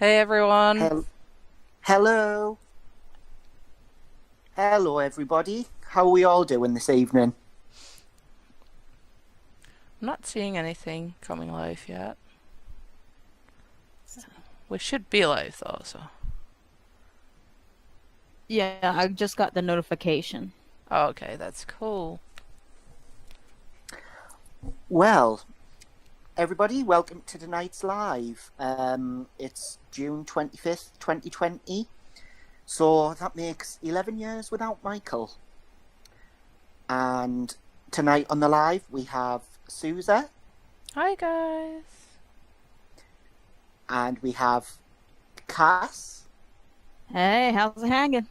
Hey everyone. Hello. Hello everybody. How are we all doing this evening? I'm not seeing anything coming live yet. We should be live though, so. Yeah, I just got the notification. Okay, that's cool. Well, everybody, welcome to tonight's live. It's June 25th, 2020. So that makes 11 years without Michael. And tonight on the live we have Sousa. Hi guys. And we have Cass. Hey, how's it hanging?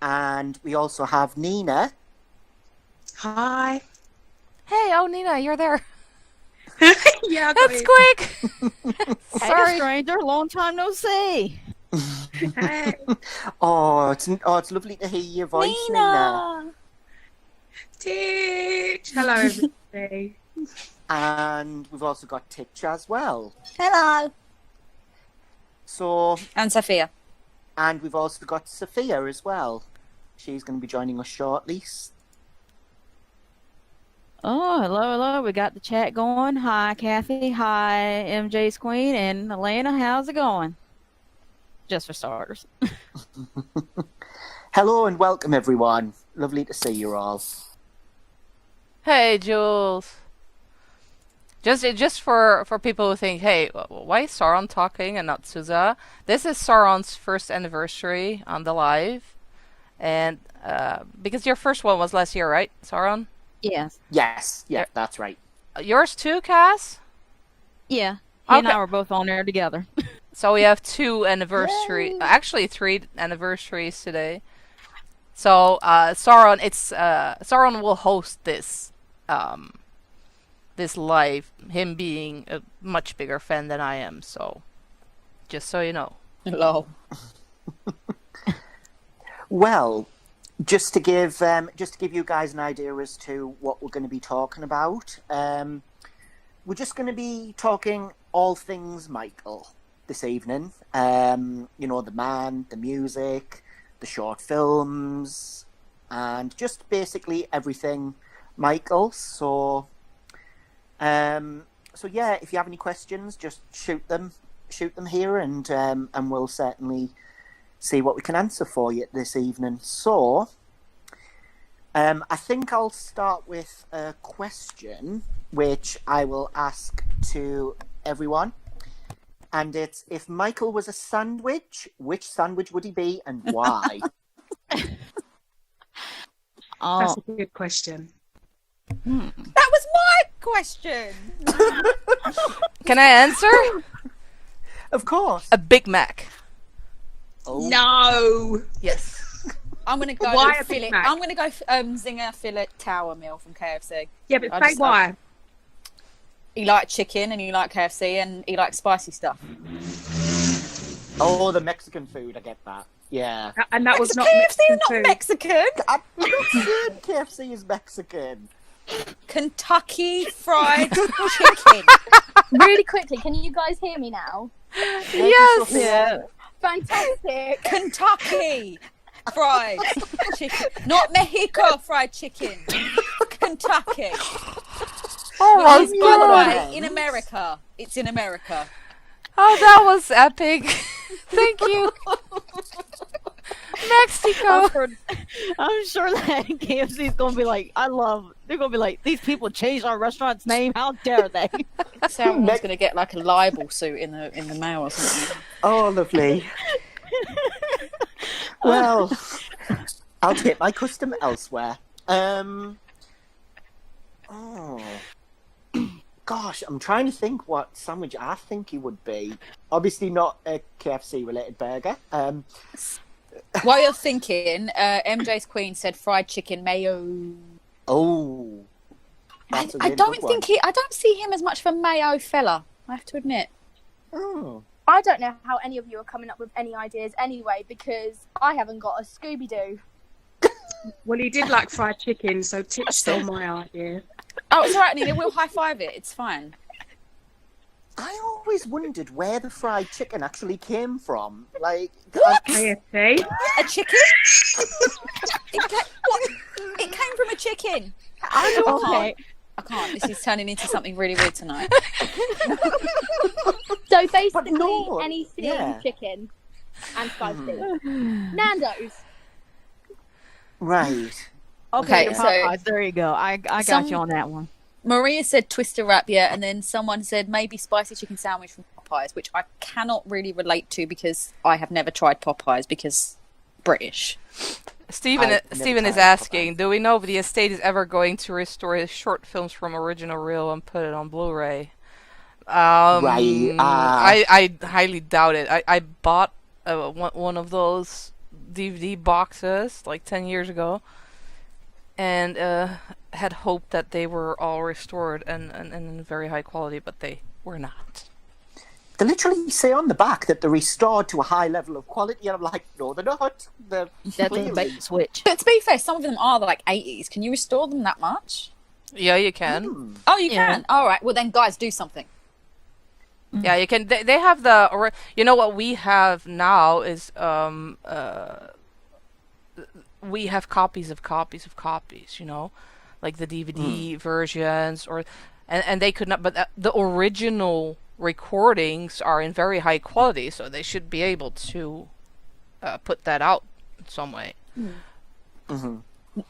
And we also have Nina. Hi. Hey, oh Nina, you're there. Yeah, That's quick. Hey, Sorry. stranger, long time no see. Hey. It's lovely to hear your voice, Nina. Teach. Hello, everybody. And we've also got Titch as well. Hello. So, And Sophia. and we've also got Sophia as well. She's going to be joining us shortly. Oh, hello. We got the chat going. Hi, Kathy. Hi, MJ's Queen. And Elena, how's it going? Just for starters. Hello and welcome, everyone. Lovely to see you all. Hey Jules. Just for people who think, hey, why is Sauron talking and not Sousa? This is Sauron's first anniversary on the live, and because your first one was last year, right, Sauron? Yes. Yes, yeah, Yeah. that's right. Yours too, Cass? Yeah. He and Okay. I were both on there together. So we have two anniversary, actually 3 anniversaries today. So Sauron will host this this live. Him being a much bigger fan than I am. So just so you know. Lol. Well, just to give you guys an idea as to what we're going to be talking about, we're just going to be talking all things Michael this evening. You know, the man, the music, the short films, and just basically everything Michael. So yeah, if you have any questions, just shoot them here, and we'll certainly see what we can answer for you this evening. So, I think I'll start with a question which I will ask to everyone. And it's, if Michael was a sandwich, which sandwich would he be and why? That's a good question. That was my question. Can I answer? Of course. A Big Mac. Oh. No. Yes. I'm gonna go. Why a Big fillet. Mac? I'm gonna go Zinger fillet tower meal from KFC. Yeah, but I say just- why. He likes chicken and he likes KFC and he likes spicy stuff. Oh, the Mexican food, I get that. Yeah. And that was not KFC is Mexican not food. Mexican. I'm not saying KFC is Mexican. Kentucky fried chicken. Really quickly, can you guys hear me now? Yes. Yeah. Fantastic. Kentucky fried chicken, not Mexico fried chicken. Kentucky. Oh my By the god. way, in America. It's in America. Oh, that was epic. Thank you. Mexico. I'm sure that KFC's gonna be like, they're gonna be like, these people changed our restaurant's name. How dare they? Someone's gonna get like a libel suit in the mail or something. Oh, lovely. Well, I'll take my custom elsewhere. Oh. Gosh, I'm trying to think what sandwich I think he would be. Obviously not a KFC related burger. While you're thinking, MJ's Queen said fried chicken mayo. Oh. That's a I really don't good think I don't see him as much of a mayo fella, I have to admit. one. Oh. I don't know how any of you are coming up with any ideas anyway, because I haven't got a Scooby-Doo. Well, he did like fried chicken, so Titch stole my idea. Oh, it's alright, Nina. We'll high five it. It's fine. I always wondered where the fried chicken actually came from. Like, KFC. A chicken? What? It came from a chicken. Okay. I can't. This is turning into something really weird tonight. So basically, no, anything yeah. chicken and spicy. Nando's. right. Okay, Okay, so- Popeyes, there you go. I got Some- you on that one. Maria said twister wrap, yeah, and then someone said maybe spicy chicken sandwich from Popeyes, which I cannot really relate to because I have never tried Popeyes because British. Stephen I've never Stephen is tried asking, do we know if the estate is ever going to restore his short films from original reel and put it on Blu-ray? Right, I highly doubt it. I bought one of those DVD boxes like 10 years ago, and had hoped that they were all restored and in very high quality, but they were not. They literally say on the back that they're restored to a high level of quality, and I'm like, no, they're not. They're That's a clearly- bait and switch. But to be fair, some of them are like 80s. Can you restore them that much? Yeah, you can. Oh, you Yeah. can. All right. Well, then, guys, do something. Yeah, you can. They have you know what we have now is we have copies of copies of copies. You know, like the DVD versions, and they could not. But the original recordings are in very high quality, so they should be able to put that out in some way.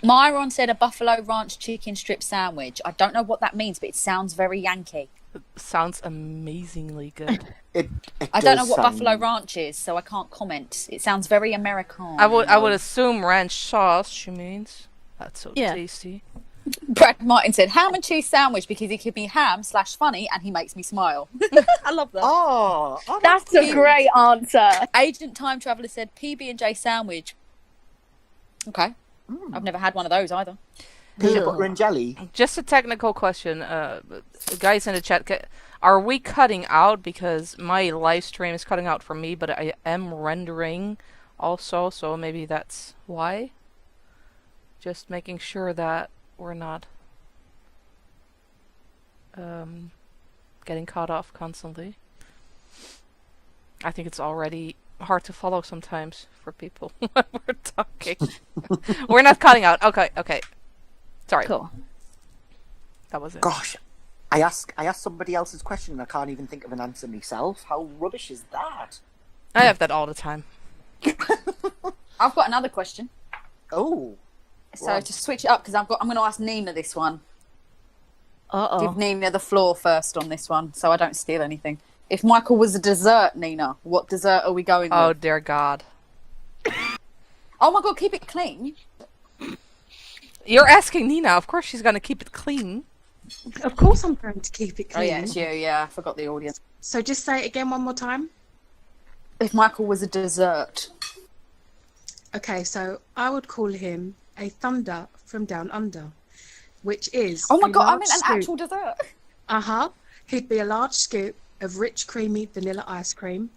Myron said a Buffalo Ranch chicken strip sandwich. I don't know what that means, but it sounds very Yankee. Sounds amazingly good. It I don't know does what sound- Buffalo Ranch is, so I can't comment. It sounds very American. I would assume ranch sauce. She means that's so Yeah. tasty. Brad Martin said ham and cheese sandwich because he could be ham/funny and he makes me smile. I love that. Oh, That's a cute. great answer. Agent Time Traveller said PB&J sandwich. Okay. I've never had one of those either. Peanut butter and jelly. Just a technical question, guys in the chat. Are we cutting out because my live stream is cutting out for me, but I am rendering also, so maybe that's why. Just making sure that we're not getting caught off constantly. I think it's already hard to follow sometimes for people when we're talking. We're not cutting out. Okay. Sorry. Cool. That was it. Gosh, I asked somebody else's question and I can't even think of an answer myself. How rubbish is that? I have that all the time. I've got another question. Oh, So Right. to switch it up, because I'm going to ask Nina this one. Give Uh-oh. Nina the floor first on this one, so I don't steal anything. If Michael was a dessert, Nina, what dessert are we going Oh with? dear God! Oh my God, keep it clean. You're asking Nina. Of course, she's gonna keep it clean. Of course, I'm going to keep it Oh clean. yeah, it's you. Yeah, I forgot the audience. So just say it again one more time. If Michael was a dessert, Okay, so I would call him a thunder from down under, which is oh my a God, I large meant an scoop. actual dessert. He'd be a large scoop of rich, creamy vanilla ice cream,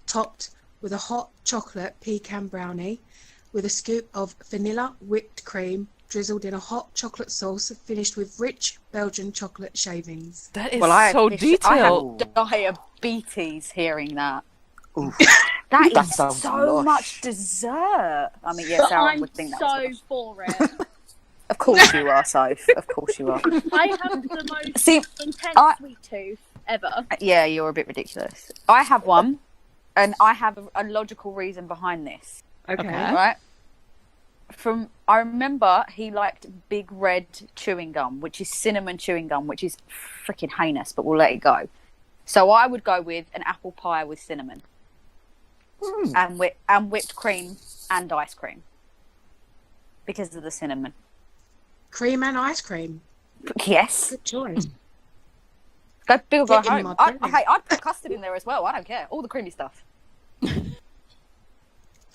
topped with a hot chocolate pecan brownie, with a scoop of vanilla whipped cream drizzled in a hot chocolate sauce, finished with rich Belgian chocolate shavings. That is Well, I so I detailed. have diabetes hearing that. oof. That That is sounds so lush. much dessert. I mean, yes, But Aaron I'm would think that so was lush. for it. Of course you are, Soph. Of course you are. I have the most See, intense I- sweet tooth ever. yeah, you're a bit ridiculous. I have one, and I have a logical reason behind this. Okay. Okay. Right? I remember he liked Big Red chewing gum, which is cinnamon chewing gum, which is freaking heinous, but we'll let it go. So I would go with an apple pie with cinnamon and whipped cream and ice cream because of the cinnamon. Cream and ice cream. Yes. Good choice. Go big or go Get in home. my belly. I'd put custard in there as well. I don't care. All the creamy stuff.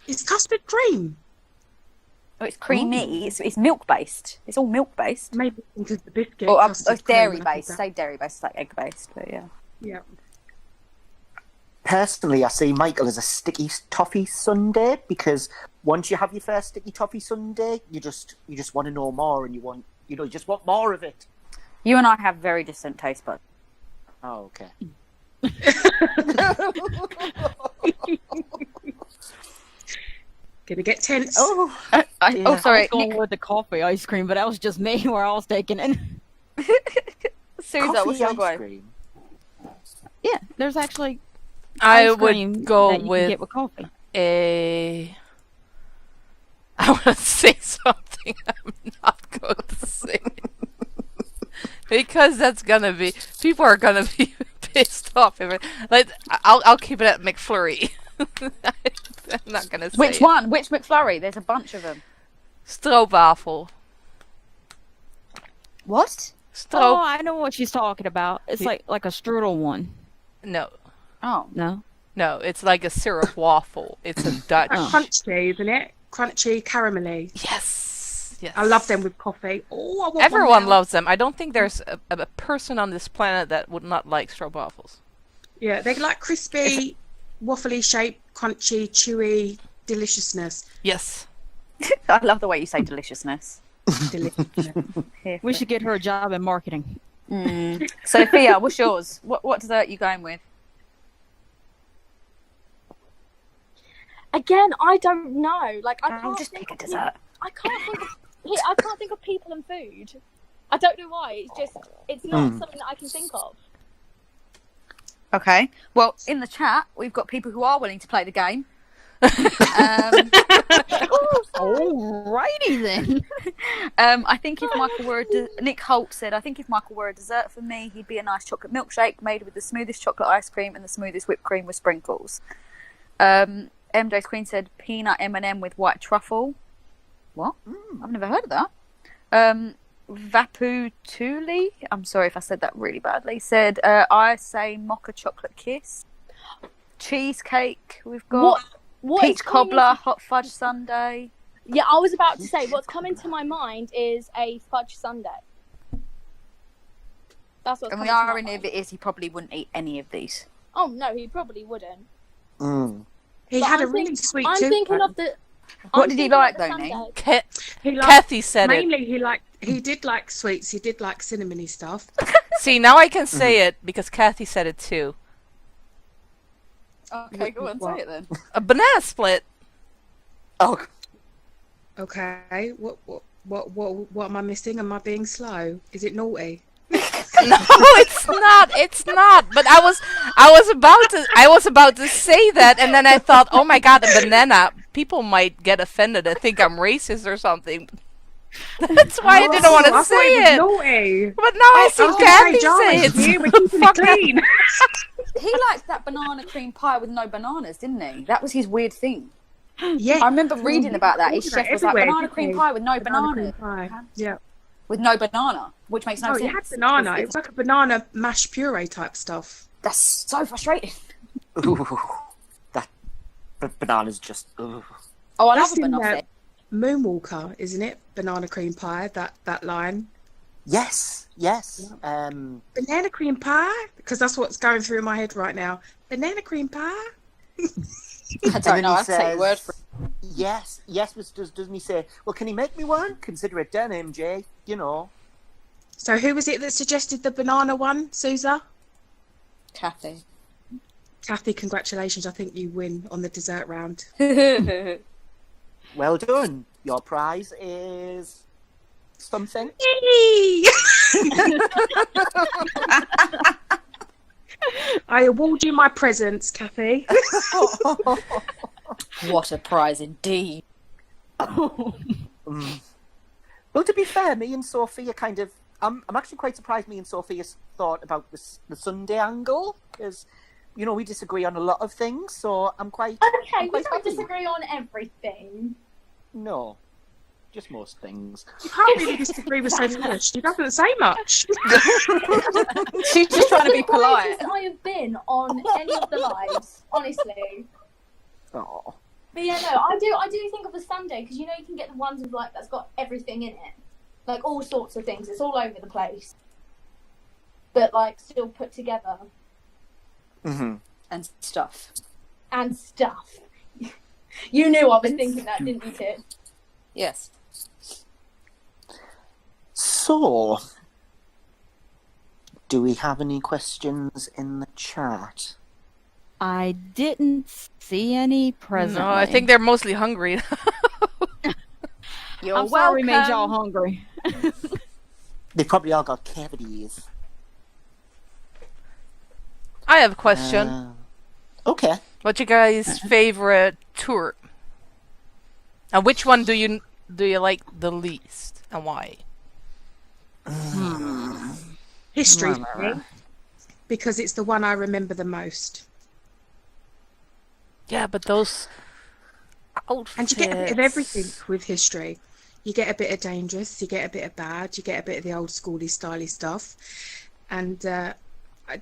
It's custard cream. Oh, it's creamy. It's milk based. It's all milk based. Maybe into the biscuit. Or custard it's dairy cream, I based. think Say dairy based, like egg based, but yeah. Yeah. Personally, I see Michael as a sticky toffee sundae because once you have your first sticky toffee sundae, you just want to know more and you just want more of it. You and I have very distant taste buds. Oh, okay. Gonna get tense. Oh, Oh, Yeah. sorry. I was going with the coffee ice cream, but that was just me where I was taking it. Susan, coffee what's your ice go? cream. Yeah, there's actually I ice cream would go that you can get with with coffee. a. I want to say something I'm not going to say. Because that's gonna be. People are gonna be pissed off. I'll keep it at McFlurry. I'm not gonna say Which it. one? Which McFlurry? There's a bunch of them. Stroopwafel. What? Oh, I know what she's talking about. It's like a strudel one. No, Oh. No? no, it's like a syrup waffle. It's a Dutch. Like crunchy, isn't it? Crunchy, caramelly. Yes, yes. I love them with coffee. Oh, I want Everyone one now. loves them. I don't think there's a person on this planet that would not like stroopwafels. Yeah, they're like crispy, waffly shaped, crunchy, chewy deliciousness. Yes. I love the way you say deliciousness. Deliciousness. Here We for- should get her a job in marketing. Sophia, what's yours? What dessert are you going with? Again, I don't know. Like I Oh, can't just think pick a of dessert. I can't think of I can't think of people and food. I don't know why. It's not something that I can think of. Okay. Well, in the chat, we've got people who are willing to play the game. Alrighty then. I think if Michael were Nick Holt said, I think if Michael were a dessert for me, he'd be a nice chocolate milkshake made with the smoothest chocolate ice cream and the smoothest whipped cream with sprinkles. MJ's Queen said peanut M&M with white truffle. What? I've never heard of that. Vapu Tuli, I'm sorry if I said that really badly, said I say mocha chocolate kiss. Cheesecake, we've got What is peach coming cobbler, hot fudge sundae. Yeah, I was about to say what's coming to my mind is a fudge sundae. That's what's And coming the to my irony of mind. it is he probably wouldn't eat any of these. Oh no, he probably wouldn't. He But had a I'm really think- sweet I'm tooth. thinking though. of the. What I'm did he thinking like, of the though, Nick? sundae. He liked, Kathy said it. mainly he did like sweets. He did like cinnamony stuff. See, now I can say it because Kathy said it too. Okay, go on, say it then. A banana split. Oh, Okay, what am I missing? Am I being slow? Is it naughty? No, it's not. It's not. But I was about to say that, and then I thought, oh my god, a banana. People might get offended and think I'm racist or something. That's why I didn't want to say it. Naughty. But now I see Kathy say it. Here, we're keeping it clean. He liked that banana cream pie with no bananas, didn't he? That was his weird thing. Yeah, I remember reading about that. His chef was like, everywhere, banana didn't cream he? pie with no Banana bananas. cream pie. Yeah. With no banana, which makes no Oh, sense. it had banana. It was like a banana mashed puree type stuff. That's so frustrating. ooh, that banana's just. Ooh. Oh, I love That's a in banana. Moonwalker, isn't it? Banana cream pie. That line. Yes, yes. Banana cream pie, because that's what's going through my head right now. Banana cream pie. I don't know. I'd take your word for it. Yes, doesn't he say, well, can he make me one? Consider it done, MJ. You know. So who was it that suggested the banana one, Susa? Kathy. Kathy, congratulations. I think you win on the dessert round. Well done. Your prize is something. Yay! I award you my presents, Kathy. What a prize indeed. Well, to be fair, me and Sophia kind of. I'm actually quite surprised me and Sophia thought about the Sunday angle because, you know, we disagree on a lot of things. So I'm quite. Okay, I'm we quite don't happy. disagree on everything. No, just most things. You can't really disagree with Sophia. She doesn't say much. She's just trying to be The polite. wisest I have been on any of the lives, honestly. Oh. But yeah, no, I do think of a Sunday because you know you can get the ones with like that's got everything in it, like all sorts of things. It's all over the place, but like still put together Mm-hmm. And stuff. and stuff. You knew I was thinking that, didn't you, Tit? Yes. So, Do we have any questions in the chat? I didn't see any presently. No, I think they're mostly hungry. You're I'm sorry we made y'all welcome. hungry. They probably all got cavities. I have a question. Okay. What's your guys' favorite tour? And which one do you like the least, and why? History, for me, because it's the one I remember the most. Yeah, but those outfits. And you get a bit of everything with history. You get a bit of dangerous, you get a bit of bad, you get a bit of the old schooly, styly stuff. And I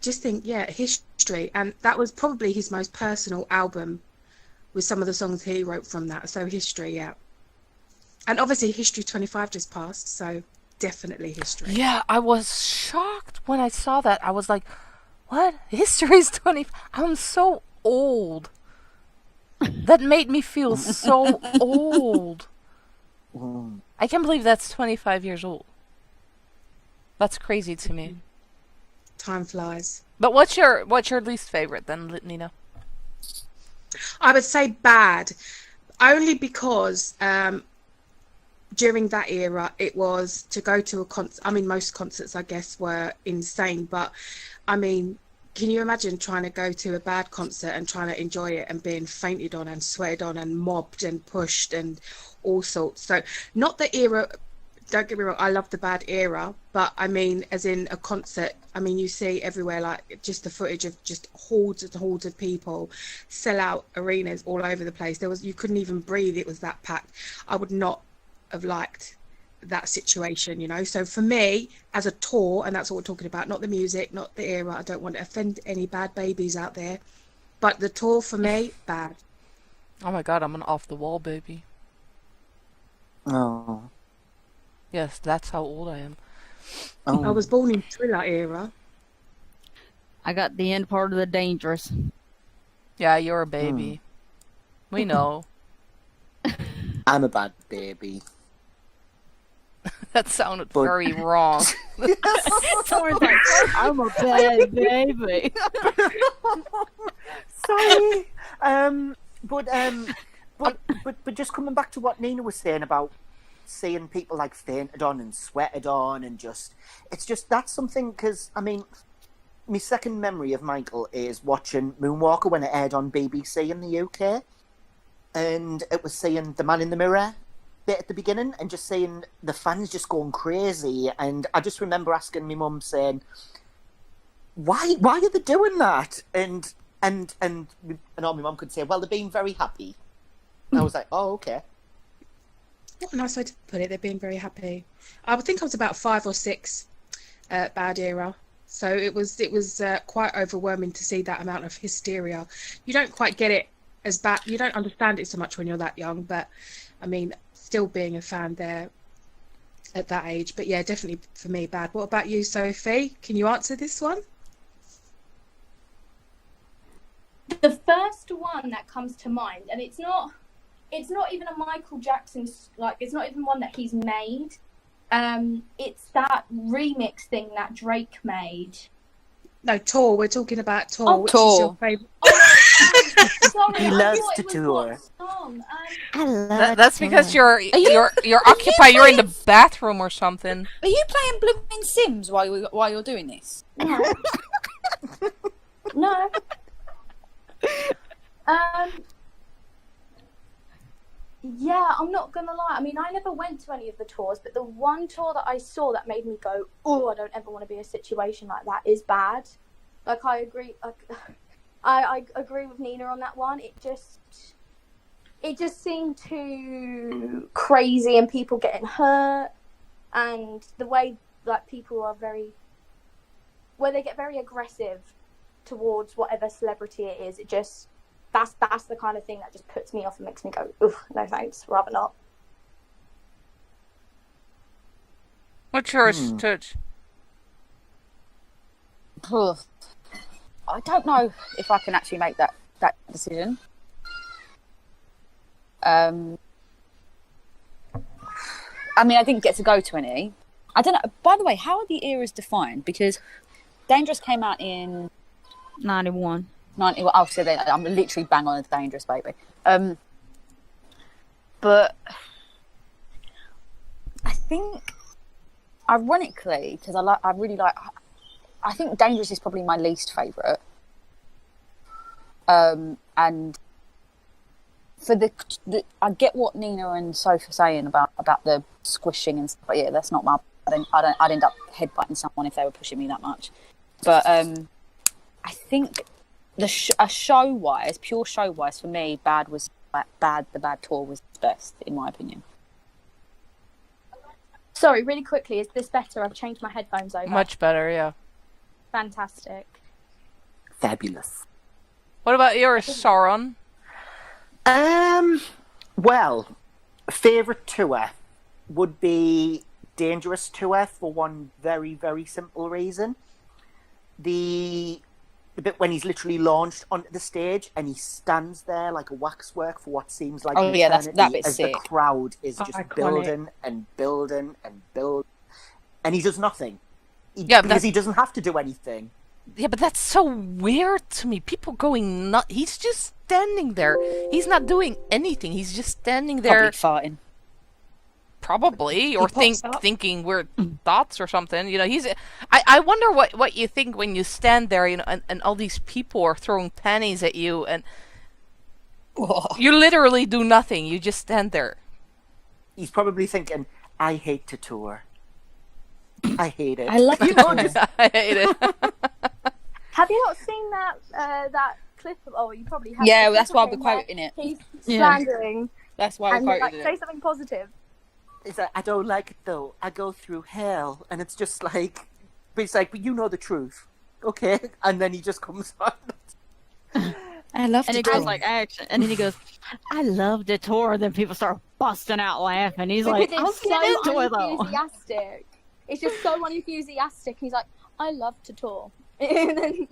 just think, yeah, history. And that was probably his most personal album with some of the songs he wrote from that. So history, yeah. And obviously History 25 just passed, so definitely history. Yeah, I was shocked when I saw that. I was like, what? History's 20. I'm so old. That made me feel so old. I can't believe that's 25 years old. That's crazy to me. Time flies. But what's your least favorite then, Nina? I would say bad, only because during that era it was to go to a concert. I mean, most concerts I guess were insane, but I mean, can you imagine trying to go to a bad concert and trying to enjoy it and being fainted on and sweated on and mobbed and pushed and all sorts? So not the era, don't get me wrong, I love the bad era, but I mean, as in a concert, I mean, you see everywhere, like just the footage of just hordes and hordes of people, sell out arenas all over the place. You couldn't even breathe. It was that packed. I would not have liked that situation, you know. So for me, as a tour, and that's what we're talking about, not the music, not the era, I don't want to offend any bad babies out there, but the tour for me, bad. Oh my god, I'm an off the wall baby. Oh. Yes, that's how old I am. Oh. I was born in Thriller era. I got the end part of the dangerous. Yeah, you're a baby. We know. I'm a bad baby. That sounded But- very wrong. Someone's like, I'm a bad baby. Sorry. But just coming back to what Nina was saying about seeing people like fainted on and sweated on and it's just that's something, because I mean, my second memory of Michael is watching Moonwalker when it aired on BBC in the UK, and it was seeing the man in the mirror bit at the beginning and just seeing the fans just going crazy. And I just remember asking my mum, saying, why are they doing that? And all my mum could say, well, they're being very happy. And I was like, oh, okay. What a nice way to put it. They're being very happy. I would think I was about 5 or 6 bad era. So it was quite overwhelming to see that amount of hysteria. You don't quite get it as bad. You don't understand it so much when you're that young. But I mean, still being a fan there at that age. But yeah, definitely for me, bad. What about you, Sophie? Can you answer this one? The first one that comes to mind, and it's not even a Michael Jackson, like, it's not even one that he's made. It's that remix thing that Drake made. No, Tour. We're talking about Tour. Oh, which Tour. is your favourite? Sorry, He I loves thought to it was tour. one song. I love That's because you're you occupied. You're in the bathroom or something. Are you playing blooming Sims while you're doing this? No. No. Yeah, I'm not gonna lie. I mean, I never went to any of the tours, but the one tour that I saw that made me go, "Oh, I don't ever want to be in a situation like that," is bad. Like, I agree. Like, I agree with Nina on that one. It just seemed too crazy, and people getting hurt, and the way, like, people are where they get very aggressive towards whatever celebrity it is. It just, that's the kind of thing that just puts me off and makes me go, oof, no thanks, rather not. What's yours, Church? Ugh. I don't know if I can actually make that decision. I mean, I didn't get to go to any. I don't know. By the way, how are the eras defined? Because Dangerous came out in 91. 90. Well, so I'm literally bang on a Dangerous, baby. But I think, ironically, because I think Dangerous is probably my least favourite. And for I get what Nina and Soph are saying about the squishing and stuff. But yeah, that's not my. I'd end up headbutting someone if they were pushing me that much. But I think show-wise, pure show-wise, for me, The Bad Tour was best, in my opinion. Sorry, really quickly, is this better? I've changed my headphones over. Much better, yeah. Fantastic. Fabulous. What about yours, Sauron? Well, favourite tour would be Dangerous Tour for one very, very simple reason. The bit when he's literally launched onto the stage and he stands there like a waxwork for what seems like an eternity, that bit's as sick. the crowd is just Iconic. building and building and building, and he does nothing. Because he doesn't have to do anything. Yeah, but that's so weird to me. People going nuts. He's just standing there. He's not doing anything. He's just standing there. Probably farting. Probably, or pops up. thinking weird thoughts or something. You know, I wonder what you think when you stand there, you know, and all these people are throwing pennies at you, and you literally do nothing. You just stand there. He's probably thinking, I hate to tour. I hate it. I love to tour. I hate it. Have you not seen that clip of? Oh, you probably have. Yeah, The that's clip why of we're him where quoting it. He's Yeah. slandering, That's why and we're like quoting say it. something positive. It's like, I don't like it though. I go through hell, and it's just like, but it's like, but you know the truth, okay? And then he just comes on. I love And to it goes tour. like action. And then he goes, I love the tour. Then people start busting out laughing. He's like, Because I'll it's get into so it though. unenthusiastic. It's just so unenthusiastic. He's like, I love to tour. And then,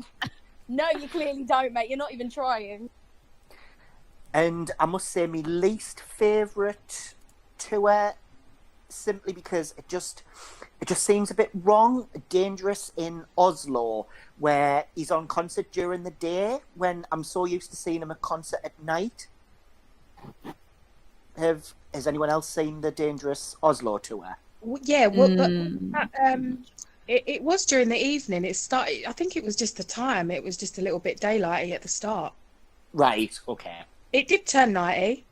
no, you clearly don't, mate. You're not even trying. And I must say, my least favourite tour, simply because it just seems a bit wrong, dangerous in Oslo, where he's on concert during the day when I'm so used to seeing him at concert at night. Has anyone else seen the Dangerous Oslo tour? Yeah, well, but it was during the evening. It started. I think it was just the time. It was just a little bit daylighty at the start. Right. Okay. It did turn 90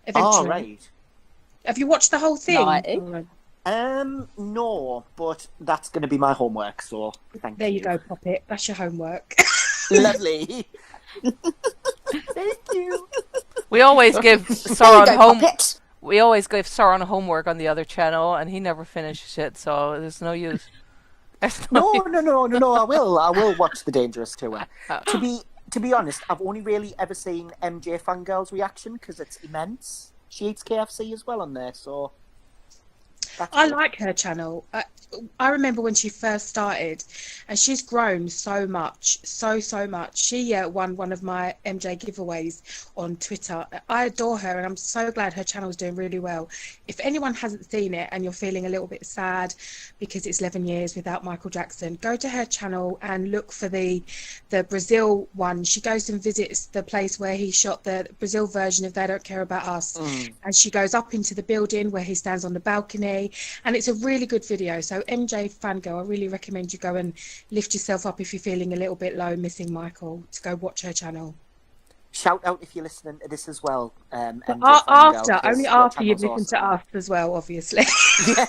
eventually. Oh, right. Have you watched the whole thing? 90? No, but that's going to be my homework. So thank There you go, Poppet. That's your homework. Lovely. Thank you. We always give Sauron home. Puppet. We always give Sauron homework on the other channel, and he never finishes it. So there's no use. There's No. use. I will watch the Dangerous tour. To be honest, I've only really ever seen MJ Fangirl's reaction because it's immense. She eats KFC as well on there, so. I like her channel. I remember when she first started, and she's grown so much, so much. She won one of my MJ giveaways on Twitter. I adore her, and I'm so glad her channel is doing really well. If anyone hasn't seen it and you're feeling a little bit sad because it's 11 years without Michael Jackson, go to her channel and look for the Brazil one. She goes and visits the place where he shot the Brazil version of They Don't Care About Us, and she goes up into the building where he stands on the balcony, and it's a really good video. So MJ Fangirl, I really recommend you go and lift yourself up if you're feeling a little bit low missing Michael, to go watch her channel. Shout out if you're listening to this as well. MJ After, Fangirl, 'cause only your after you've channel's listened to us as well, obviously. awesome. Yeah.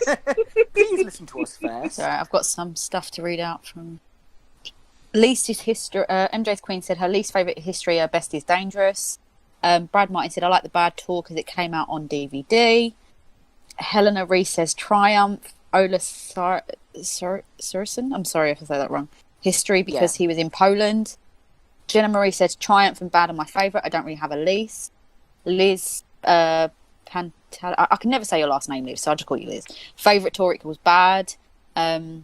Please listen to us first. Sorry, I've got some stuff to read out from. Least is history. MJ's Queen said her least favourite history, her best is Dangerous. Brad Martin said, I like The Bad Tour because it came out on DVD. Helena Reese says Triumph. Ola Surson, I'm sorry if I say that wrong. History because he was in Poland. Jenna Marie says Triumph and Bad are my favourite. I don't really have a least. Liz Pantal, I can never say your last name, Liz, so I'll just call you Liz. Favourite tour equals Bad. I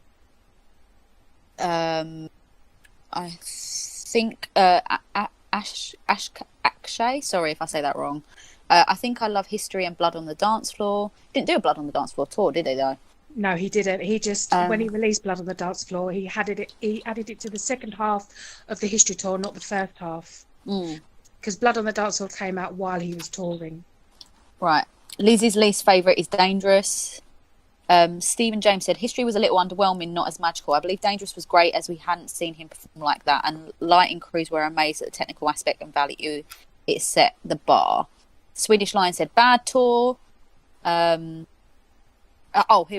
think Akshay, sorry if I say that wrong. I think I love History and Blood on the Dance Floor. Didn't do a Blood on the Dance Floor tour, did they though? No, he didn't. He just when he released Blood on the Dance Floor, he added it to the second half of the history tour, not the first half. Because Blood on the Dance Floor came out while he was touring. Right. Lizzie's least favourite is Dangerous. Stephen James said history was a little underwhelming, not as magical. I believe Dangerous was great as we hadn't seen him perform like that, and Light and Cruise were amazed at the technical aspect and value it set the bar. Swedish Lion said bad tour. Here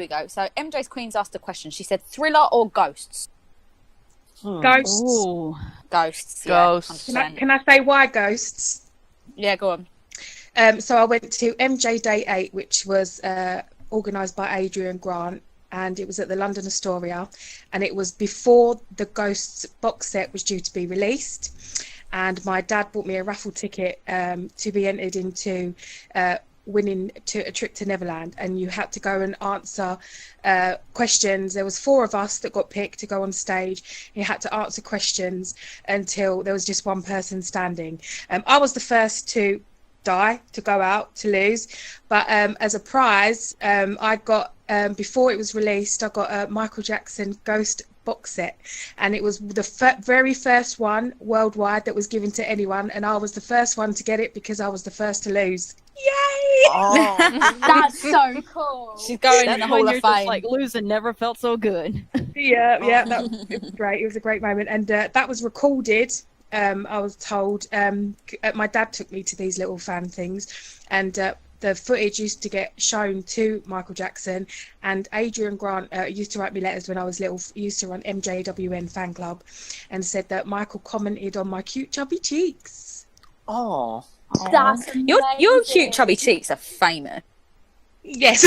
we go. So MJ's Queen's asked a question. She said thriller or ghosts? Ghosts. Ooh. Ghosts. Ghosts. Yeah, Can I say why ghosts? yeah, go on. So I went to MJ Day 8, which was organised by Adrian Grant, and it was at the London Astoria, and it was before the Ghosts box set was due to be released. And my dad bought me a raffle ticket to be entered into winning to a trip to Neverland, and you had to go and answer questions. There was 4 of us that got picked to go on stage. You had to answer questions until there was just one person standing. I was the first to die, to go out, to lose, but as a prize, I got before it was released, I got a Michael Jackson Ghost box set, and it was the very first one worldwide that was given to anyone, and I was the first one to get it because I was the first to lose. Yay! Oh, That's so cool. She's going in That's the when Hall you're of just Fame. like losing never felt so good. Yeah, it was great. It was a great moment, and that was recorded. I was told. My dad took me to these little fan things, and the footage used to get shown to Michael Jackson, and Adrian Grant used to write me letters when I was little. He used to run MJWN fan club, and said that Michael commented on my cute chubby cheeks. oh. That's amazing. Your cute chubby cheeks are famous. Yes.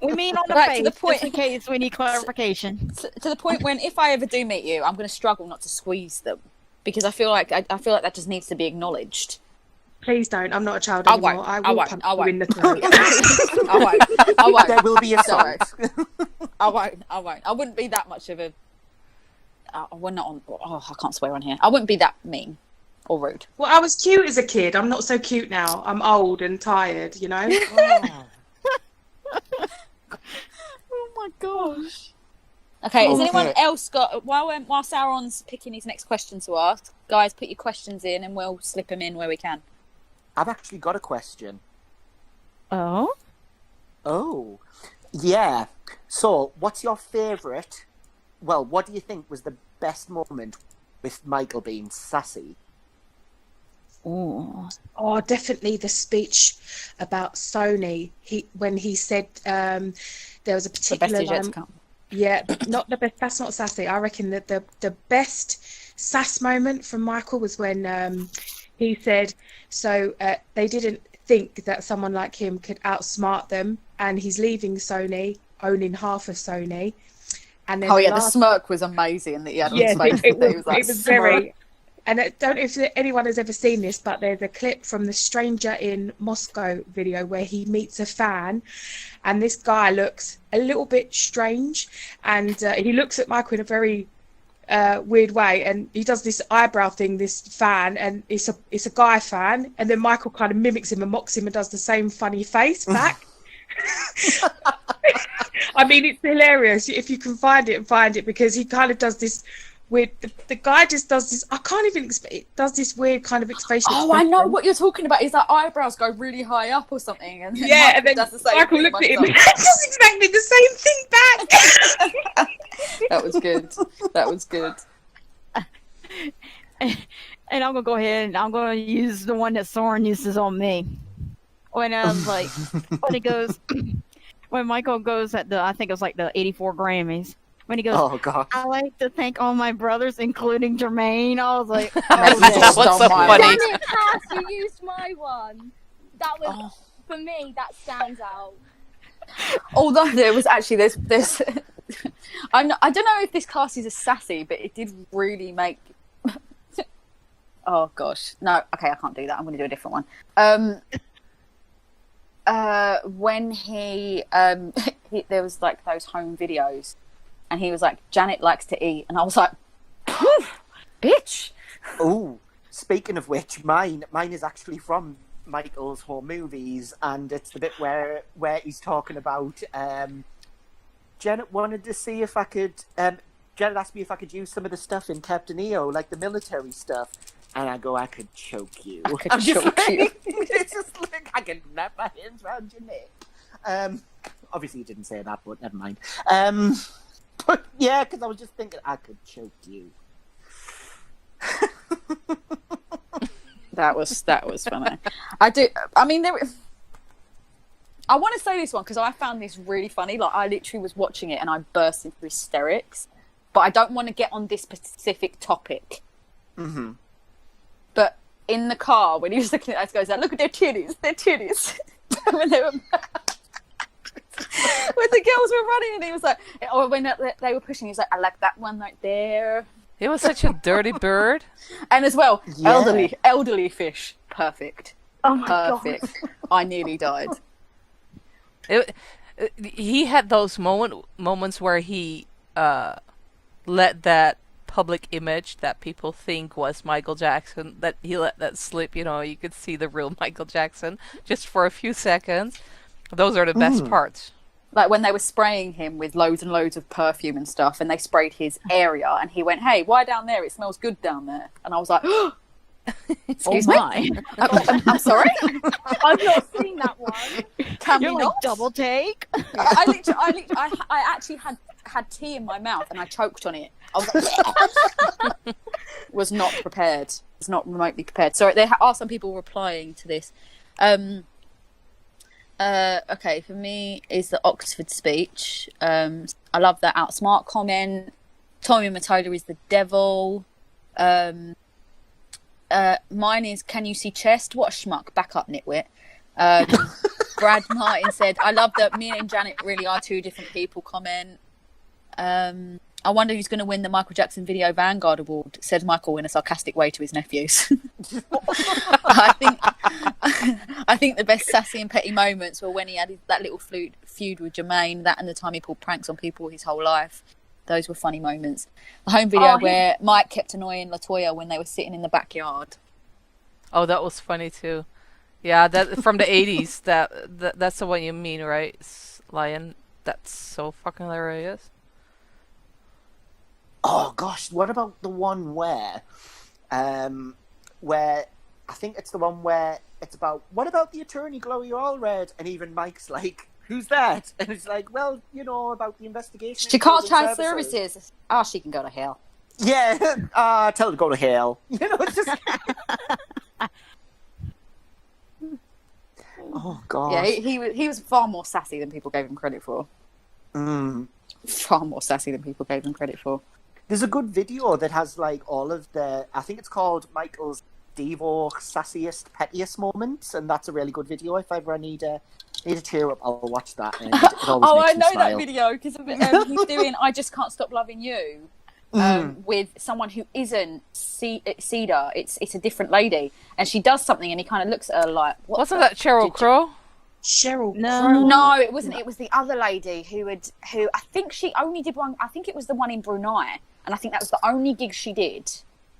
We mean on the Right, face, to the point. just in case we need clarification. To the point when if I ever do meet you, I'm going to struggle not to squeeze them because I feel like that just needs to be acknowledged. Please don't. I'm not a child I anymore. won't. I I will won't. punch I you won't. in the throat. I won't. There will be a Sorry. song. I won't. I wouldn't be that much of a. We're not on. Oh, I can't swear on here. I wouldn't be that mean or rude. Well, I was cute as a kid. I'm not so cute now. I'm old and tired, you know? Oh. Oh my gosh. Okay, has Okay. anyone else got while Sauron's picking his next question to ask, guys, put your questions in and we'll slip them in where we can. I've actually got a question. Oh? Oh, yeah. So, what's your favourite? Well, what do you think was the best moment with Michael being sassy? Ooh. Oh, definitely the speech about Sony. When he said there was a The best particular is yet to line. come. Yeah, not the best. That's not sassy. I reckon that the best sass moment from Michael was when he said, so they didn't think that someone like him could outsmart them, and he's leaving Sony, owning half of Sony. And then The smirk was amazing that he had on yeah, his face. it He was like, was very. And I don't know if anyone has ever seen this, but there's a clip from the Stranger in Moscow video where he meets a fan, and this guy looks a little bit strange, and he looks at Michael in a very weird way, and he does this eyebrow thing, this fan, and it's a guy fan, and then Michael kind of mimics him and mocks him and does the same funny face back. I mean, it's hilarious. If you can find it, because he kind of does this weird. The guy just does this. I can't even explain. It does this weird kind of facial. oh, I know what you're talking about. Is that eyebrows go really high up or something? And then Yeah, Michael and then does the same Michael thing looks at him when and he's does exactly the same thing back. up. That was good. That was good. And I'm gonna go ahead and I'm gonna use the one that Soren uses on me. When I was like, when Michael goes at I think it was like the 84 Grammys. When he goes, Oh, God. I like to thank all my brothers, including Jermaine. I was like, What's What's so mine. funny? Damn it, Cass, you used my one. That was, for me, that stands out. Although there was actually this I don't know if this cast is a sassy, but it did really make. Oh gosh, no. Okay, I can't do that. I'm going to do a different one. When he there was like those home videos, and he was like, Janet likes to eat, and I was like, bitch. Oh, speaking of which, mine is actually from Michael's home movies, and it's the bit where he's talking about Janet wanted to see if I could. Janet asked me if I could use some of the stuff in Captain EO, like the military stuff, and I go, I could choke you. I could choke you. It's just like I can wrap my hands around your neck. Obviously, you didn't say that, but never mind. But yeah, because I was just thinking I could choke you. That was funny. I mean, I want to say this one because I found this really funny. Like, I literally was watching it and I burst into hysterics. But I don't want to get on this specific topic. Mm-hmm. But in the car, when he was looking at us, goes, "Look at their titties, when they were, when the girls were running, and he was like, or when they were pushing, he was like, "I like that one right there." He was such a dirty bird. And as well, Yeah. elderly fish, perfect. Oh my Perfect. god. I nearly died. He had those moments where he let that public image that people think was Michael Jackson, that he let that slip. You know, you could see the real Michael Jackson just for a few seconds. Those are the best parts. Like when they were spraying him with loads and loads of perfume and stuff, and they sprayed his area, and he went, "Hey, why down there? It smells good down there." And I was like, "Excuse me, I'm sorry, I've not seen that one. can You're we like, not?" double take. I actually had tea in my mouth and I choked on it. I was like, was not prepared. Was not remotely prepared. Sorry, there are some people replying to this. Okay, for me is the Oxford speech. I love that outsmart comment. Tommy Matola is the devil. Mine is, "Can you see chest? What a schmuck. Back up, nitwit." Brad Martin said, "I love that me and Janet really are two different people." Comment. "I wonder who's going to win the Michael Jackson Video Vanguard Award," said Michael in a sarcastic way to his nephews. I think the best sassy and petty moments were when he had that little feud with Jermaine, that and the time he pulled pranks on people his whole life. Those were funny moments. The home video where Mike kept annoying LaToya when they were sitting in the backyard. Oh, that was funny too. Yeah, that from the 80s. That's the one you mean, right, Lion? That's so fucking hilarious. Oh gosh, what about the one where I think it's the one where it's about, what about the attorney Gloria Allred? And even Mike's like, "Who's that?" And it's like, "Well, you know, about the investigation. She can't try services. Oh, she can go to hell. Yeah, tell her to go to hell. You know, it's just. Oh god. Yeah, he was far more sassy than people gave him credit for. Far more sassy than people gave him credit for. There's a good video that has like all of the, I think it's called Michael's Devo sassiest, pettiest moments, and that's a really good video. If ever I need a cheer up, I'll watch that. And it always Oh, makes I me know smile. that video because he's doing "I Just Can't Stop Loving You" with someone who isn't Cedar. It's a different lady, and she does something, and he kind of looks at her like, "What?" Wasn't that Sheryl Crow? Cheryl. No, it wasn't. It was the other lady who I think she only did one. I think it was the one in Brunei, and I think that was the only gig she did.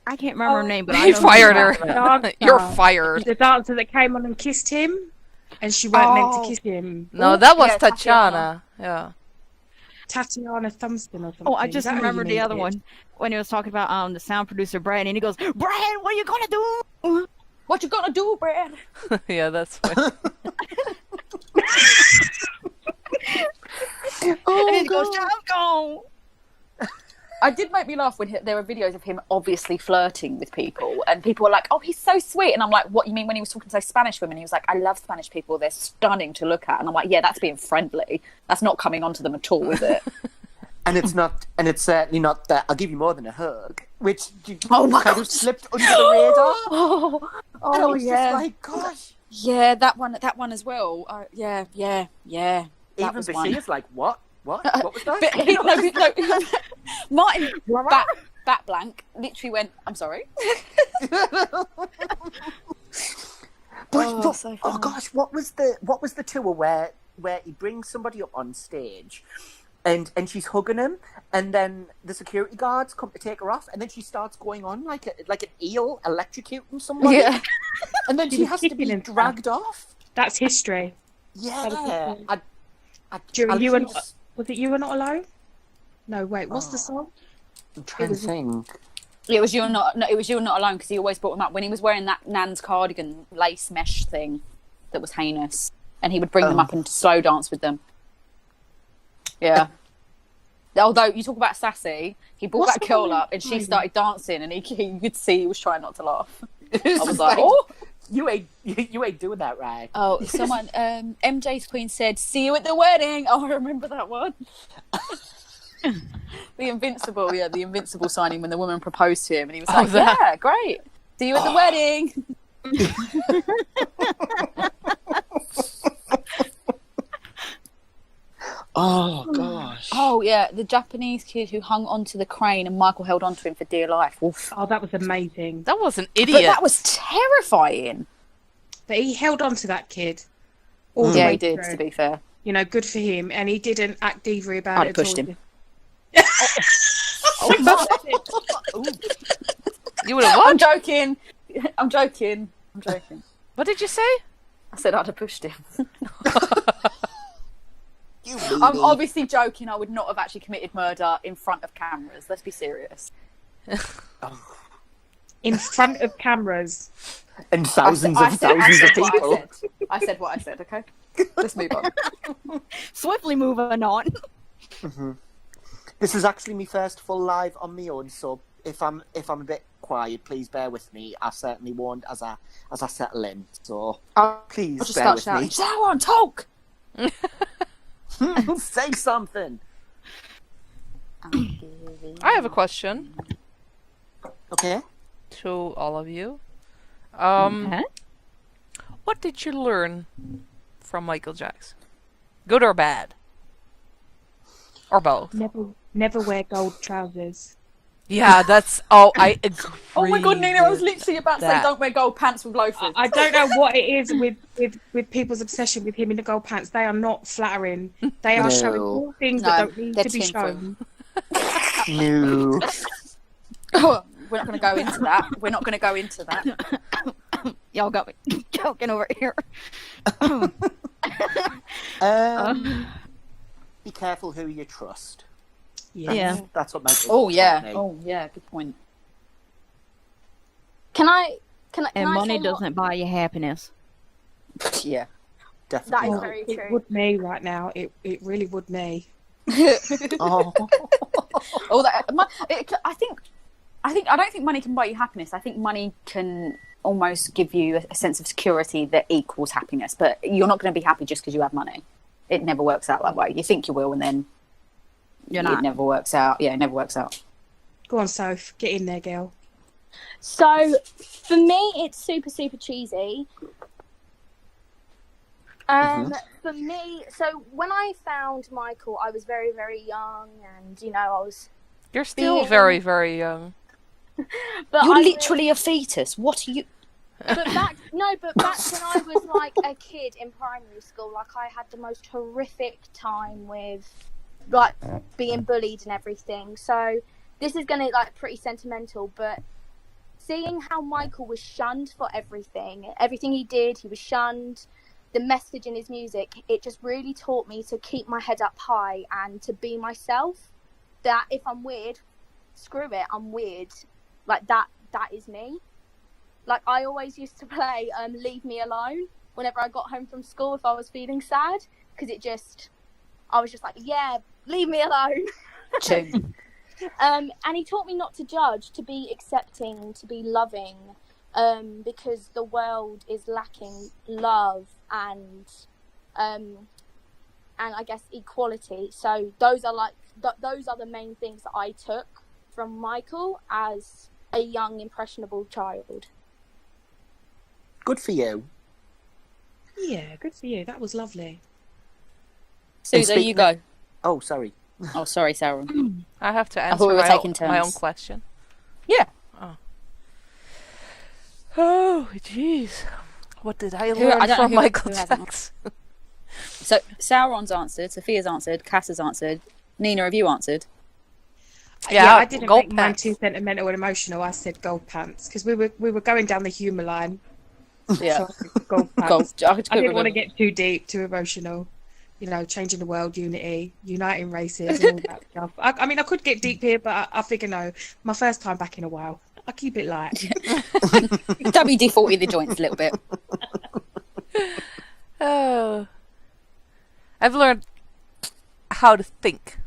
I can't remember her name, but He I know fired her. Dancer. You're fired. The dancer that came on and kissed him, and she weren't meant to kiss him. No, that was Yeah, Tatiana. Yeah. Tatiana Thumbston or something. Oh, I Is just that who you remembered the mean, other kid? one when he was talking about the sound producer Brad, and he goes, "Brad, what are you gonna do?" What you gonna do, Brad? Yeah, that's funny. And he goes, "I'm gone." I did make me laugh when there were videos of him obviously flirting with people, and people were like, "Oh, he's so sweet," and I'm like, "What you mean?" When he was talking to Spanish women, he was like, "I love Spanish people; they're stunning to look at," and I'm like, "Yeah, that's being friendly. That's not coming onto them at all, is it?" And it's not, and it's certainly not that. I'll give you more than a hug, which Oh my kind God. of slipped under the radar. Oh, And I was yeah, just like, gosh. yeah, that one as well. Yeah. That Even was one. Bashir's like, what? What was that? But no, Martin bat blank literally went, "I'm sorry." But, so oh funny. gosh, what was the tour where he brings somebody up on stage, and she's hugging him, and then the security guards come to take her off, and then she starts going on like an eel electrocuting somebody, Yeah. and then she has to kicking be and stuff. dragged off. That's history. Yeah, During You Are literally Not, was it You Are Not Alone? No, wait, what's the song? I'm trying to think. It was You're Not. No, it was You're Not Alone because he always brought him up when he was wearing that Nan's cardigan lace mesh thing that was heinous, and he would bring them up and slow dance with them. Yeah. Although you talk about sassy, he brought that girl up and she started dancing, and you could see he was trying not to laugh. I was like, oh. You ain't doing that right. Oh, someone, MJ's Queen said, "See you at the wedding." Oh, I remember that one. The Invincible signing when the woman proposed to him, and he was like, "Yeah, great. See you at the wedding." Oh gosh. Oh yeah, the Japanese kid who hung onto the crane and Michael held onto him for dear life. Oof. Oh, that was amazing. That was an But idiot. that was terrifying. But he held on to that kid. All the Yeah, way he did. through. To be fair, You know, good for him. And he didn't act diva about I'd it have at pushed all. him. You would have I'm what? joking. I'm joking. What did you say? I said I'd have pushed him. You I'm meanie. obviously joking. I would not have actually committed murder in front of cameras. Let's be serious. In front of cameras. And thousands of people. I said what I said, okay? Let's move on. Swiftly moving on. This is actually my first full live on my own, so if I'm a bit quiet, please bear with me. I certainly won't as I settle in. So please I'll just bear start with shouting, me. Sauron, talk! Say something. I have a question Okay. to all of you. Huh? What did you learn from Michael Jackson? Good or bad? Or both? Never wear gold trousers. Yeah, that's... Oh, I agree. Oh my god, Nina, I was literally about to say that. don't wear gold pants with loafers. I don't know what it is with people's obsession with him in the gold pants. They are not flattering. They are No. showing all things No, that don't need they're to be tinfoil. shown. No. We're not going to go into that. We're not going to go into that. Y'all got me joking over here. Be careful who you trust. Yeah. That's what Michael Oh yeah. taught me. Oh yeah. Good point. Can I And money say what- doesn't buy you happiness. Yeah. Definitely. That is not. very It true. would me right now. It really would me. Oh. All that. I don't think money can buy you happiness. I think money can almost give you a sense of security that equals happiness. But you're not going to be happy just because you have money. It never works out that way. You think you will, and then You're it not. never works out. Yeah, it never works out. Go on, Soph. Get in there, girl. So for me, it's super super cheesy. For me, so when I found Michael, I was very very young, and you know I was. You're still being- very, very young. But You're I was- literally a fetus. What are you? But back when I was like a kid in primary school, like I had the most horrific time with like being bullied and everything. So this is gonna like pretty sentimental, but seeing how Michael was shunned for everything he did, he was shunned. The message in his music, it just really taught me to keep my head up high and to be myself. That if I'm weird, screw it, I'm weird. Like that is me. Like, I always used to play Leave Me Alone whenever I got home from school if I was feeling sad. Because I was just like, yeah, leave me alone. Tune. And he taught me not to judge, to be accepting, to be loving. Because the world is lacking love and I guess equality. So those are those are the main things that I took from Michael as a young, impressionable child. Good for you. Yeah, good for you. That was lovely. Susan, you go. Oh, sorry. Oh, sorry, Sarah. I have to thought answer we were my, taking my own turns. question. Yeah. Oh, jeez. What did I I learn don't know from who- Michael who hasn't. Jackson? So Sauron's answered, Sophia's answered, Cass has answered. Nina, have you answered? Yeah, I didn't gold make mine pants. too sentimental and emotional. I said gold pants because we were going down the humour line. Yeah. So I said gold pants. Gold. I I didn't want to get too deep, too emotional. You know, changing the world, unity, uniting races, and all that stuff. I mean, I could get deep here, but I figure no. My first time back in a while. I keep it light. WD-40 the joints a little bit. Oh. I've learned how to think.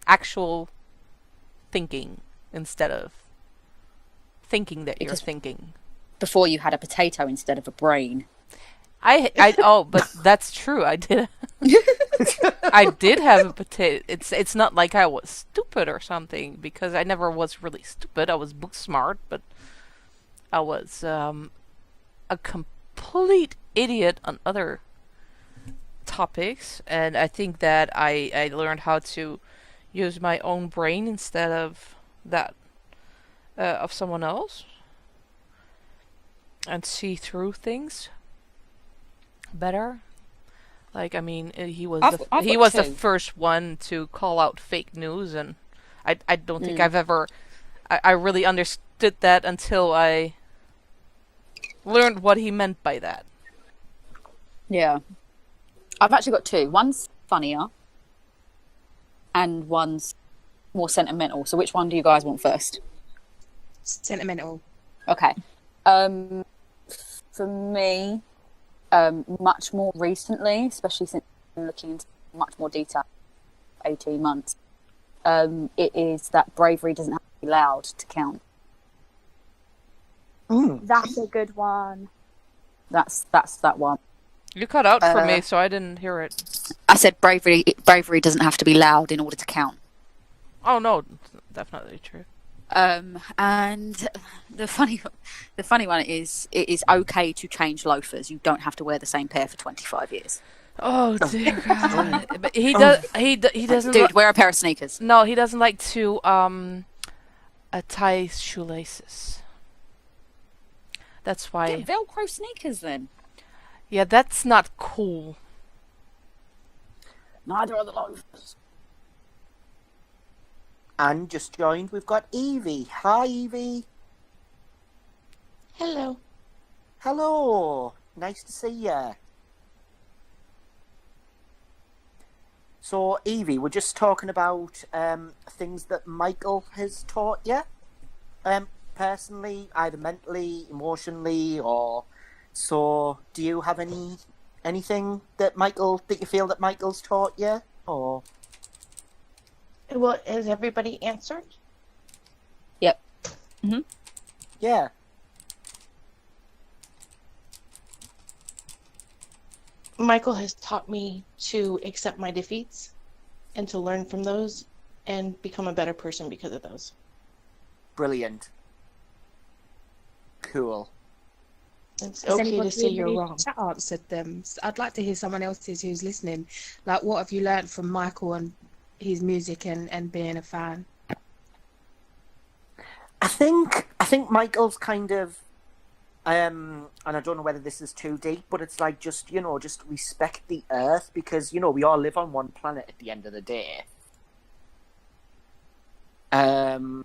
Actual thinking instead of thinking that you're Because- thinking. Before you had a potato instead of a brain. Oh, but that's true. I did. I did have a potato. It's not like I was stupid or something, because I never was really stupid. I was book smart, but I was a complete idiot on other topics, and I think that I learned how to use my own brain instead of that of someone else, and see through things better. Like, I mean, he was I've he got was the two. first one to call out fake news, and I don't think I've ever I really understood that until I learned what he meant by that. Yeah. I've actually got two. One's funnier and one's more sentimental. So which one do you guys want first? Sentimental. Okay. For me, much more recently, especially since I've been looking into much more detail, 18 months, it is that bravery doesn't have to be loud to count. That's a good one. That's that one. You cut out for me, so I didn't hear it. I said bravery doesn't have to be loud in order to count. Oh no, definitely true. And the funny one is, it is okay to change loafers. You don't have to wear the same pair for 25 years. Oh dear God! But he doesn't. Dude, wear a pair of sneakers. No, he doesn't like to tie shoelaces. That's why. Get Velcro sneakers then. Yeah, that's not cool. Neither are the loafers. And just joined, we've got Evie. Hi, Evie. Hello. Hello. Nice to see you. So, Evie, we're just talking about things that Michael has taught you, personally, either mentally, emotionally, or so. Do you have anything that you feel that Michael's taught you, or? Well, has everybody answered? Yep. Yeah. Michael has taught me to accept my defeats and to learn from those and become a better person because of those. Brilliant. Cool. It's Has okay to anybody say in you're the wrong. chat answered them? I'd like to hear someone else's who's listening. Like, what have you learned from Michael and his music and being a fan? I think Michael's kind of, and I don't know whether this is too deep, but it's like just respect the earth, because, we all live on one planet at the end of the day. And,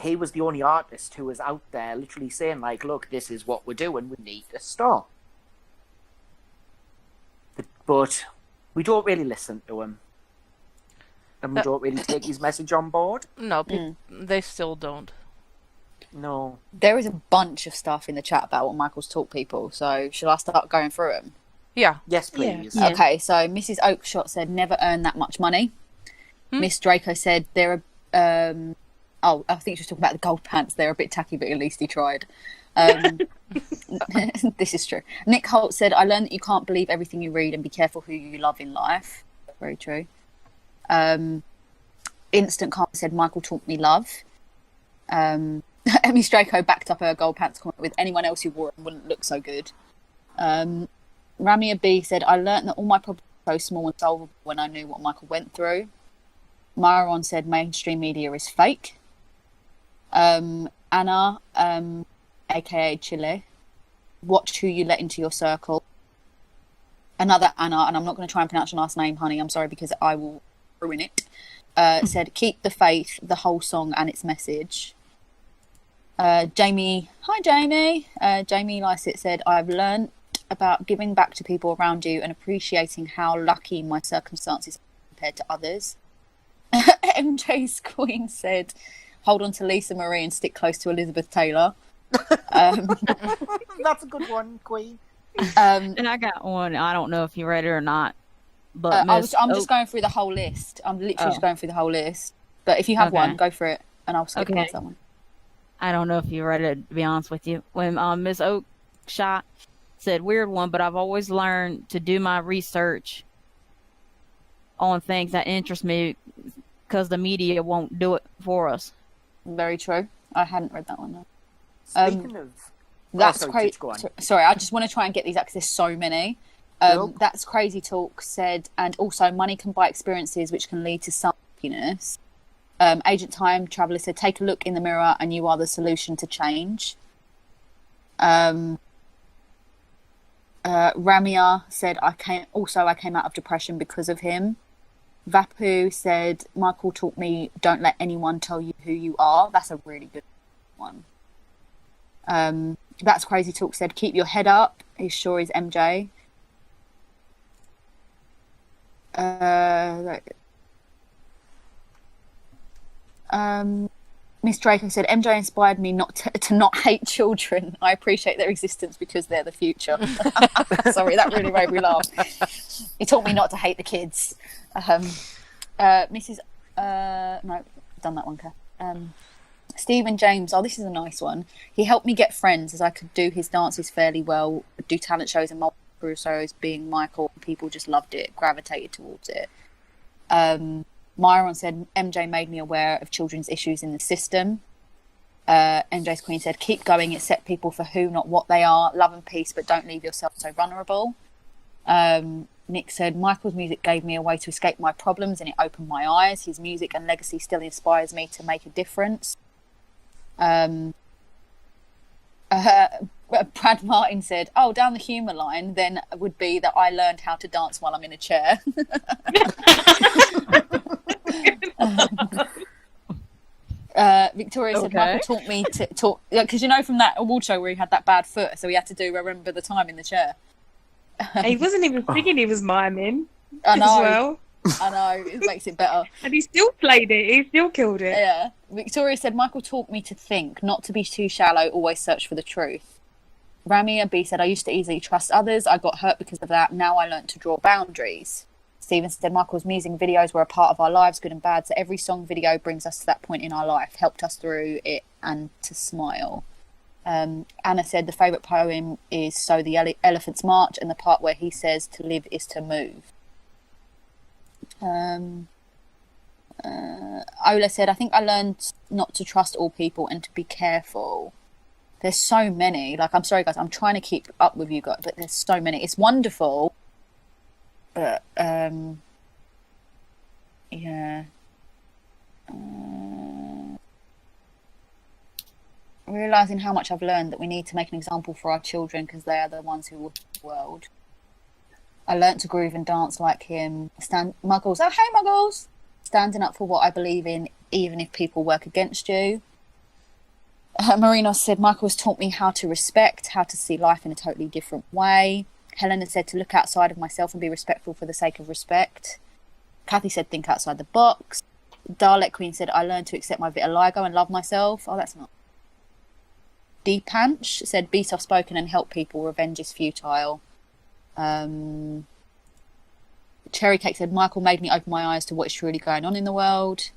he was the only artist who was out there literally saying, like, look, this is what we're doing, we need to stop. But we don't really listen to him. And we don't really take his message on board. No, they still don't. No. There is a bunch of stuff in the chat about what Michael's taught people. So shall I start going through them? Yeah. Yes, please. Yeah. Okay, so Mrs. Oakshot said never earn that much money. Miss Draco said there are. Oh, I think she was talking about the gold pants. They're a bit tacky, but at least he tried. This is true. Nick Holt said, I learned that you can't believe everything you read and be careful who you love in life. Very true. Instant Calm said, Michael taught me love. Miss Draco backed up her gold pants comment with, anyone else who wore them wouldn't look so good. Ramia B said, I learned that all my problems were so small and solvable when I knew what Michael went through. Myron said, mainstream media is fake. Anna, aka Chile, watch who you let into your circle. Another Anna, and I'm not going to try and pronounce your last name, honey. I'm sorry because I will ruin it. Said, keep the faith, the whole song and its message. Jamie, hi Jamie. Jamie Lysett said, I've learned about giving back to people around you and appreciating how lucky my circumstances are compared to others. MJ's Queen said, hold on to Lisa Marie and stick close to Elizabeth Taylor. That's a good one, Queen. And I got one. I don't know if you read it or not. But I'm just going through the whole list. I'm literally just going through the whole list. But if you have one, go for it, and I'll skip past that one. I don't know if you read it, to be honest with you. When Miss Oakshot said, weird one, but I've always learned to do my research on things that interest me because the media won't do it for us. Very true. I hadn't read that one, though. Speaking of... That's crazy. Sorry, I just want to try and get these out because there's so many. That's Crazy Talk said, and also money can buy experiences which can lead to some happiness. Agent Time Traveller said, take a look in the mirror and you are the solution to change. Ramia said, I came out of depression because of him. Vapu said, Michael taught me, don't let anyone tell you who you are. That's a really good one. That's Crazy Talk said, keep your head up. He sure is MJ. Miss Draco said, MJ inspired me not to not hate children. I appreciate their existence because they're the future. Sorry, that really made me laugh. He taught me not to hate the kids. Mrs. No, done that one, Kath. Stephen James, this is a nice one. He helped me get friends as I could do his dances fairly well, do talent shows and multiple shows being Michael. People just loved it, gravitated towards it. Myron said, MJ made me aware of children's issues in the system. MJ's Queen said, keep going, accept people for who, not what they are. Love and peace, but don't leave yourself so vulnerable. Nick said, Michael's music gave me a way to escape my problems and it opened my eyes. His music and legacy still inspires me to make a difference. Brad Martin said, down the humour line then would be that I learned how to dance while I'm in a chair. Victoria said, Michael taught me to talk, because from that award show where he had that bad foot, so he had to do Remember the Time in the chair. He wasn't even singing, he was miming. I know. As well. I know, it makes it better. And he still played it, he still killed it. Yeah. Victoria said, Michael taught me to think, not to be too shallow, always search for the truth. Ramia B said, I used to easily trust others. I got hurt because of that. Now I learned to draw boundaries. Stephen said, Michael's music videos were a part of our lives, good and bad. So every song video brings us to that point in our life, helped us through it and to smile. Anna said, the favourite poem is So the Elephants March, and the part where he says to live is to move. Ola said, I think I learned not to trust all people and to be careful. There's so many. I'm sorry, guys. I'm trying to keep up with you guys, but there's so many. It's wonderful. But, yeah. Realising how much I've learned that we need to make an example for our children because they are the ones who will heal the world. I learnt to groove and dance like him. Muggles. Oh, hey, Muggles! Standing up for what I believe in, even if people work against you. Marina said, Michael has taught me how to respect, how to see life in a totally different way. Helena said to look outside of myself and be respectful for the sake of respect. Kathy said, think outside the box. Dalek Queen said, I learned to accept my vitiligo and love myself. Oh, that's not. Deepanch said, be soft-spoken and help people. Revenge is futile. Cherry Cake said, Michael made me open my eyes to what is truly going on in the world.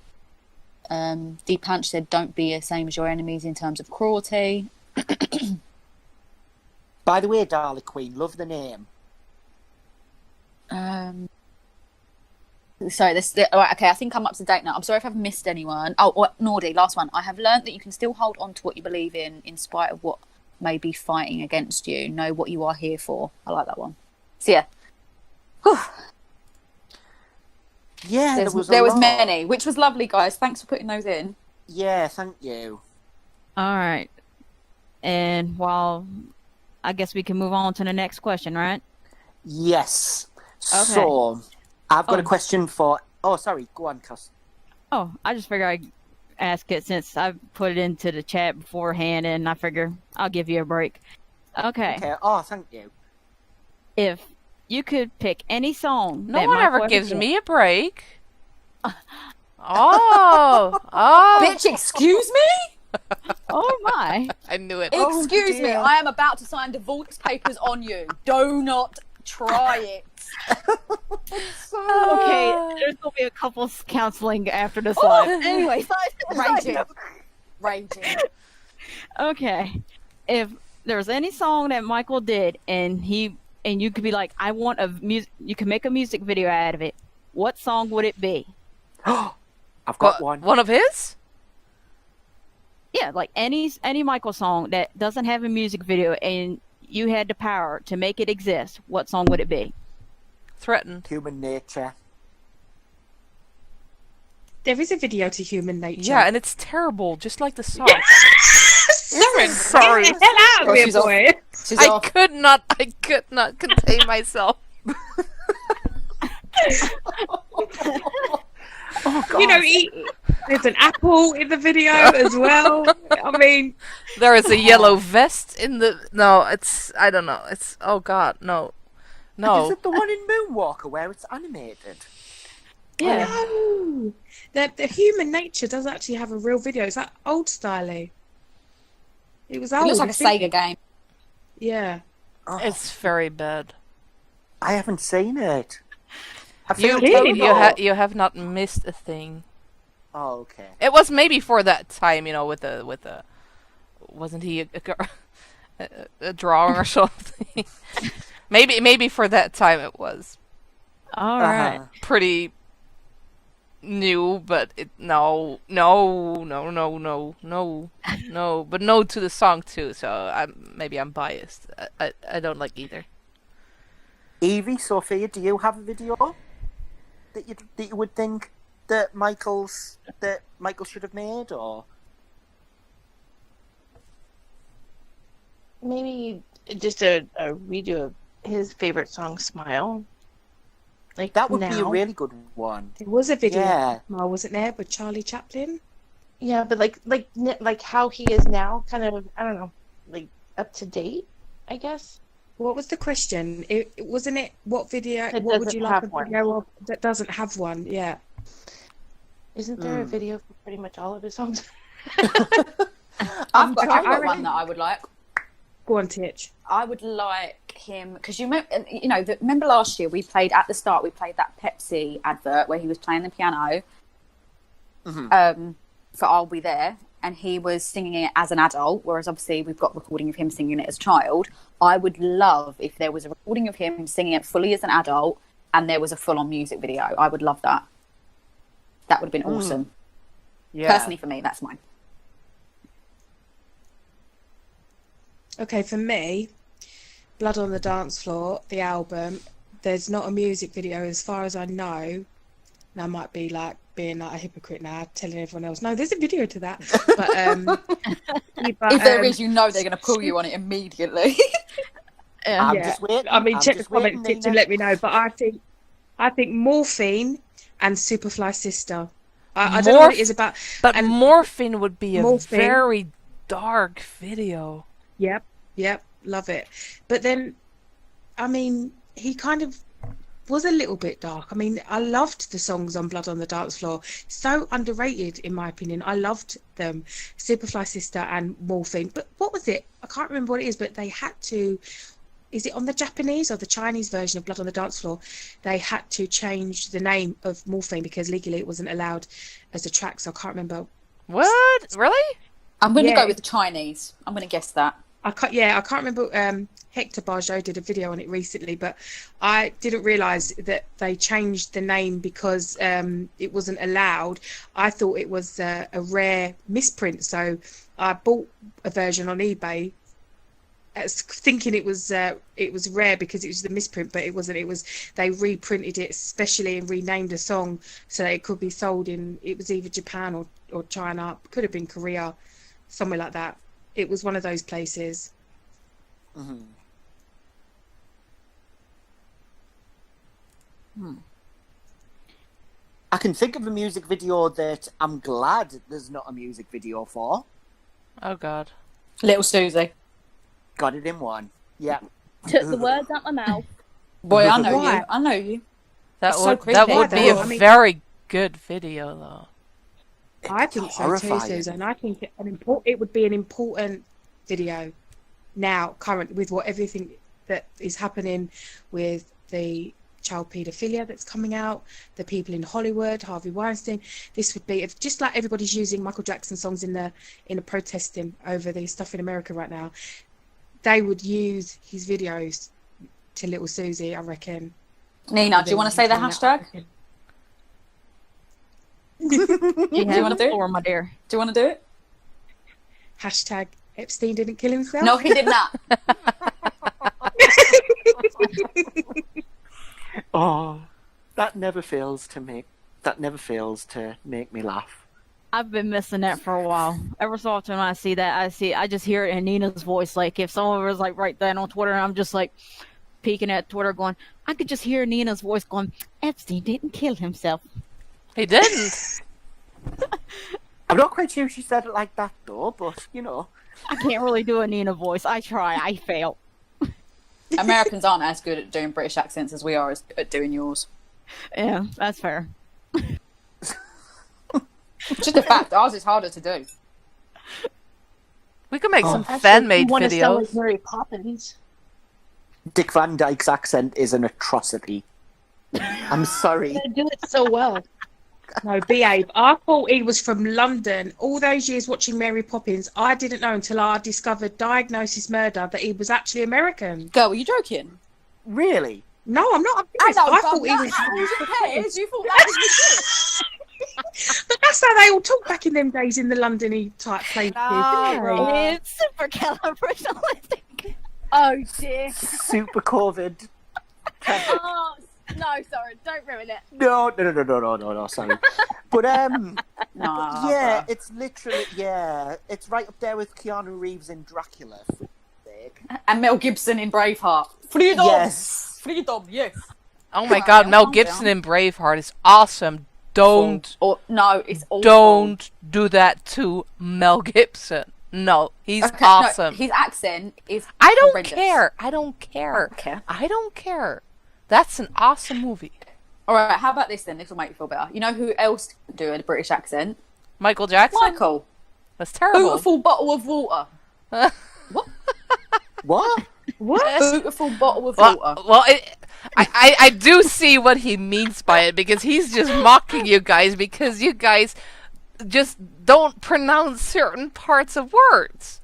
Deepanch said, don't be the same as your enemies in terms of cruelty. By the way, Dalek Queen, love the name. Sorry, right, okay, I think I'm up to date now. I'm sorry if I've missed anyone. Nordy, last one. I have learned that you can still hold on to what you believe in spite of what may be fighting against you. Know what you are here for. I like that one. So, yeah. Whew. Yeah, there was many, which was lovely, guys. Thanks for putting those in. Yeah, thank you. All right. And I guess we can move on to the next question, right? Yes. Okay. So, I've got a Oh. question for... Oh, sorry. Go on, Cos. Oh, I just figured I'd ask it since I put it into the chat beforehand, and I figure I'll give you a break. Okay. Okay. Oh, thank you. If you could pick any song No that one ever Michael gives did- me a break. Oh, Bitch, excuse me? Oh my! I knew it. Excuse me, dear. I am about to sign divorce papers on you. Do not try it. Okay, there's gonna be a couples counseling after this live. Anyway, Raging. Raging. okay. If there's any song that Michael did, and you could be like, I want a music. You can make a music video out of it. What song would it be? I've got one. One of his? Yeah, like any Michael song that doesn't have a music video, and you had the power to make it exist. What song would it be? Threatened. Human Nature. There is a video to Human Nature. Yeah, and it's terrible, just like the song. Sorry. Sorry. Get the hell out of here, she's off. boy. She's I off. could not contain myself. Oh, God. You know, there's an apple in the video as well. I mean, There is a yellow vest in the... No, it's... I don't know. It's... Oh, God, no. Is No. it the one in Moonwalker where it's animated? Yeah. no. The Human Nature does actually have a real video. It's like old styley. It was It old. looks like a I think- Sega game. Yeah. Oh, It's very bad. I haven't seen it. Have You, Really? you have not missed a thing. Oh, okay. It was maybe for that time, with the... Wasn't he a drawer or something? Maybe for that time it was All right. Uh-huh. pretty new, but no, but no to the song too. So maybe I'm biased. I don't like either. Evie, Sophia, do you have a video that you would think that Michael should have made, or? Maybe just a redo of his favorite song, "Smile." Like That would be a now. really good one. There was a video. Yeah. Well, wasn't there, with Charlie Chaplin? Yeah, but like how he is now, kind of, I don't know, like up to date, I guess. What was the question? Wasn't it what video? That What would doesn't you like have a one. video of that doesn't have one? Yeah. Isn't there a video for pretty much all of his songs? I've got I one that I would like. Go on, Titch. I would like him because remember last year we played at the start. We played that Pepsi advert where he was playing the piano for "I'll Be There," and he was singing it as an adult. Whereas obviously we've got recording of him singing it as a child. I would love if there was a recording of him singing it fully as an adult, and there was a full-on music video. I would love that. That would have been awesome. Yeah. Personally, for me, that's mine. Okay, for me, Blood on the Dance Floor, the album. There's not a music video, as far as I know. And I might be like being like a hypocrite now, telling everyone else, no, there's a video to that. But If there is, they're going to pull you on it immediately. I'm yeah. just waiting. I mean, I'm check the just waiting, comment to Nina. let me know. But I think Morphine and Superfly Sister. I don't know what it is about. But and- Morphine would be a Morphine. very dark video. Yep, love it. But then, I mean, he kind of was a little bit dark. I mean, I loved the songs on Blood on the Dance Floor. So underrated, in my opinion. I loved them. Superfly Sister and Morphine. But what was it? I can't remember what it is, but they had to... Is it on the Japanese or the Chinese version of Blood on the Dance Floor? They had to change the name of Morphine because legally it wasn't allowed as a track, so I can't remember. What? Really? I'm going to Yeah. go with the Chinese. I'm going to guess that. I can't remember. Hector Barjot did a video on it recently, but I didn't realise that they changed the name because it wasn't allowed. I thought it was a rare misprint, so I bought a version on eBay, thinking it was rare because it was the misprint, but it wasn't. They reprinted it specially and renamed a song so that it could be sold in. It was either Japan or China, could have been Korea, somewhere like that. It was one of those places. I can think of a music video that I'm glad there's not a music video for. Oh God. Little Susie. Got it in one. Yeah. Took the words out my mouth. Boy, I know Why? you. I know you. That That's so would creepy. that would be Though, a I mean- very good video though. I think so too, horrifying. Susan. I think it would be an important video now, current with what everything that is happening with the child paedophilia that's coming out, the people in Hollywood, Harvey Weinstein. This would be just like everybody's using Michael Jackson songs in the protesting over the stuff in America right now. They would use his videos to Little Susie, I reckon. Nina, do you want to say the Then I hashtag? reckon. You you wanna do it? Or my dear. Do you want to do it? Hashtag Epstein didn't kill himself. No, he did not. Oh, that never fails to make me laugh. I've been missing that for a while. Ever so often when I see that, I just hear it in Nina's voice. Like if someone was like write that on Twitter, and I'm just like peeking at Twitter, going, I could just hear Nina's voice going, Epstein didn't kill himself. He didn't. I'm not quite sure she said it like that though, but you know. I can't really do a Nina voice. I try. I fail. Americans aren't as good at doing British accents as we are at doing yours. Yeah, that's fair. Just the fact, ours is harder to do. We could make some Actually, fan-made you want to sound like videos. Mary Poppins. Dick Van Dyke's accent is an atrocity. I'm sorry. You do it so well. No, behave. I thought he was from London. All those years watching Mary Poppins, I didn't know until I discovered Diagnosis Murder that he was actually American. Girl, were you joking? Really? No, I'm not. I know, I but thought he was. who cares? You thought that was But that's how they all talk back in them days in the Londony type places. No. It's supercalifragilistic. Oh dear. Super COVID. Oh, no, sorry, don't ruin it. No, sorry. But No, yeah, bruh. it's literally it's right up there with Keanu Reeves in Dracula. For sake. And Mel Gibson in Braveheart. Freedom! Yes. Freedom, yes. Oh my God, Mel calm Gibson down. in Braveheart is awesome. Don't No, it's awful. don't do that to Mel Gibson. No, he's Okay, no, awesome. his accent is I don't horrendous. care. I don't care. Okay. I don't care. That's an awesome movie. All right, how about this then? This will make you feel better. You know who else can do a British accent? Michael Jackson? Michael. That's terrible. Beautiful bottle of water. What? What? Beautiful bottle of water. Well, I do see what he means by it, because he's just mocking you guys because you guys just don't pronounce certain parts of words.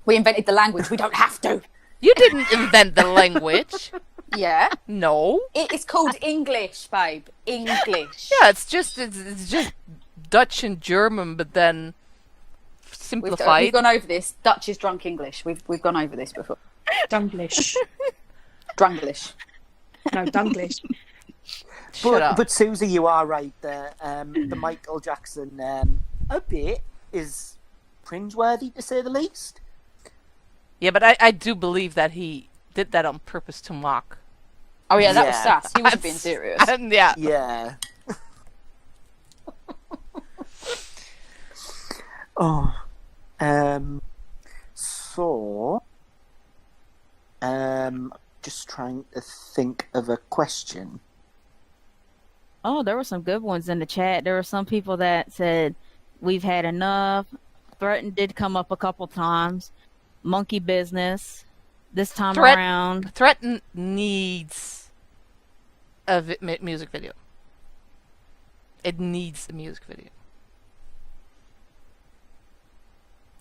We invented the language. We don't have to. You didn't invent the language. Yeah. No. It's called English, babe. English. Yeah, it's just Dutch and German, but then simplified. We've gone over this. Dutch is drunk English. We've gone over this before. Dunglish. Drunglish. No, Dunglish. Shut up. But Susie, you are right there. The Michael Jackson a bit is cringeworthy to say the least. Yeah, but I do believe that he did that on purpose to mock. Oh yeah, that was Yeah. sass. He wasn't being serious. And yeah. Yeah. Oh. So. Just trying to think of a question. Oh, there were some good ones in the chat. There were some people that said, we've had enough. Threatened did come up a couple times. Monkey business. This time around. Threaten needs a music video. It needs a music video.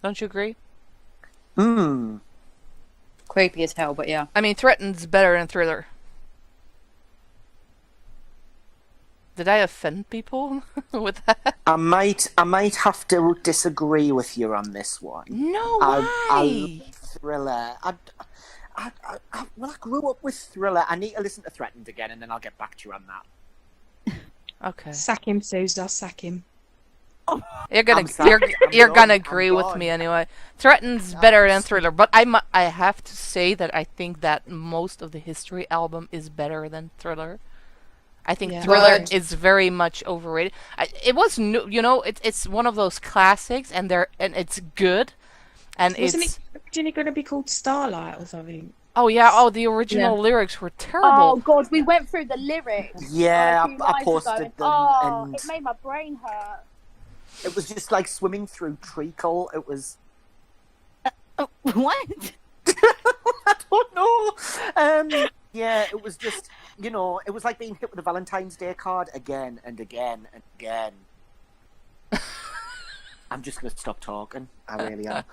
Don't you agree? Creepy as hell, but yeah. I mean, Threaten's better than Thriller. Did I offend people with that? I might have to disagree with you on this one. No, I why? Thriller. Well, I grew up with Thriller. I need to listen to Threatened again, and then I'll get back to you on that. Okay. Sack him, Suze. I'll sack him. You're gonna I'm sorry. you're I'm gonna done. agree I'm with done. me anyway. Threaten's better than Thriller, but I have to say that I think that most of the History album is better than Thriller. I think Yeah. Thriller Right. is very much overrated. It was new, you know, it's one of those classics, and it's good, and Wasn't it's it originally going to be called Starlight or something? oh yeah, oh the original lyrics were Oh terrible. god, we went through the lyrics. Yeah, a few I nights posted ago, them, oh, and it made my brain hurt. it was just like swimming through treacle. It was. What? I don't know. Yeah, it was just, you know, it was like being hit with a Valentine's Day card again and again and again. I'm just going to stop talking. I really am.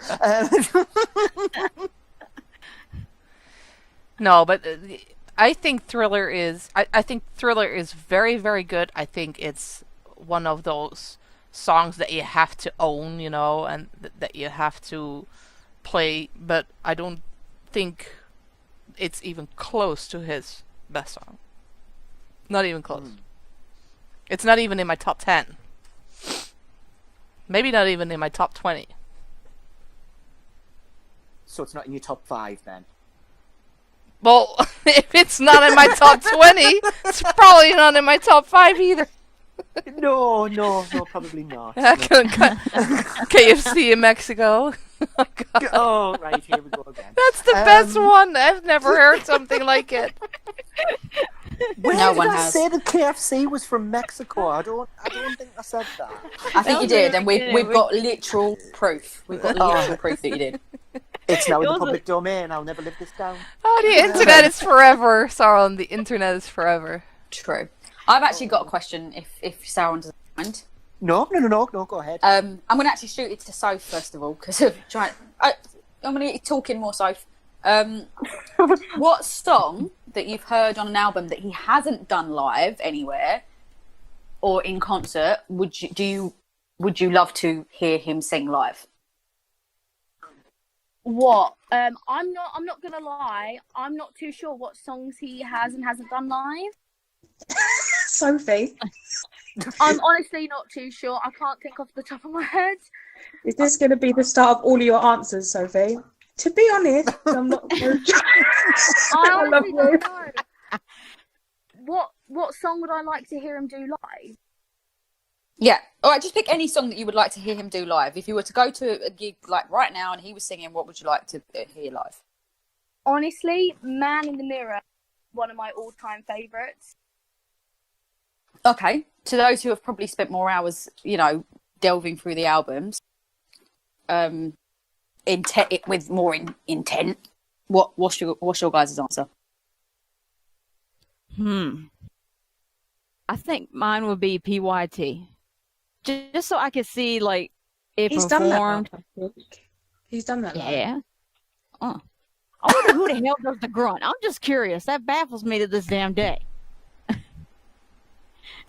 No, but I think Thriller is. I think Thriller is very, very good. I think it's one of those songs that you have to own, you know, and that you have to play. But I don't think it's even close to his best song. Not even close. It's not even in my top 10. Maybe not even in my top 20. So it's not in your top 5 then? Well, if it's not in my top 20, it's probably not in my top 5 either. No, probably not. KFC in Mexico. Oh, God. Oh, right, here we go again. That's the best one. I've never heard something like it. Where No did one I has. say that KFC was from Mexico? I don't think I said that. I think you did, and Yeah, we've got literal proof. We've got literal proof that you did. It's now in It the was public domain. I'll never live this down. Oh, the internet is forever, Sauron. The internet is forever. True. I've actually got a question. If Sauron doesn't mind, No, go ahead. I'm going to actually shoot it to Soph first of all because of trying. I'm going to get you talking more, Soph. What song that you've heard on an album that he hasn't done live anywhere or in concert would you love to hear him sing live? What? I'm not gonna lie. I'm not too sure what songs he has and hasn't done live. Sophie, I'm honestly not too sure. I can't think off the top of my head. is this going to be the start of all of your answers, Sophie? To be honest, I'm not very sure. I I love honestly you. don't know. What song would I like to hear him do live? Yeah. All right. Just pick any song that you would like to hear him do live. If you were to go to a gig like right now and he was singing, what would you like to hear live? Honestly, Man in the Mirror, one of my all-time favourites. Okay. To those who have probably spent more hours, you know, delving through the albums, with more intent, what's your guys' answer? I think mine would be PYT. Just so I could see, like, it He's done that. performed. Live, I think. He's done that. Live. Yeah. I wonder who the hell does the grunt. I'm just curious. That baffles me to this damn day.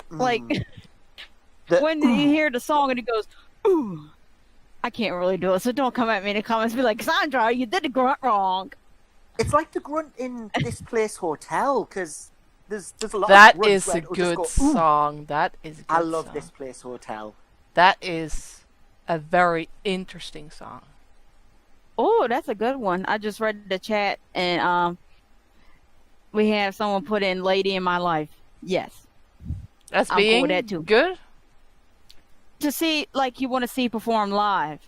Like, when you hear the song and it goes, ooh, I can't really do it, so don't come at me in the comments and be like, Sandra, you did the grunt wrong. It's like the grunt in This Place Hotel, because there's a lot That of grunts is where a it'll good just go, "Ooh, song. That is a good I love song. This Place Hotel." That is a very interesting song. Oh, that's a good one. I just read the chat and we have someone put in Lady in My Life. Yes. That's I'm cool being with that too. good. To see, like, you want to see perform live.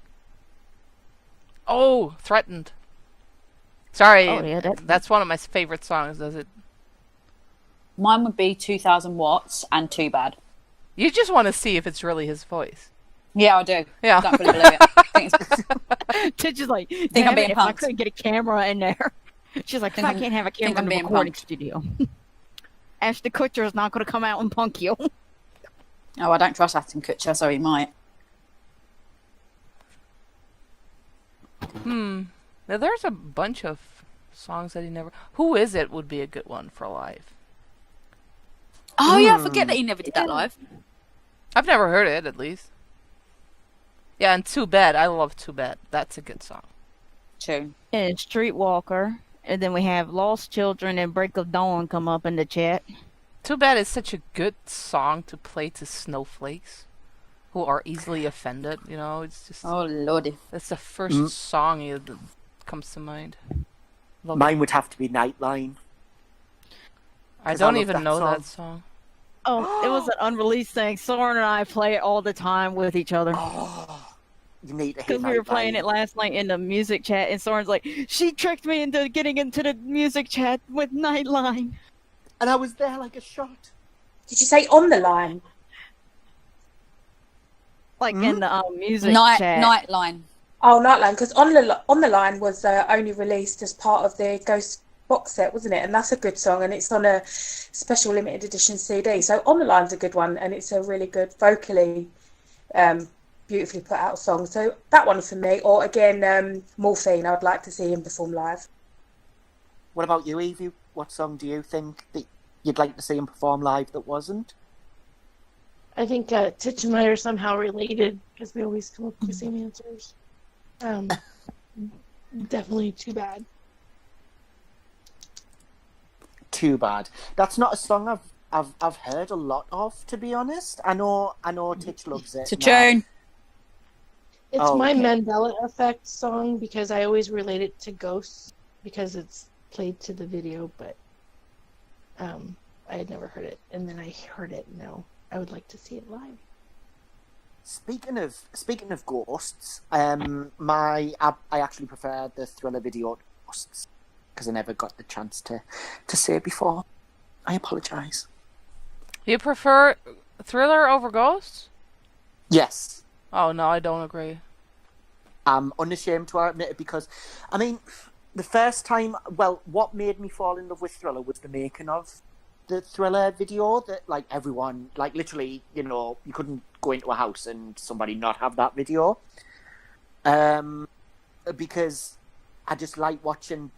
Oh, Threatened. Sorry, Oh, yeah, that's one of my favorite songs. Does it? Mine would be 2000 Watts and Too Bad. You just want to see if it's really his voice. Yeah, I do. Yeah. Don't really believe it. I think it's- Titch is like, I'm damn being it, if I punked. couldn't get a camera in there. She's like, I can't have a camera I'm in the being recording punked. studio. Ashton Kutcher is not going to come out and punk you. Oh, I don't trust Ashton Kutcher, so he might. Now, there's a bunch of songs that he never. Who Is It would be a good one for live. Oh yeah, I forget that he never did that live. I've never heard it, at least. Yeah, and Too Bad. I love Too Bad. That's a good song. Tune. And Streetwalker. And then we have Lost Children and Break of Dawn come up in the chat. Too Bad is such a good song to play to snowflakes who are easily offended. You know, it's just. Oh lordy. That's the first song that comes to mind. Love Mine would have to be Nightline. I 'cause don't love even that know song. that song. Oh, it was an unreleased thing. Soren and I play it all the time with each other. Oh, you need to hear Because we were playing it last night in the music chat, and Soren's like, she tricked me into getting into the music chat with Nightline. And I was there like a shot. Did you say on the line? Like in the music chat. Nightline. Oh, Nightline, because on the line was only released as part of the Ghost box set, wasn't it? And that's a good song, and it's on a special limited edition CD. So On the Line's a good one, and it's a really good vocally, beautifully put out song. So that one for me. Or again, Morphine. I would like to see him perform live. What about you, Evie? What song do you think that you'd like to see him perform live that wasn't? I think Titch and I are somehow related because we always come up with the same answers. Definitely Too Bad. Too Bad. That's not a song I've heard a lot of, to be honest. I know Titch loves it. It's a tune. It's my Mandela Effect song because I always relate it to Ghosts because it's played to the video, but I had never heard it, and then I heard it. Now I would like to see it live. Speaking of ghosts, I actually prefer the Thriller video to Ghosts because I never got the chance to say it before. I apologise. You prefer Thriller over Ghosts? Yes. Oh no, I don't agree. I'm unashamed to admit it because, I mean, the first time, well, what made me fall in love with Thriller was the making of the Thriller video that, like, everyone, like, literally, you know, you couldn't go into a house and somebody not have that video. Because I just like watching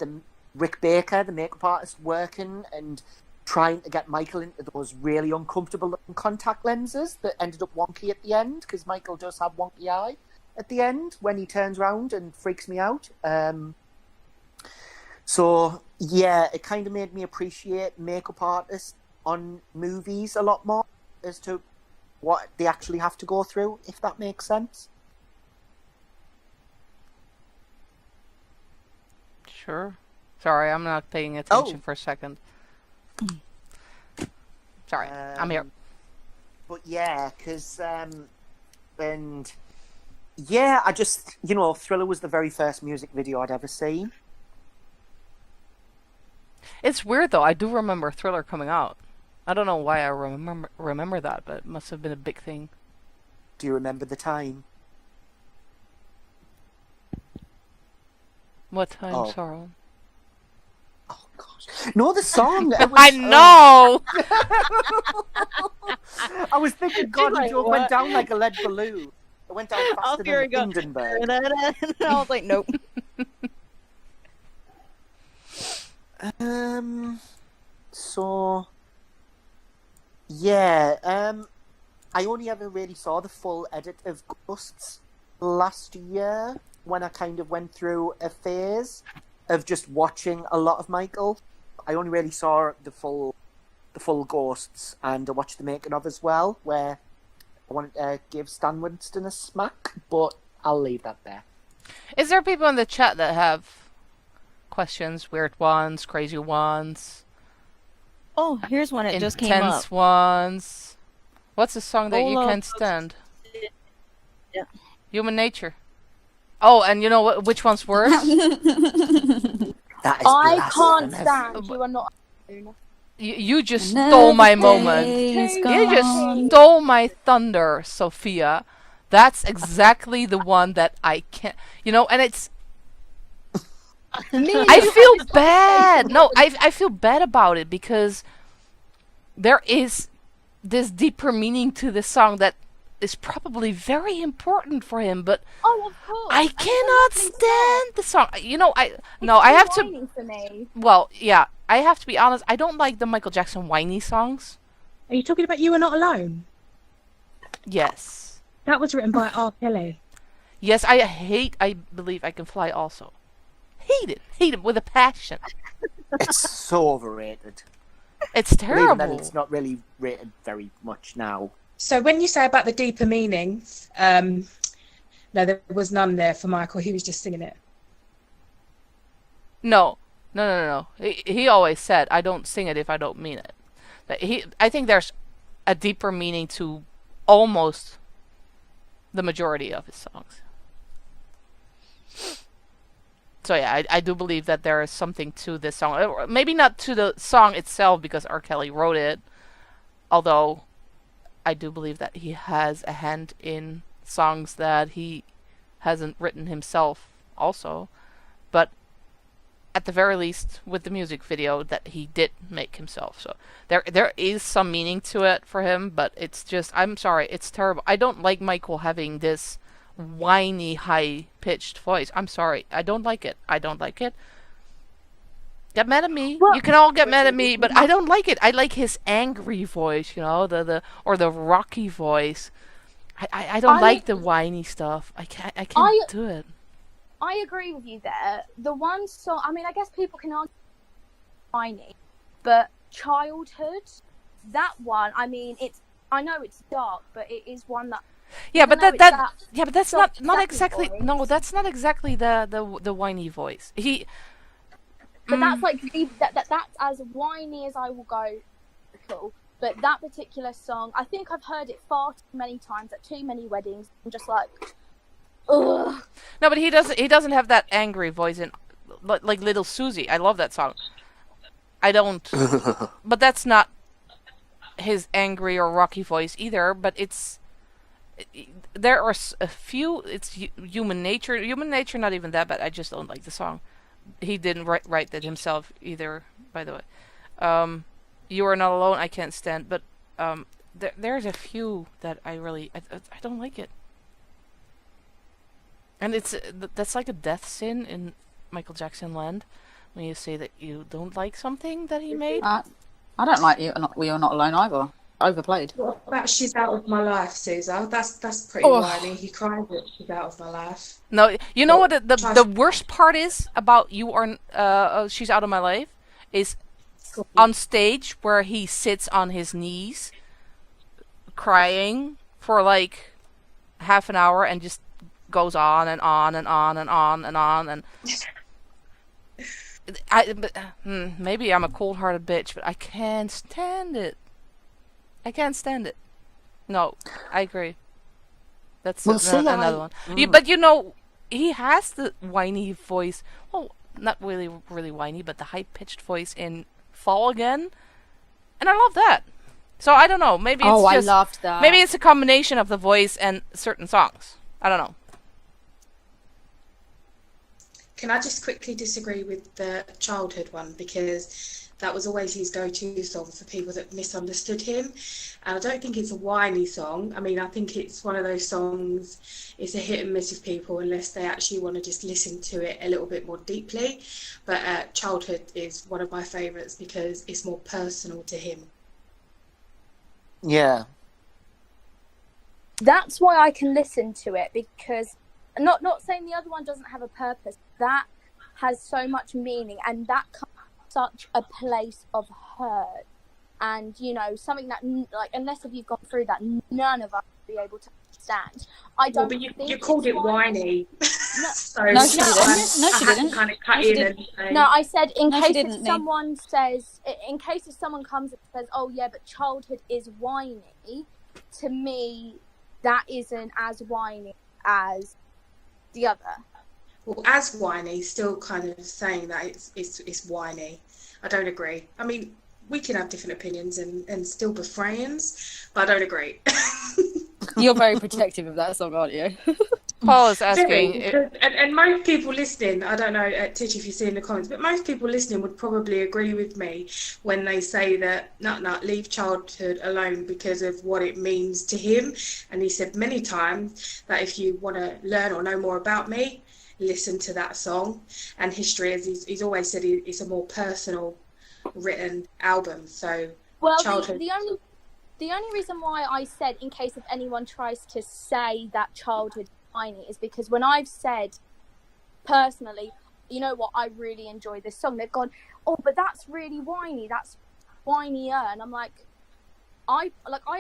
Rick Baker, the makeup artist, working and trying to get Michael into those really uncomfortable looking contact lenses that ended up wonky at the end, because Michael does have wonky eye at the end when he turns around and freaks me out. So, yeah, it kind of made me appreciate makeup artists on movies a lot more as to what they actually have to go through, if that makes sense. Sure. Sorry, I'm not paying attention for a second. Sorry, I'm here. But yeah, because, and yeah, I just, you know, Thriller was the very first music video I'd ever seen. It's weird though. I do remember Thriller coming out. I don't know why I remember that, but it must have been a big thing. Do you remember the time? What time, Sauron? Oh gosh, no, the song. It was, I know. I was thinking, God, the joke went down like a lead balloon. It went down faster than Hindenburg. I was like, nope. So, yeah, I only ever really saw the full edit of Ghosts last year when I kind of went through a phase of just watching a lot of Michael. I only really saw the full Ghosts, and I watched the making of as well, where I wanted to give Stan Winston a smack, but I'll leave that there. Is there people in the chat that have questions, weird ones, crazy ones? Oh, here's one. It just came up. Intense ones. What's the song that you can't stand? Yeah. Human Nature. Oh, and you know what? Which one's worse? That is I can't stand. You are not. You just stole my moment. You just stole my thunder, Sophia. That's exactly the one that I can't. You know, and it's. I feel bad. No, I feel bad about it because there is this deeper meaning to the song that is probably very important for him, but of course. I cannot stand the song. You know, I have to. For me. Well, yeah, I have to be honest. I don't like the Michael Jackson whiny songs. Are you talking about You Are Not Alone? Yes. That was written by R. Kelly. Yes, I Believe I Can Fly also. Hate it with a passion. It's so overrated. It's terrible. Even then, it's not really rated very much now. So when you say about the deeper meaning, no, there was none there for Michael. He was just singing it. No. He always said, I don't sing it if I don't mean it. I think there's a deeper meaning to almost the majority of his songs. So yeah, I do believe that there is something to this song. Maybe not to the song itself because R. Kelly wrote it, although I do believe that he has a hand in songs that he hasn't written himself also. But at the very least, with the music video that he did make himself. So there is some meaning to it for him, but it's just, I'm sorry, it's terrible. I don't like Michael having this whiny, high-pitched voice. I'm sorry. I don't like it. I don't like it. Get mad at me. Well, you can all get mad at me, but I don't like it. I like his angry voice, you know, the rocky voice. I don't like the whiny stuff. I can't do it. I agree with you there. The one song, I mean, I guess people can argue whiny, but Childhood, that one, I mean, I know it's dark, but it is one that. Yeah, but that's soft, not sassy exactly. voice. No, that's not exactly the whiny voice. But that's like that's as whiny as I will go. Cool. But that particular song, I think I've heard it far too many times at too many weddings. I'm just like, ugh. No, but he doesn't have that angry voice in like Little Susie. I love that song. I don't, but that's not his angry or rocky voice either. But there are a few. It's Human Nature. Human Nature, not even that bad. I just don't like the song. He didn't write that himself either, by the way. You Are Not Alone, I can't stand. But there's a few that I don't like it. And that's like a death sin in Michael Jackson land, when you say that you don't like something that he made. I don't like You're Not Alone either. Overplayed. What about She's Out of My Life, Susan? That's pretty whiny. He cried that She's Out of My Life. No, you know what the worst part is about She's Out of My Life is on stage where he sits on his knees crying for like half an hour and just goes on and on and on and on and on and maybe I'm a cold-hearted bitch, but I can't stand it. I can't stand it. No, I agree. That's another one. But you know, he has the whiny voice. Well, not really whiny, but the high-pitched voice in Fall Again, and I love that. So I don't know. Maybe it's I loved that. Maybe it's a combination of the voice and certain songs. I don't know. Can I just quickly disagree with the Childhood one, because that was always his go-to song for people that misunderstood him. And I don't think it's a whiny song. I mean, I think it's one of those songs, it's a hit and miss with people unless they actually want to just listen to it a little bit more deeply. But Childhood is one of my favourites because it's more personal to him. Yeah. That's why I can listen to it, because not saying the other one doesn't have a purpose. That has so much meaning, and that comes from such a place of hurt, and you know, something that like unless you've gone through that, none of us will be able to understand. I don't. But think you called it whiny. No, she didn't. No, she didn't. Kind of cut in and say, No, I said in No, case she if didn't, someone says, in case if someone comes and says, "Oh yeah, but Childhood is whiny," to me, that isn't as whiny as the other. Well, as whiny, still kind of saying that it's whiny. I don't agree. I mean, we can have different opinions and still be friends, but I don't agree. You're very protective of that song, aren't you? Paul is asking. And most people listening, I don't know, Titch, if you see in the comments, but most people listening would probably agree with me when they say that, leave Childhood alone because of what it means to him. And he said many times that if you want to learn or know more about me, listen to that song. And History, as he's always said, it's a more personal written album. So, well, Childhood. The only reason why I said, in case if anyone tries to say that Childhood is whiny, is because when I've said personally, you know what, I really enjoy this song, they've gone, oh, but that's really whiny, that's whinier. And I'm like, I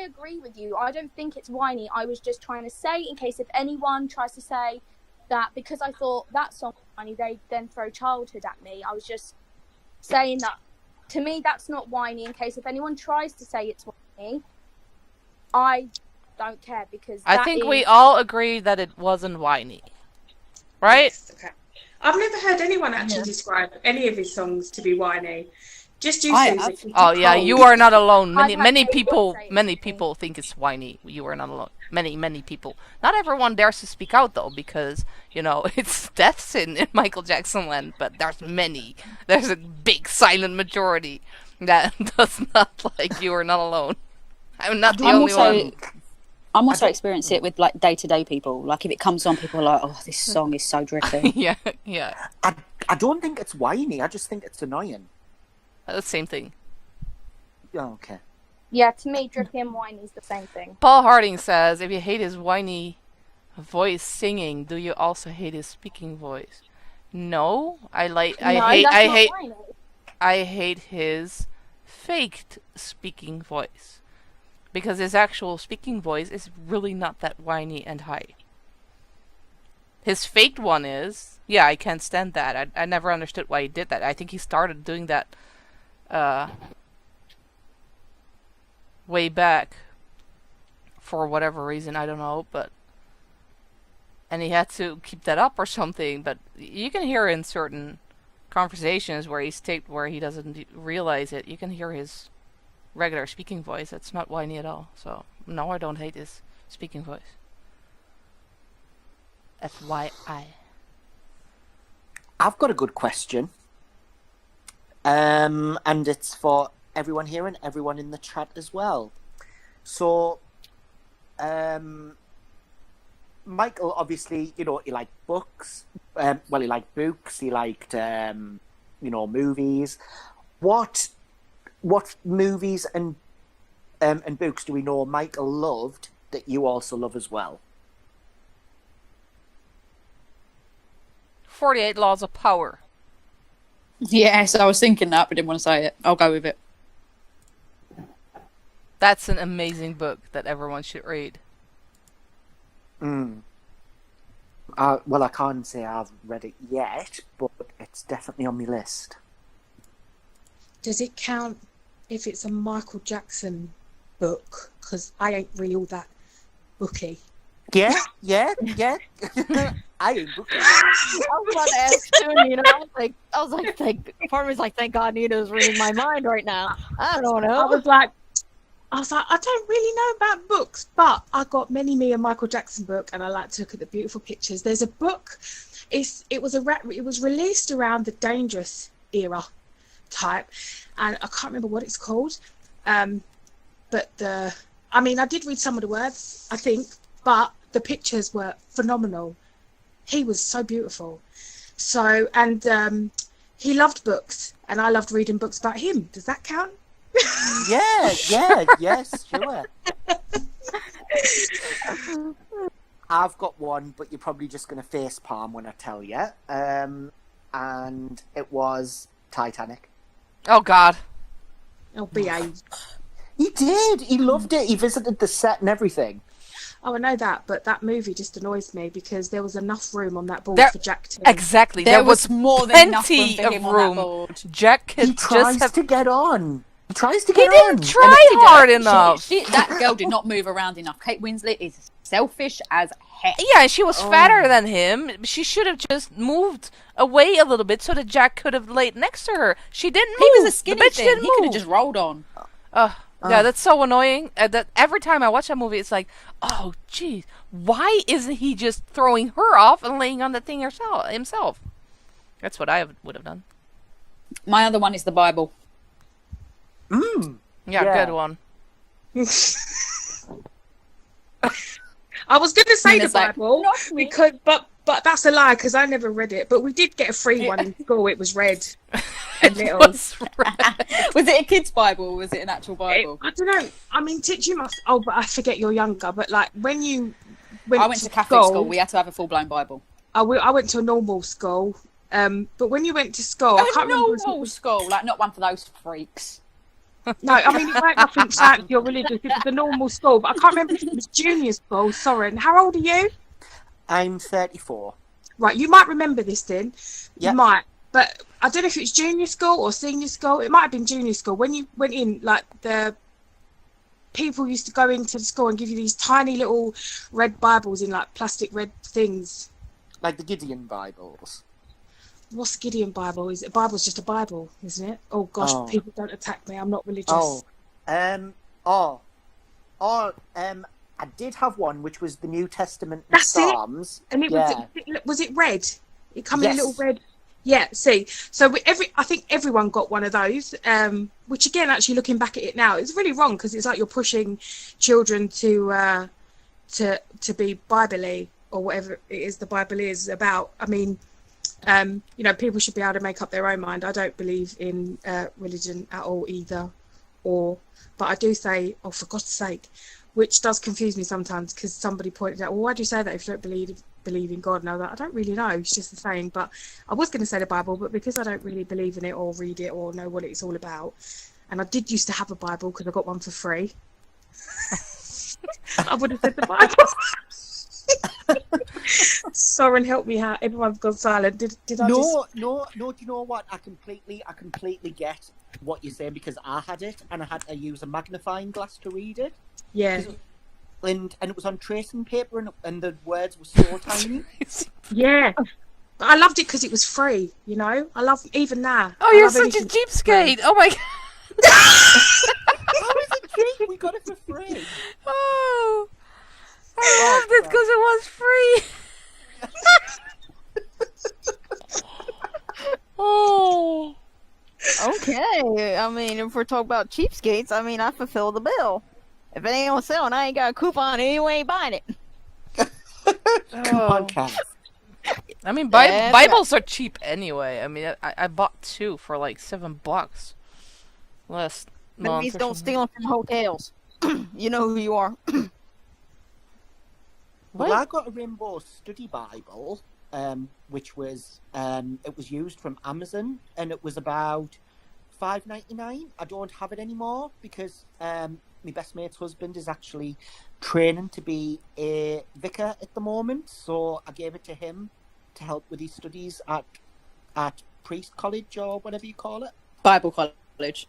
agree with you. I don't think it's whiny. I was just trying to say, in case if anyone tries to say that because I thought that song was whiny, they then throw Childhood at me. I was just saying that to me that's not whiny, in case if anyone tries to say it's whiny, I don't care because I think we all agree that it wasn't whiny. Right? Yes, okay. I've never heard anyone actually describe any of his songs to be whiny. Just you, Susie. Oh yeah, you are not alone. I've Many had people people say think it's whiny. You are not alone. Many people. Not everyone dares to speak out though, because it's death in Michael Jackson land. But there's a big silent majority that does not like You Are Not Alone. I'm not the only one. I'm also experiencing it with like day-to-day people. Like if it comes on, people are like, "Oh, this song is so dripping." yeah. I don't think it's whiny. I just think it's annoying. The same thing. Oh, okay. Yeah, to me, drippy and whiny is the same thing. Paul Harding says, if you hate his whiny voice singing, do you also hate his speaking voice? No, I hate his faked speaking voice. Because his actual speaking voice is really not that whiny and high. His faked one is, yeah, I can't stand that. I never understood why he did that. I think he started doing that way back for whatever reason, I don't know, and he had to keep that up or something. But you can hear in certain conversations where he doesn't realize it, you can hear his regular speaking voice. It's not whiny at all. So no, I don't hate his speaking voice. FYI. I've got a good question. And it's for everyone here and everyone in the chat as well. So, Michael, obviously, he liked books. He liked books. He liked, movies. What movies and books do we know Michael loved that you also love as well? 48 Laws of Power. Yes, I was thinking that, but didn't want to say it. I'll go with it. That's an amazing book that everyone should read. Well, I can't say I've read it yet, but it's definitely on my list. Does it count if it's a Michael Jackson book? Because I ain't really all that booky. Yeah. I ain't booky. I was about to ask too, I was like, part of me's like, thank God Nina's reading my mind right now. I don't know. I was like, I don't really know about books, but I got me a Michael Jackson book, and I like to look at the beautiful pictures. There's a book. It was released around the Dangerous era type, and I can't remember what it's called. But I did read some of the words, I think, but the pictures were phenomenal. He was so beautiful. So, and he loved books, and I loved reading books about him. Does that count? Yes, sure. I've got one, but you're probably just going to facepalm when I tell you. And it was Titanic. Oh, God. Oh, behave. He did. He loved it. He visited the set and everything. Oh, I know that, but that movie just annoys me because there was enough room on that board for Jack to... Exactly. There was more than enough room plenty for of him on room. that board. Jack could He tries to get on. He tries to He get on. didn't try hard enough. That girl did not move around enough. Kate Winslet is selfish as heck. Yeah, she was fatter than him. She should have just moved away a little bit so that Jack could have laid next to her. She didn't move. He was a skinny The bitch thing. didn't He could have move. just rolled on. Yeah, that's so annoying. That every time I watch that movie, it's like, oh, jeez, why isn't he just throwing her off and laying on the thing himself? That's what I would have done. My other one is the Bible. Yeah, good one. I was going to say Nina's the like, Bible, "Not me." because, but that's a lie because I never read it. But we did get a free one in school. It was red and little. Was it a kid's Bible or was it an actual Bible? I don't know. I mean, Titch, you must... Oh, but I forget you're younger. But, like, when you I went to Catholic school. We had to have a full-blown Bible. I went to a normal school. But when you went to school... I can't remember... normal school, like not one for those freaks. No, I mean, it might nothing fancy or religious. It was a normal school. But I can't remember if it was junior school. Sorry. And how old are you? I'm 34. Right, you might remember this then. Yep. You might. But I don't know if it's junior school or senior school. It might have been junior school. When you went in, like, the people used to go into the school and give you these tiny little red Bibles in like plastic red things. Like the Gideon Bibles. What's the Gideon Bible? Is it a Bible's just a Bible, isn't it? Oh gosh, people don't attack me. I'm not religious. I did have one which was the New Testament and That's Psalms. It. And was it red? It come in a little red. Yeah. See, so I think everyone got one of those. Which again, actually looking back at it now, it's really wrong because it's like you're pushing children to be Bible-y or whatever it is the Bible is about. I mean, people should be able to make up their own mind. I don't believe in religion at all either, but I do say, oh, for God's sake, which does confuse me sometimes because somebody pointed out, well, why do you say that if you don't believe in God? And I was like, I don't really know. It's just the saying. But I was going to say the Bible, but because I don't really believe in it or read it or know what it's all about, and I did used to have a Bible because I got one for free. I would have said the Bible. Soren, help me out. Everyone's gone silent. Did I No. Do you know what? I completely get what you're saying because I had it and I had to use a magnifying glass to read it. Yeah. And it was on tracing paper and the words were so tiny. Yeah. But I loved it because it was free, you know? I love even now. Oh, you're such a cheapskate. Oh my God. How is it cheap? We got it for free. Oh. I loved it because it was free. Oh. Okay, I mean, if we're talking about cheapskates, I mean, I fulfill the bill. If it ain't on sale and I ain't got a coupon, anyway, ain't buying it. Coupon card. I mean, Bibles are cheap anyway. I mean, I bought 2 for like $7 last That month. means don't steal them from hotels. You know who you are. Well, I got a Rainbow Study Bible, which was it was used from Amazon, and it was about $5.99. I don't have it anymore because my best mate's husband is actually training to be a vicar at the moment, so I gave it to him to help with his studies at Priest College or whatever you call it. Bible college.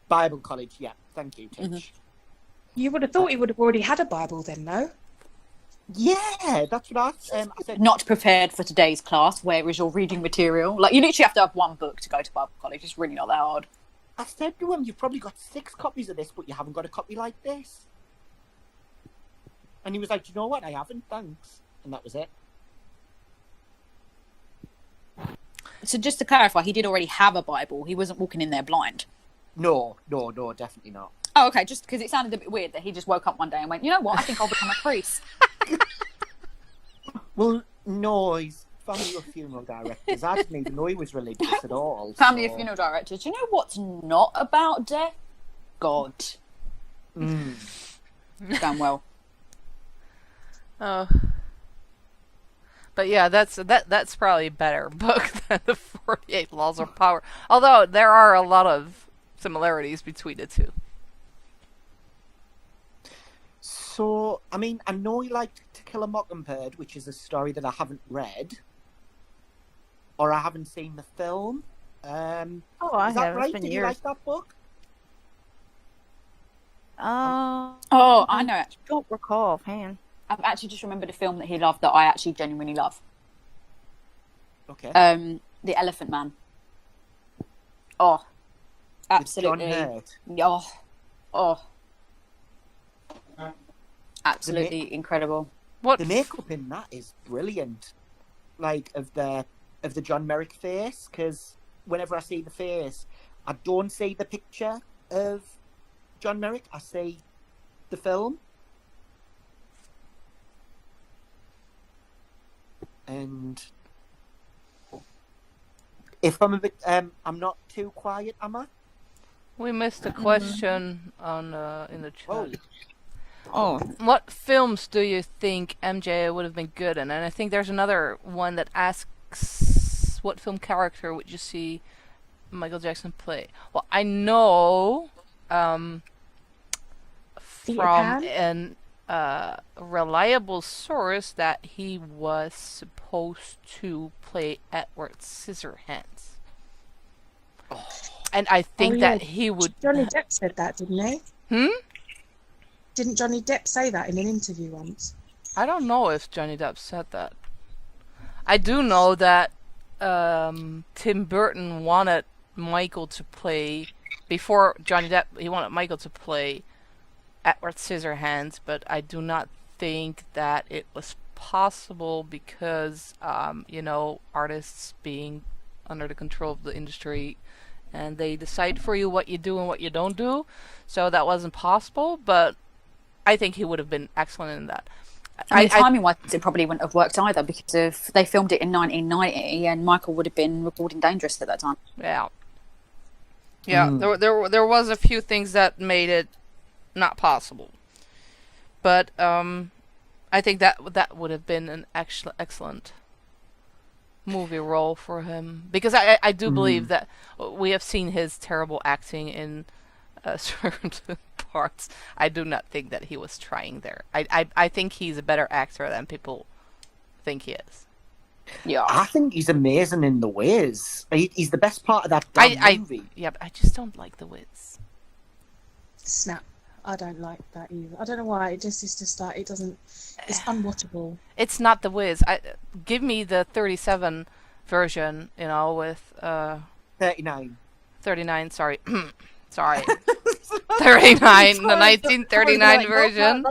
Bible College, yeah. Thank you, Tish. Mm-hmm. You would have thought he would have already had a Bible then, no? Yeah, that's what I said. Not prepared for today's class. Where is your reading material? Like, you literally have to have one book to go to Bible college. It's really not that hard. I said to him, you've probably got 6 copies of this, but you haven't got a copy like this. And he was like, you know what? I haven't, thanks. And that was it. So just to clarify, he did already have a Bible. He wasn't walking in there blind. No, definitely not. Oh, okay, just because it sounded a bit weird that he just woke up one day and went, you know what, I think I'll become a priest. Well, no, he's family of funeral directors. I didn't even know he was religious at all. Family of funeral directors. Do you know what's not about death? God. Mm. Done well. Oh. But yeah, that's probably a better book than the 48 Laws of Power. Although there are a lot of similarities between the two. So, I mean, I know he liked To Kill a Mockingbird, which is a story that I haven't read. Or I haven't seen the film. I is that have. right? It's been Did years. you like that book? Oh, I know. I don't recall offhand. I've actually just remembered a film that he loved that I actually genuinely love. Okay. The Elephant Man. Oh, absolutely. With John Hurt. Oh. Absolutely incredible. What The makeup in that is brilliant. Like, of the John Merrick face, because whenever I see the face, I don't see the picture of John Merrick, I see the film. And if I'm a bit, I'm not too quiet, am I? We missed a question on in the chat. Oh, What films do you think MJ would have been good in? And I think there's another one that asks, what film character would you see Michael Jackson play? Well, I know from an reliable source that he was supposed to play Edward Scissorhands. And I think that he would... Johnny Depp said that, didn't he? Hmm? Didn't Johnny Depp say that in an interview once? I don't know if Johnny Depp said that. I do know that Tim Burton wanted Michael to play before Johnny Depp. He wanted Michael to play Edward Scissorhands, but I do not think that it was possible because artists being under the control of the industry, and they decide for you what you do and what you don't do. So that wasn't possible, but I think he would have been excellent in that. Timing-wise, it probably wouldn't have worked either because they filmed it in 1990 and Michael would have been recording Dangerous at that time. Yeah. There was a few things that made it not possible, but I think that would have been an excellent movie role for him, because I do believe that we have seen his terrible acting in certain parts. I do not think that he was trying there. I think he's a better actor than people think he is. Yeah, I think he's amazing in The Wiz. He's the best part of that damn movie. Yeah, but I just don't like The Wiz. Snap. I don't like that either. I don't know why. It's just like it doesn't. It's unwatchable. It's not The Wiz. Give me the 37 version, with 39. 39. Sorry, sorry. 39, the 1939 version.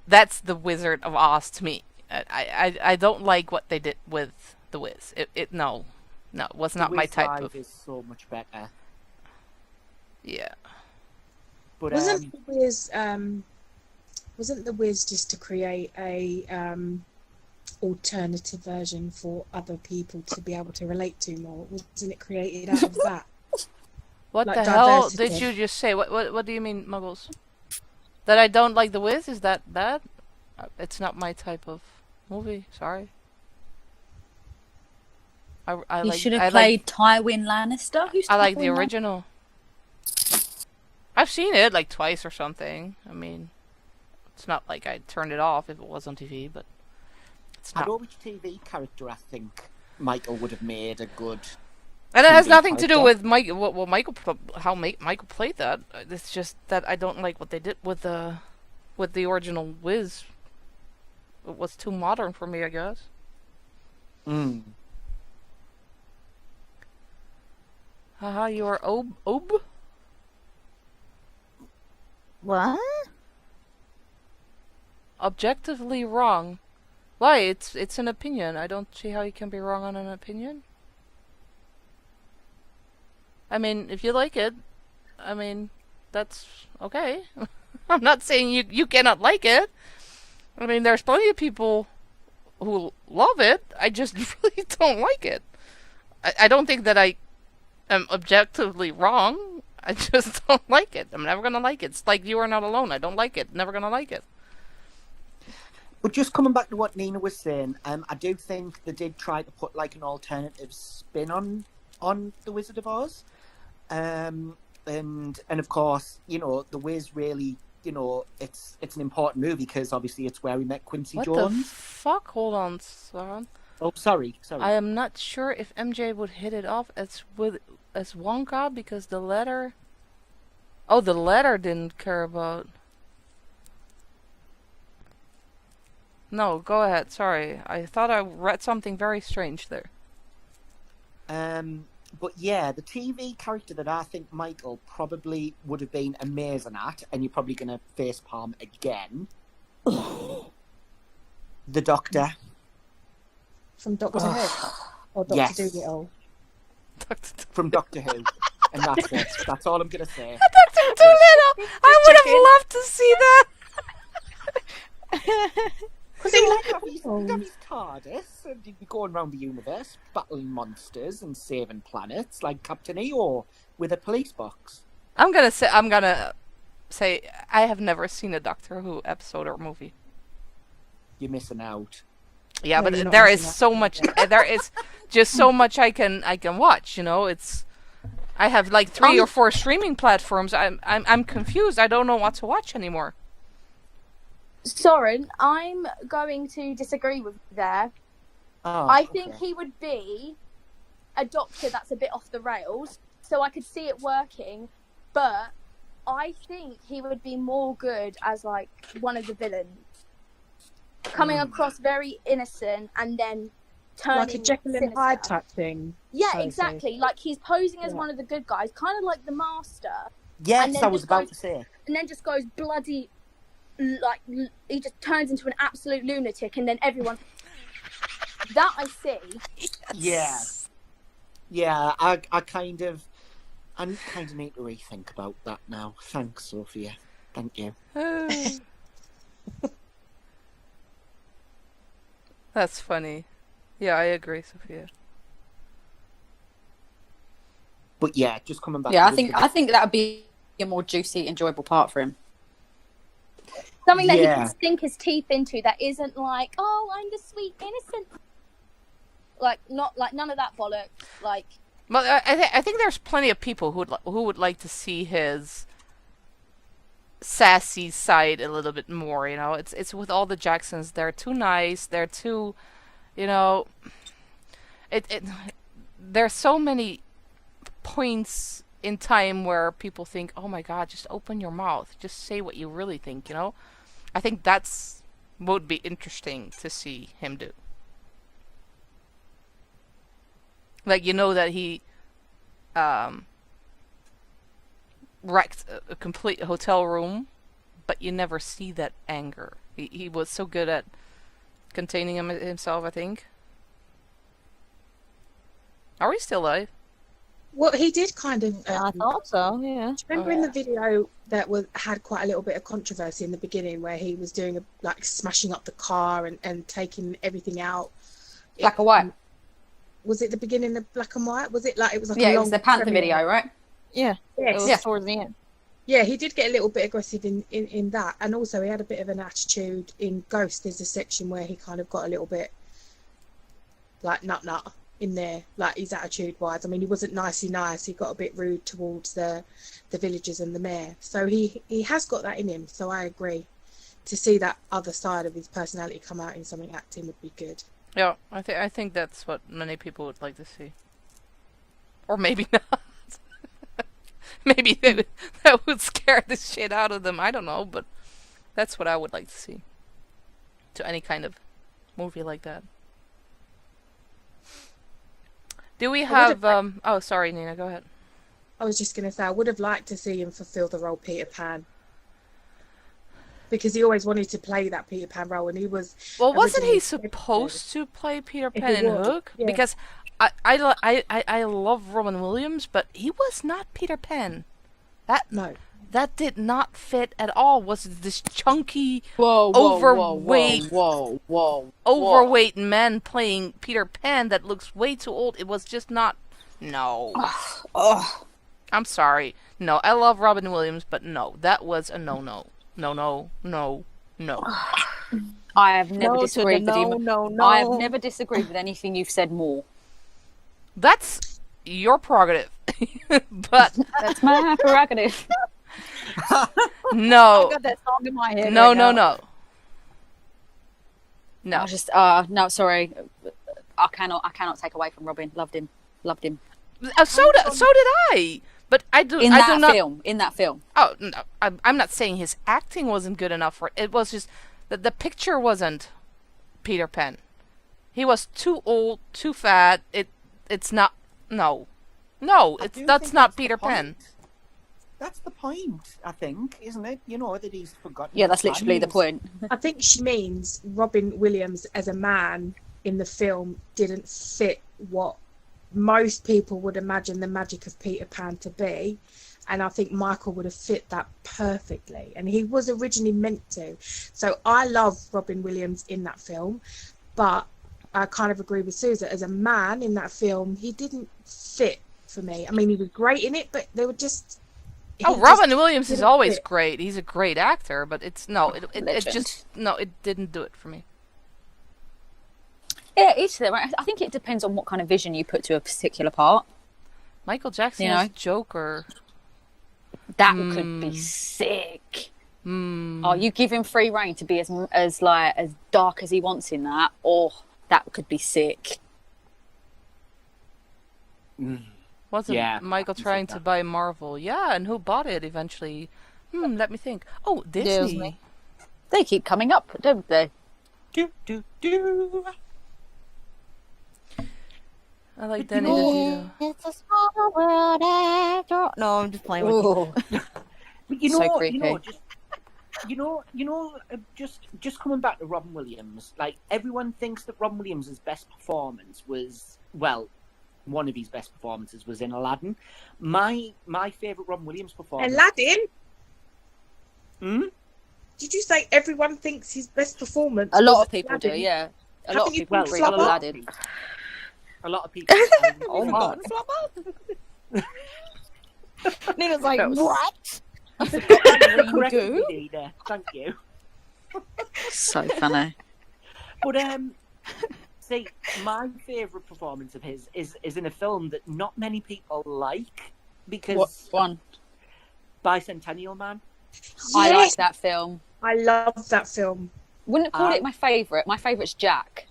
That's the Wizard of Oz to me. I don't like what they did with The Wiz. It was not my type of. Is so much better. Yeah. But wasn't the Wiz just to create a alternative version for other people to be able to relate to more? Wasn't it created out of that? What Like the hell diversity. did you just say? What do you mean, Muggles? That I don't like The Wiz? Is that bad? It's not my type of movie. Sorry. You should have played Tywin Lannister. Who's I like the Tywin original. I've seen it like twice or something. I mean, it's not like I turned it off if it was on TV, but it's not. I know which TV character I think Michael would have made a good. And it has TV nothing to do character. with how Michael played that. It's just that I don't like what they did with the original Wiz. It was too modern for me, I guess. Haha, you are ob? What? Objectively wrong. Why? It's an opinion. I don't see how you can be wrong on an opinion. I mean, if you like it, I mean, that's okay. I'm not saying you cannot like it. I mean, there's plenty of people who love it. I just really don't like it. I don't think that I am objectively wrong. I just don't like it. I'm never gonna like it. It's like You Are Not Alone. I don't like it. Never gonna like it. But just coming back to what Nina was saying, I do think they did try to put like an alternative spin on The Wizard of Oz. And of course, The Wiz really, it's an important movie because obviously it's where we met Quincy Jones. What the fuck? Hold on, Sauron. Oh, sorry. I am not sure if MJ would hit it off as Wonka because the letter didn't care about. No, go ahead. Sorry, I thought I read something very strange there. But yeah, the TV character that I think Michael probably would have been amazing at, and you're probably going to facepalm again, the Doctor. From Doctor Who or Doctor Yes. Dolittle. From Doctor Who. And that's it. That's all I'm going to say. Dr. Dolittle! I would have loved to see that! Because he'd have his TARDIS, and he'd be going around the universe, battling monsters and saving planets, like Captain EO, with a police box. I'm gonna say I have never seen a Doctor Who episode or movie. You're missing out. Yeah, No, you're but not there is missing out. so much. There is just so much I can watch. I have like 3 or 4 streaming platforms. I'm confused. I don't know what to watch anymore. Soren, I'm going to disagree with you there. Oh, I think he would be a doctor that's a bit off the rails, so I could see it working, but I think he would be more good as like one of the villains, coming across very innocent and then turning Like a Jekyll and sinister. Hyde type thing. Yeah, so to exactly. Like he's posing as Yeah. one of the good guys, kind of like the Master, Yes, then I was just about goes- to say. and then just goes bloody, like he just turns into an absolute lunatic, and then everyone. That I see. Yeah. Yeah, I kind of need to rethink about that now. Thanks, Sophia. Thank you. That's funny. Yeah, I agree, Sophia. But yeah, just coming back. Yeah, to I think that would be a more juicy, enjoyable part for him. Something that he Yeah. can sink his teeth into that isn't like, oh, I'm the sweet innocent. Like not like none of that bollocks. Like Well, I think there's plenty of people who would like to see his sassy side a little bit more. You know, it's with all the Jacksons. They're too nice. They're too, you know, there's so many points in time where people think, oh my God, just open your mouth, just say what you really think. You know, I think that's would be interesting to see him do. Like, you know that he wrecked a complete hotel room, but you never see that anger. He was so good at containing himself, I think. Are we still live? Well, he did kind of. I thought so. Yeah. Remember in the video that had quite a little bit of controversy in the beginning, where he was doing like smashing up the car and taking everything out. Black and white. Was it the beginning of Black and White? Was it like it was like Yeah, a it long was the Panther premiere? video, right? Yeah. It Yes. was towards the end. Yeah, he did get a little bit aggressive in that, and also he had a bit of an attitude in Ghost. There's a section where he kind of got a little bit like nut in there, like his attitude wise. I mean, he wasn't nicey nice. He got a bit rude towards the villagers and the mayor. So he has got that in him. So I agree. To see that other side of his personality come out in something acting would be good. Yeah, I think that's what many people would like to see. Or maybe not. Maybe that would scare the shit out of them. I don't know, but that's what I would like to see. To any kind of movie like that. Do we have oh, sorry, Nina, go ahead. I was just going to say, I would have liked to see him fulfill the role Peter Pan. Because he always wanted to play that Peter Pan role, and he was. Well, wasn't he originally supposed to play Peter If Pan he in was, Hook? yeah. Because I love Robin Williams, but he was not Peter Pan. No. That did not fit at all. Was this chunky, Whoa, overweight, whoa. overweight man playing Peter Pan that looks way too old? It was just not. No. Oh, I'm sorry. No, I love Robin Williams, but no, that was a no. No. I have never No to the disagreed with you. no. I have never disagreed with anything you've said more. That's your prerogative. But That's my prerogative. no. I got that song in my head. No, right no, now. no. I just no, sorry. I cannot take away from Robin. Loved him. So did I. But I do In I do not. that film. Oh no, I'm not saying his acting wasn't good enough for it. It was just that the picture wasn't Peter Pan. He was too old, too fat. It's not. No, that's not Peter Pan. That's the point, I think, isn't it? You know, that he's forgotten. Yeah, that's literally the point. I think she means Robin Williams as a man in the film didn't fit what most people would imagine the magic of Peter Pan to be, and I think Michael would have fit that perfectly, and he was originally meant to. So I love Robin Williams in that film, but I kind of agree with Susan. As a man in that film, he didn't fit for me. I mean, he was great in it, but they were just... Robin Williams is didn't always fit. great. He's a great actor, but it just it didn't do it for me. Yeah, each of them. I think it depends on what kind of vision you put to a particular part. Michael Jackson You know? as Joker. That could be sick. Oh, you give him free reign to be as dark as he wants in that. Oh, that could be sick. Well, Wasn't Michael trying to buy Marvel? Yeah, and who bought it eventually? Let me think. Oh, Disney. They keep coming up, don't they? Do. I like Danny DeVito. It's a small world after all. No, I'm just playing with you. But you So know, creepy. just coming back to Robin Williams, like everyone thinks that Robin Williams' best performance was, well, one of his best performances was in Aladdin. My favourite Robin Williams performance. Aladdin? Hmm? Did you say everyone thinks his best performance? A lot was of people Aladdin? do, yeah. A Haven't lot of you people been agree flubber? with Aladdin. A lot of people. Oh my god. Nina's like, That was- what? Corrected me, Nina. Thank you. So funny. But see, my favourite performance of his is in a film that not many people like because What one? Bicentennial Man. I Yes! like that film. I love that film. Wouldn't call it my favourite. My favourite's Jack.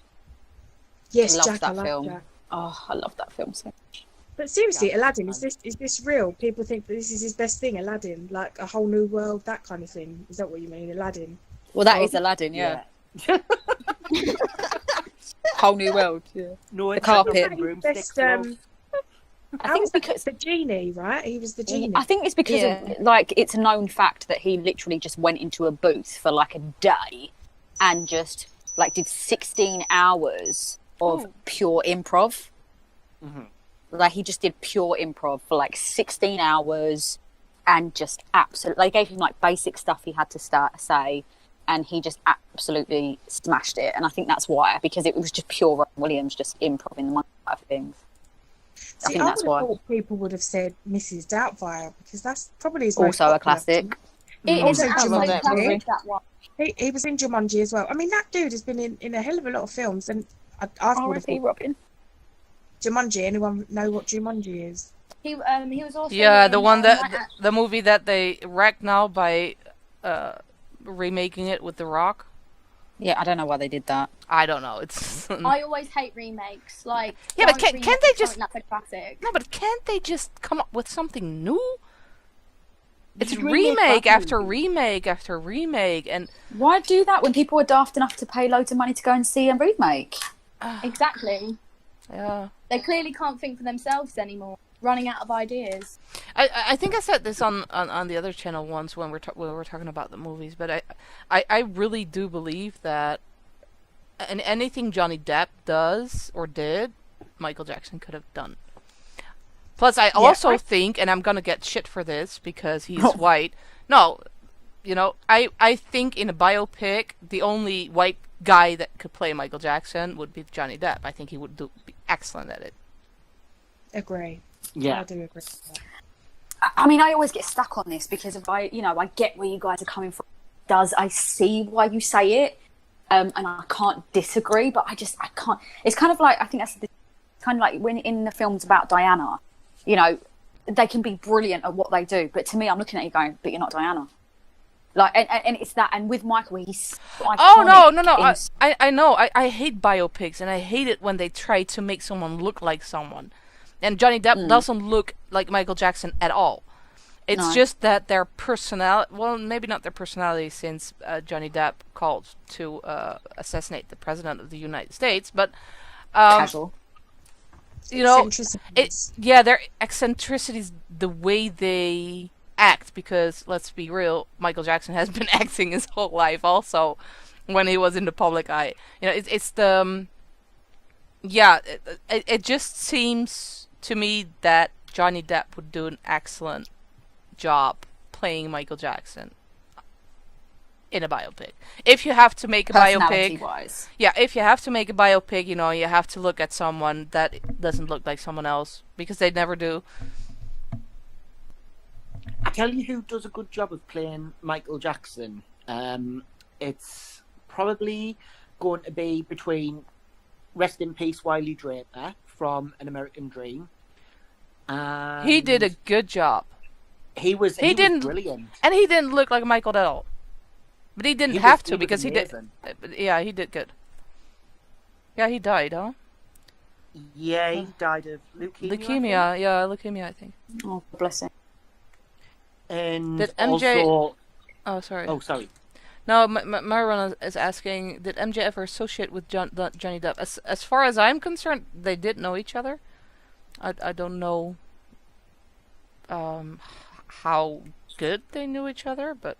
Yes, Love Jack, I that love film. Jack. Oh, I love that film so much. But seriously, Yeah, Aladdin, man. is this real? People think that this is his best thing, Aladdin, like a whole new world, that kind of thing. Is that what you mean, Aladdin? Well, that is Aladdin, yeah. Whole new world, yeah. No, The it's carpet. not broomsticks, Best, love. I think because the genie, right? He was the genie. I think it's because of, like, it's a known fact that he literally just went into a booth for like a day and just like did 16 hours of pure improv. Mm-hmm. Like he just did pure improv for like 16 hours and just absolutely, they gave him like basic stuff he had to say and he just absolutely smashed it. And I think that's why, because it was just pure Robin Williams just improv in the mind of things. I think that's would have why. thought people would have said Mrs. Doubtfire because that's probably his Also most a popular classic. film. It Also is Jumanji. absolutely that one. He was in Jumanji as well. I mean, that dude has been in a hell of a lot of films, and I would have R.I.P. thought Robin. Jumanji. Anyone know what Jumanji is? He was also Yeah, in, the one Night that the movie that they wrecked now by remaking it with The Rock. Yeah, I don't know why they did that. I don't know. It's I always hate remakes. Like, Yeah, but don't can't remake they something just- that's a classic? no, but can't they just come up with something new? It's should remake remake that after movie. remake after remake, and Why do that when people are daft enough to pay loads of money to go and see a remake? Exactly. yeah. They clearly can't think for themselves anymore. Running out of ideas. I think I said this on the other channel once when we were talking about the movies, but I really do believe that anything Johnny Depp does or did, Michael Jackson could have done. Plus, I also think, and I'm gonna get shit for this because he's white. No, I think in a biopic, the only white guy that could play Michael Jackson would be Johnny Depp. I think he would be excellent at it. Agree. Yeah. I do agree. With that. I mean, I always get stuck on this because of I get where you guys are coming from. I see why you say it, and I can't disagree, but I can't. It's kind of like, I think that's kind of like when in the films about Diana, they can be brilliant at what they do, but to me, I'm looking at you going, but you're not Diana. Like, and it's that, and with Michael, he's so Oh no! iconic in- I know. I hate biopics, and I hate it when they try to make someone look like someone. And Johnny Depp doesn't look like Michael Jackson at all. It's just that their personality, well, maybe not their personality, since Johnny Depp called to assassinate the president of the United States, but casual. Eccentricities. their eccentricities, the way they act, because let's be real, Michael Jackson has been acting his whole life also when he was in the public eye. It's the it just seems to me that Johnny Depp would do an excellent job playing Michael Jackson in a biopic. If you have to make a biopic, Personality-wise. if you have to make a biopic, you have to look at someone that doesn't look like someone else, because they never do. I tell you who does a good job of playing Michael Jackson. It's probably going to be between rest in peace Wiley Draper from An American Dream. He did a good job. He was brilliant. And he didn't look like Michael at all. But he didn't have to, because he did. amazing. Yeah, he did good. Yeah, he died, huh? Yeah, he died of Leukemia, yeah, leukemia, I think. Oh, bless him. And Did MJ? also... Oh, sorry. Oh, sorry. No, Myron is asking, did MJ ever associate with Johnny Depp? As far as I'm concerned, they did know each other. I don't know how good they knew each other, but...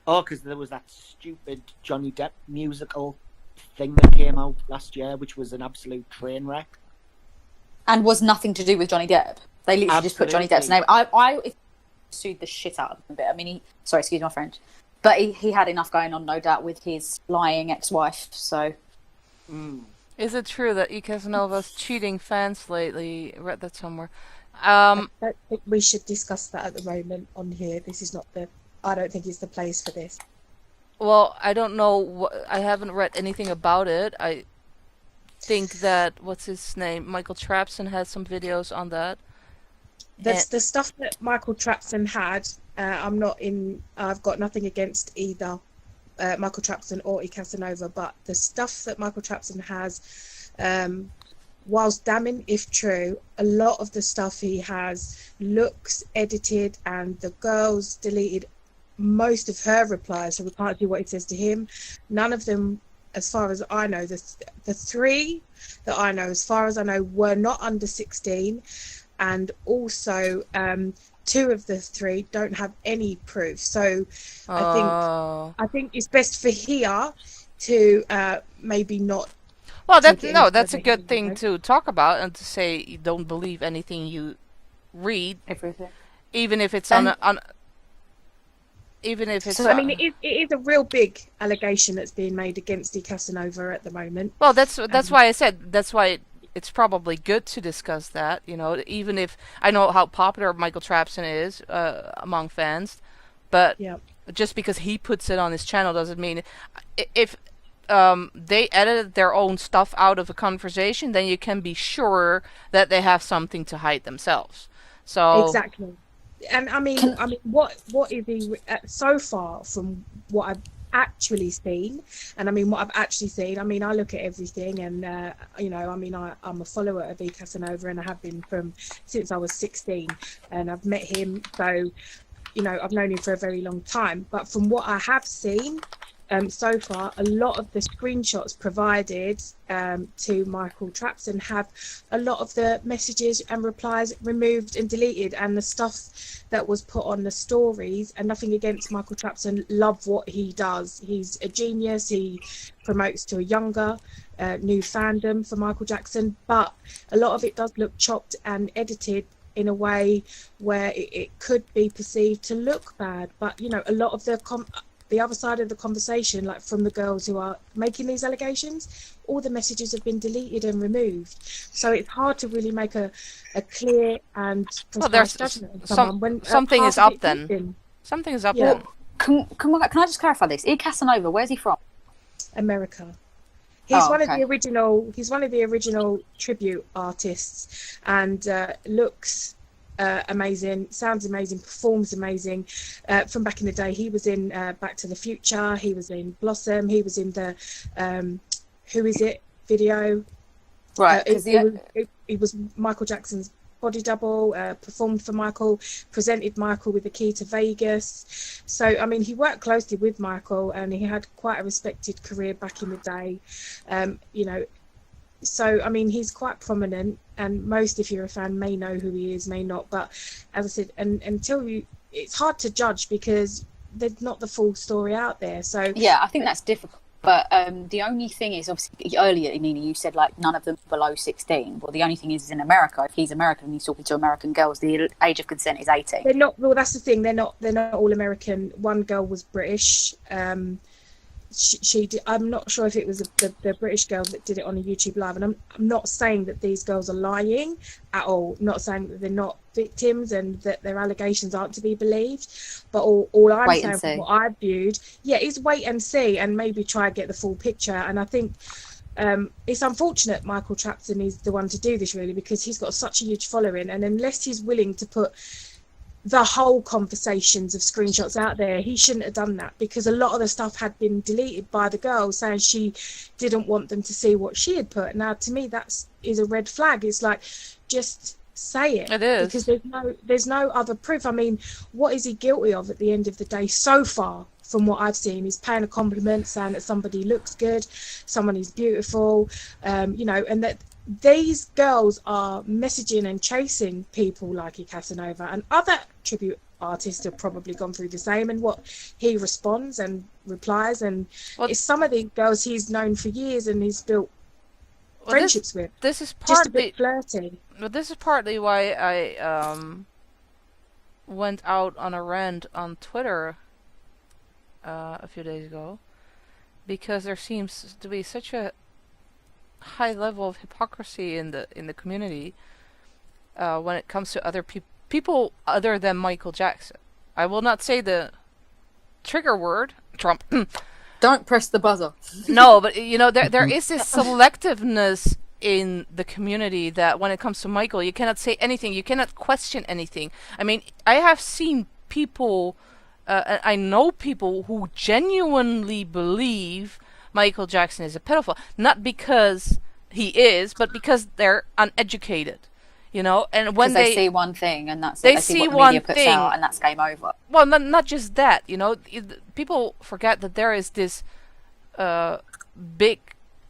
Oh, because there was that stupid Johnny Depp musical thing that came out last year, which was an absolute train wreck. And was nothing to do with Johnny Depp. They literally just put Johnny Depp's name. I sued the shit out of him a bit. I mean, sorry, excuse my French. But he had enough going on, no doubt, with his lying ex-wife, so... Is it true that E. Casanova's cheating fans lately? I read that somewhere. I don't think we should discuss that at the moment on here. This is not I don't think it's the place for this. Well, I don't know. I haven't read anything about it. I think that, what's his name? Michael Trapson has some videos on that. The stuff that Michael Trapson had, I've got nothing against either Michael Trapson or E. Casanova, but the stuff that Michael Trapson has, whilst damning if true, a lot of the stuff he has looks edited, and the girls deleted most of her replies, so we can't do what he says to him. None of them, as far as I know, the three that I know, as far as I know, were not under 16, and also 2 of the 3 don't have any proof. So I think it's best for here to maybe not. Well, that's a good thing to talk about, and to say you don't believe anything you read, everything, even if it's even if it's. So, I mean, it is a real big allegation that's being made against E. Casanova at the moment. Well, that's why I said it's probably good to discuss that. You know, even if I know how popular Michael Trapson is among fans, but just because he puts it on his channel doesn't mean if they edited their own stuff out of a conversation, then you can be sure that they have something to hide themselves. So exactly. And I mean, what is he so far from what I've actually seen? And I mean, what I've actually seen, I mean, I look at everything, and you know, I mean, I'm a follower of E. Casanova, and I have been since I was 16, and I've met him, so you know, I've known him for a very long time. But from what I have seen so far, a lot of the screenshots provided to Michael Trapson have a lot of the messages and replies removed and deleted, and the stuff that was put on the stories. And nothing against Michael Trapson, love what he does. He's a genius. He promotes to a younger, new fandom for Michael Jackson, but a lot of it does look chopped and edited in a way where it could be perceived to look bad. But you know, a lot of the other side of the conversation, like from the girls who are making these allegations, all the messages have been deleted and removed. So it's hard to really make a clear and concise judgment of someone when something is up then. Something is up then. Can I just clarify this? E. Casanova, where's he from? America. He's one of the original tribute artists, and looks amazing, sounds amazing, performs amazing. From back in the day, he was in Back to the Future, he was in Blossom, he was in the Who Is It video. Right. He was Michael Jackson's body double, performed for Michael, presented Michael with the key to Vegas. So, I mean, he worked closely with Michael, and he had quite a respected career back in the day. You know, so, I mean, he's quite prominent, and most, if you're a fan, may know who he is, may not. But as I said, it's hard to judge because there's not the full story out there. So yeah, I think that's difficult. But the only thing is, obviously, earlier, Nina, you said like none of them below 16. Well, the only thing is in America, if he's American and he's talking to American girls, the age of consent is 18. They're not. Well, that's the thing. They're not all American. One girl was British. She did, I'm not sure if it was the British girl that did it on a YouTube live, and I'm not saying that these girls are lying at all, not saying that they're not victims and that their allegations aren't to be believed, but all I'm saying from what I've viewed, is wait and see, and maybe try and get the full picture. And I think it's unfortunate Michael Trapson is the one to do this, really, because he's got such a huge following, and unless he's willing to put the whole conversations of screenshots out there. He shouldn't have done that, because a lot of the stuff had been deleted by the girl, saying she didn't want them to see what she had put. Now, to me, is a red flag. It's like, just say it. It is. Because there's no other proof. I mean, what is he guilty of at the end of the day so far? From what I've seen, he's paying a compliment, saying that somebody looks good, someone is beautiful, you know, and that these girls are messaging and chasing people like Casanova, and other tribute artists have probably gone through the same. And what he responds and replies, and it's some of these girls he's known for years and he's built friendships with. This is just a partly bit flirty. But this is partly why I went out on a rant on Twitter a few days ago, because there seems to be such a high level of hypocrisy in the community when it comes to other people other than Michael Jackson. I will not say the trigger word, Trump. Don't press the buzzer. No, but you know, there is this selectiveness in the community that when it comes to Michael, you cannot say anything, you cannot question anything. I mean, I have seen people, I know people who genuinely believe Michael Jackson is a pedophile, not because he is, but because they're uneducated, you know. And when they see one thing, and that's they it. They see what the one media puts thing, out, and that's game over. Well, not just that, you know. People forget that there is this big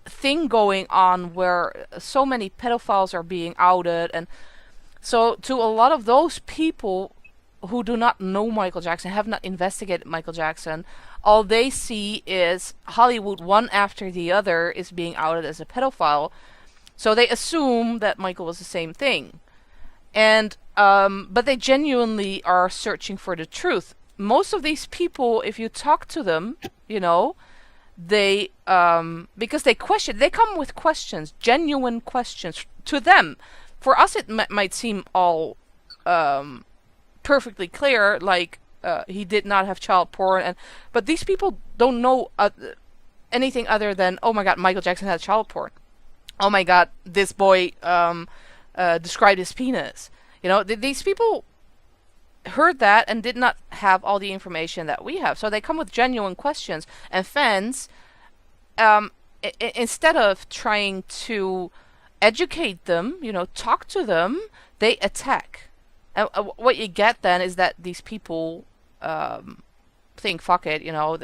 thing going on where so many pedophiles are being outed, and so to a lot of those people who do not know Michael Jackson, have not investigated Michael Jackson, all they see is Hollywood, one after the other, is being outed as a pedophile. So they assume that Michael was the same thing. And but they genuinely are searching for the truth. Most of these people, if you talk to them, you know, they because they come with questions, genuine questions to them. For us, it might seem all perfectly clear, like he did not have child porn, but these people don't know anything other than, oh my god, Michael Jackson had child porn. Oh my god, this boy described his penis. You know, these people heard that and did not have all the information that we have. So they come with genuine questions, and fans, instead of trying to educate them, you know, talk to them, they attack. And what you get then is that these people think, fuck it, you know,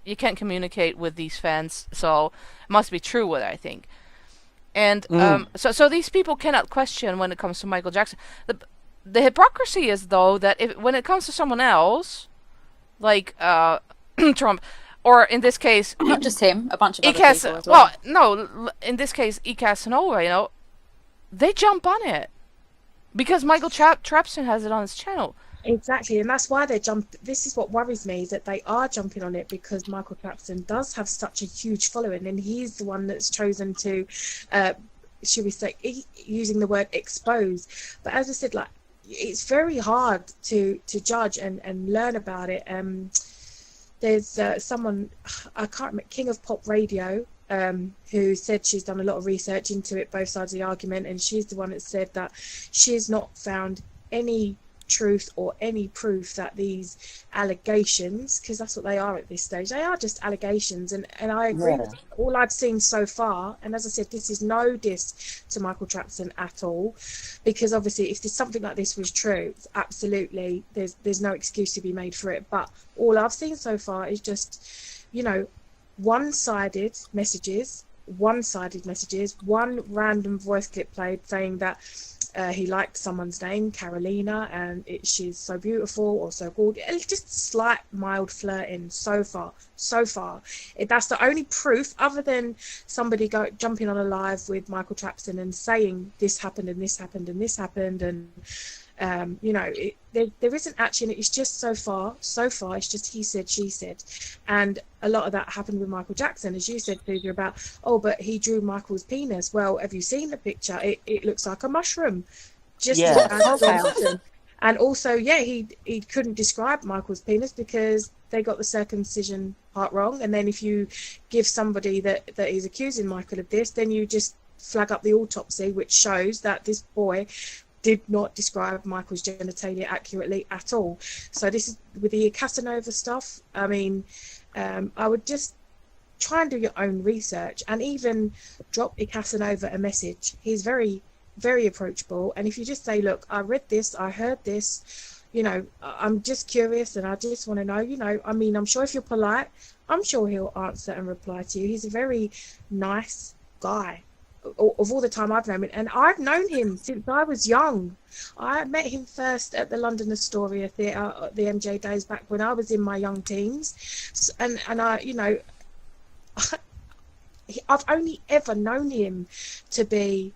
you can't communicate with these fans, so it must be true what I think. And so these people cannot question when it comes to Michael Jackson. The hypocrisy is, though, that when it comes to someone else, like Trump, or in this case, not just him, a bunch of other people as well. Well, no, in this case, Casanova, you know, they jump on it because Michael Trapson has it on his channel. Exactly, and that's why they jump. This is what worries me, is that they are jumping on it because Michael Trapson does have such a huge following, and he's the one that's chosen to, should we say, using the word expose. But as I said, like, it's very hard to judge and learn about it. There's someone, I can't remember, King of Pop Radio, who said she's done a lot of research into it, both sides of the argument, and she's the one that said that she's not found any truth or any proof that these allegations, because that's what they are at this stage, they are just allegations, and I agree with all I've seen so far. And as I said, this is no diss to Michael Trapson at all, because obviously if something like this was true, absolutely there's no excuse to be made for it. But all I've seen so far is just, you know, one-sided messages, one random voice clip played saying that he liked someone's name, Carolina, and she's so beautiful or so good. It's just slight, mild flirting so far. That's the only proof, other than somebody jumping on a live with Michael Trapson and saying this happened and this happened and this happened, and you know, there isn't actually. It's just so far. It's just he said, she said, and a lot of that happened with Michael Jackson, as you said, Pooja, about, oh, but he drew Michael's penis. Well, have you seen the picture? It looks like a mushroom. Just and also, he couldn't describe Michael's penis because they got the circumcision part wrong. And then if you give somebody that is accusing Michael of this, then you just flag up the autopsy, which shows that this boy did not describe Michael's genitalia accurately at all. So this is with the Casanova stuff. I mean, I would just try and do your own research, and even drop Casanova a message. He's very, very approachable, and if you just say, look, I read this, I heard this, you know, I'm just curious and I just want to know, you know, I mean, I'm sure if you're polite, I'm sure he'll answer and reply to you. He's a very nice guy. Of all the time I've known him, and I've known him since I was young. I met him first at the London Astoria Theatre at the MJ days back when I was in my young teens, and I, you know, I've only ever known him to be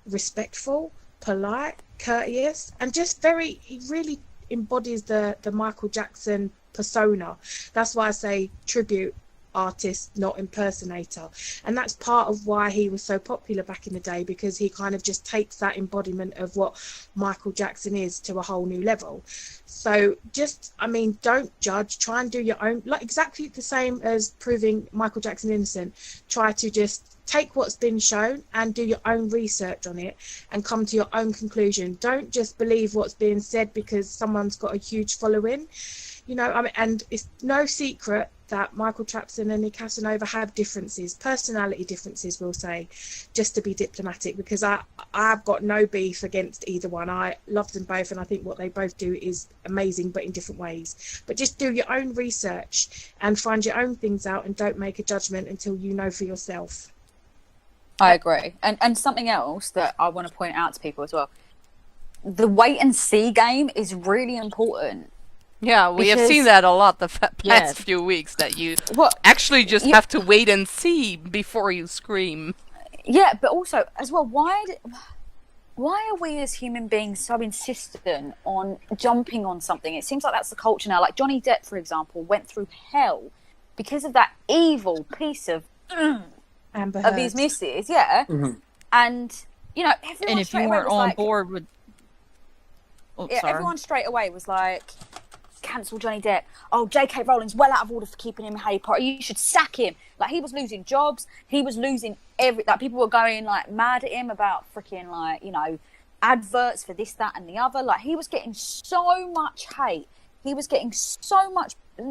respectful, polite, courteous, and just very, he really embodies the Michael Jackson persona. That's why I say tribute artist, not impersonator, and that's part of why he was so popular back in the day, because he kind of just takes that embodiment of what Michael Jackson is to a whole new level. So just, I mean, don't judge, try and do your own, like exactly the same as proving Michael Jackson innocent. Try to just take what's been shown and do your own research on it and come to your own conclusion. Don't just believe what's being said because someone's got a huge following. You know, I mean, and it's no secret that Michael Jackson and Nick Casanova have differences, personality differences, we'll say, just to be diplomatic, because I've got no beef against either one. I love them both, and I think what they both do is amazing, but in different ways. But just do your own research and find your own things out, and don't make a judgment until you know for yourself. I agree. And something else that I want to point out to people as well, the wait and see game is really important. Yeah, we have seen that a lot the past few weeks, that you actually just have to wait and see before you scream. Yeah, but also, as well, why are we as human beings so insistent on jumping on something? It seems like that's the culture now. Like Johnny Depp, for example, went through hell because of that evil piece of his missus, yeah. Mm-hmm. And, you know, everyone and if you weren't on board with... everyone straight away was like... cancel Johnny Depp. Oh, J.K. Rowling's well out of order for keeping him in Harry Potter. You should sack him. Like, he was losing jobs. He was losing like, people were going, like, mad at him about freaking, like, you know, adverts for this, that, and the other. Like, he was getting so much hate. He was getting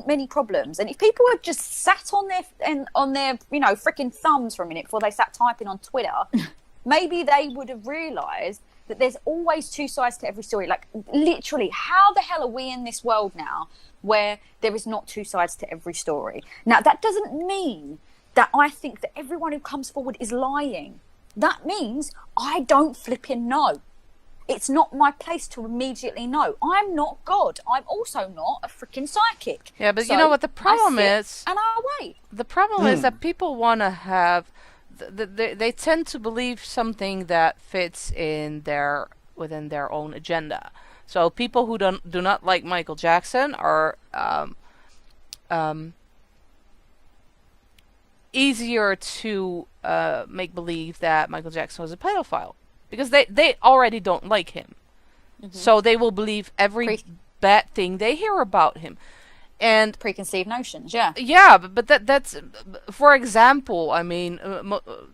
many problems. And if people had just sat on their, you know, freaking thumbs for a minute before they sat typing on Twitter, maybe they would have realised that there's always two sides to every story. Like, literally, how the hell are we in this world now where there is not two sides to every story? Now, that doesn't mean that I think that everyone who comes forward is lying. That means I don't flipping know. It's not my place to immediately know. I'm not God. I'm also not a freaking psychic. Yeah, but so you know what the problem is? And I wait. The problem is that people want to have... They tend to believe something that fits within their own agenda. So people who do not like Michael Jackson are easier to make believe that Michael Jackson was a pedophile, because they already don't like him. Mm-hmm. So they will believe every bad thing they hear about him. And preconceived notions, yeah. Yeah, but that's, for example, I mean,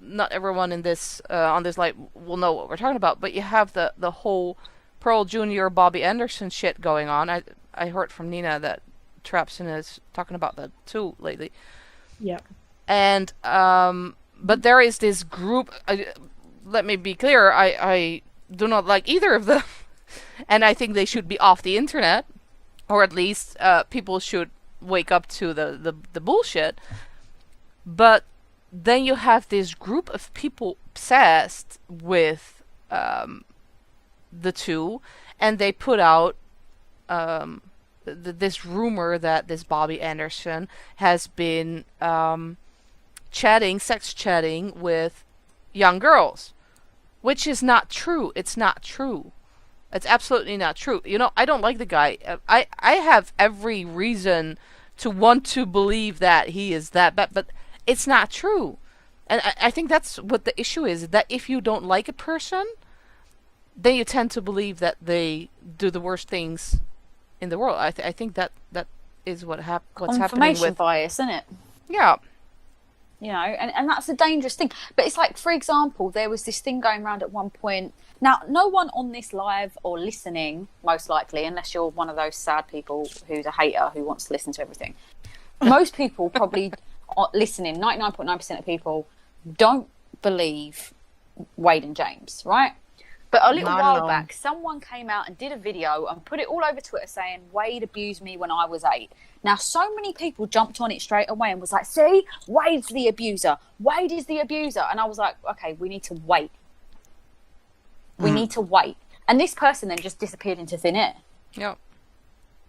not everyone in this on this light will know what we're talking about, but you have the whole Pearl Jr. Bobby Anderson shit going on. I heard from Nina that Trapson is talking about that too lately. Yeah. And but there is this group. Let me be clear. I do not like either of them, and I think they should be off the internet. Or at least people should wake up to the bullshit. But then you have this group of people obsessed with the two, and they put out this rumor that this Bobby Anderson has been sex chatting with young girls, which is not true. It's not true. It's absolutely not true. You know, I don't like the guy. I have every reason to want to believe that he is that bad, but it's not true. And I think that's what the issue is, that if you don't like a person, then you tend to believe that they do the worst things in the world. I think that is what's happening with... confirmation bias, isn't it? Yeah. You know, and that's a dangerous thing. But it's like, for example, there was this thing going around at one point. Now, no one on this live or listening, most likely, unless you're one of those sad people who's a hater who wants to listen to everything. Most people probably are listening, 99.9% of people don't believe Wade and James, right? But a little while back, someone came out and did a video and put it all over Twitter saying, Wade abused me when I was 8. Now, so many people jumped on it straight away and was like, see, Wade's the abuser. Wade is the abuser. And I was like, okay, we need to wait. We need to wait. And this person then just disappeared into thin air. Yep.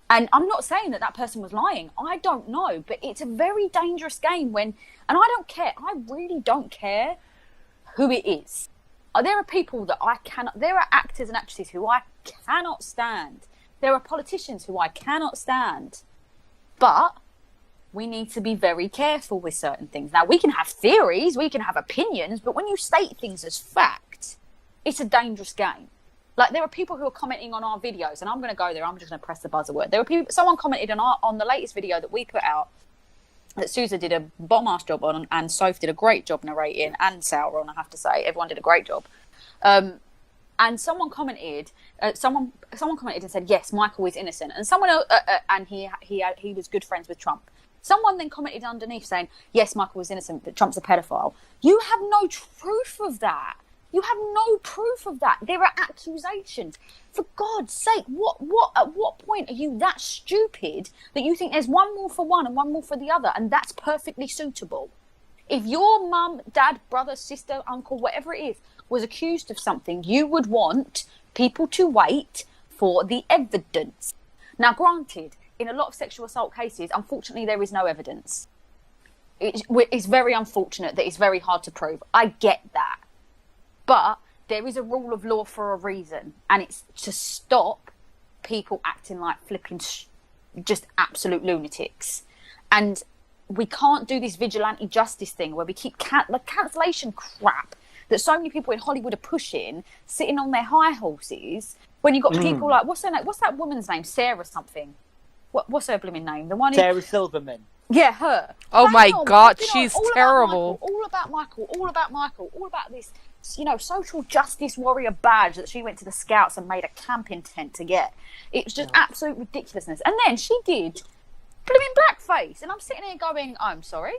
And I'm not saying that person was lying. I don't know. But it's a very dangerous game when, and I don't care. I really don't care who it is. There are people that I cannot, there are actors and actresses who I cannot stand. There are politicians who I cannot stand. But we need to be very careful with certain things. Now, we can have theories, we can have opinions, but when you state things as fact, it's a dangerous game. Like, there are people who are commenting on our videos, and I'm going to go there, I'm just going to press the buzzer word. There were people, someone commented on the latest video that we put out, that Sousa did a bomb-ass job on, and Soph did a great job narrating, and Sauron, I have to say. Everyone did a great job. And someone commented, someone commented and said, yes, Michael is innocent. And someone else, and he was good friends with Trump. Someone then commented underneath saying, yes, Michael was innocent, but Trump's a pedophile. You have no proof of that. You have no proof of that. There are accusations. For God's sake, at what point are you that stupid that you think there's one more for one and one more for the other, and that's perfectly suitable? If your mum, dad, brother, sister, uncle, whatever it is, was accused of something, you would want people to wait for the evidence. Now, granted, in a lot of sexual assault cases, unfortunately, there is no evidence. It's very unfortunate that it's very hard to prove. I get that. But there is a rule of law for a reason, and it's to stop people acting like flipping just absolute lunatics. And we can't do this vigilante justice thing where we keep the cancellation crap that so many people in Hollywood are pushing, sitting on their high horses, when you've got people like, what's her name? What's that woman's name? Sarah something. What's her blooming name? The one Sarah Silverman. Yeah, her. Oh my God, she's terrible. All about this, you know, social justice warrior badge that she went to the Scouts and made a camping tent to get. It was just absolute ridiculousness. And then she did blooming blackface, and I'm sitting here going, I'm sorry.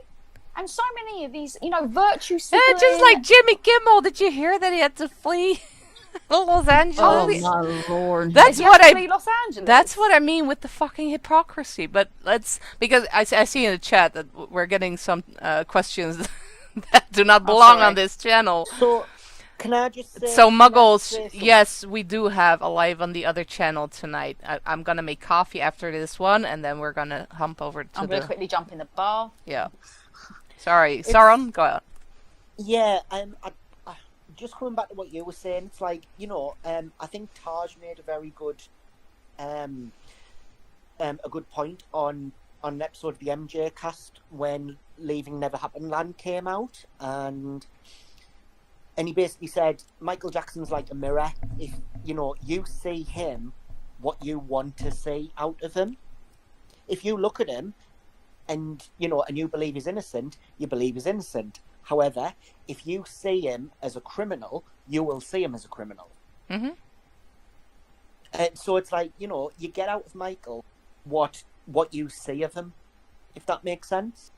And so many of these, you know, virtue signaling. Just like Jimmy Kimmel. Did you hear that he had to flee Los Angeles? Oh my Lord! That's what Los Angeles. That's what I mean with the fucking hypocrisy. But because I see in the chat that we're getting some questions that do not belong on this channel. So, can I just say... So, Muggles, yes, we do have a live on the other channel tonight. I'm going to make coffee after this one, and then we're going to hump over to I'm going to quickly jump in the bar. Yeah. Sorry. Sauron, go on. Yeah, I just coming back to what you were saying, it's like, you know, I think Taj made a very good point on an episode of the MJ cast when Leaving Neverland came out, and he basically said Michael Jackson's like a mirror. If, you know, you see him, what you want to see out of him. If you look at him and, you know, and you believe he's innocent, you believe he's innocent. However, if you see him as a criminal, you will see him as a criminal. Mm-hmm. And so it's like, you know, you get out of Michael what you see of him, if that makes sense.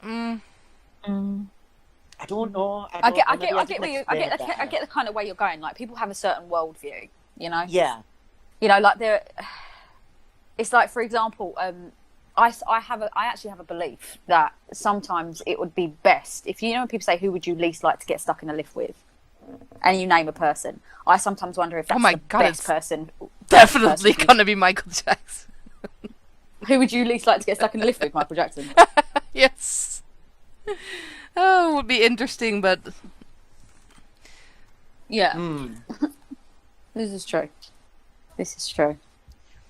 I don't know. I get the kind of way you're going. Like, people have a certain worldview, you know. Yeah. You know, like it's like, for example, I actually have a belief that sometimes it would be best if, you know, when people say, who would you least like to get stuck in a lift with, and you name a person, I sometimes wonder if that's best person. Definitely gonna be Michael Jackson. Who would you least like to get stuck in a lift with? Michael Jackson. Yes. Oh, it would be interesting, but yeah. This is true.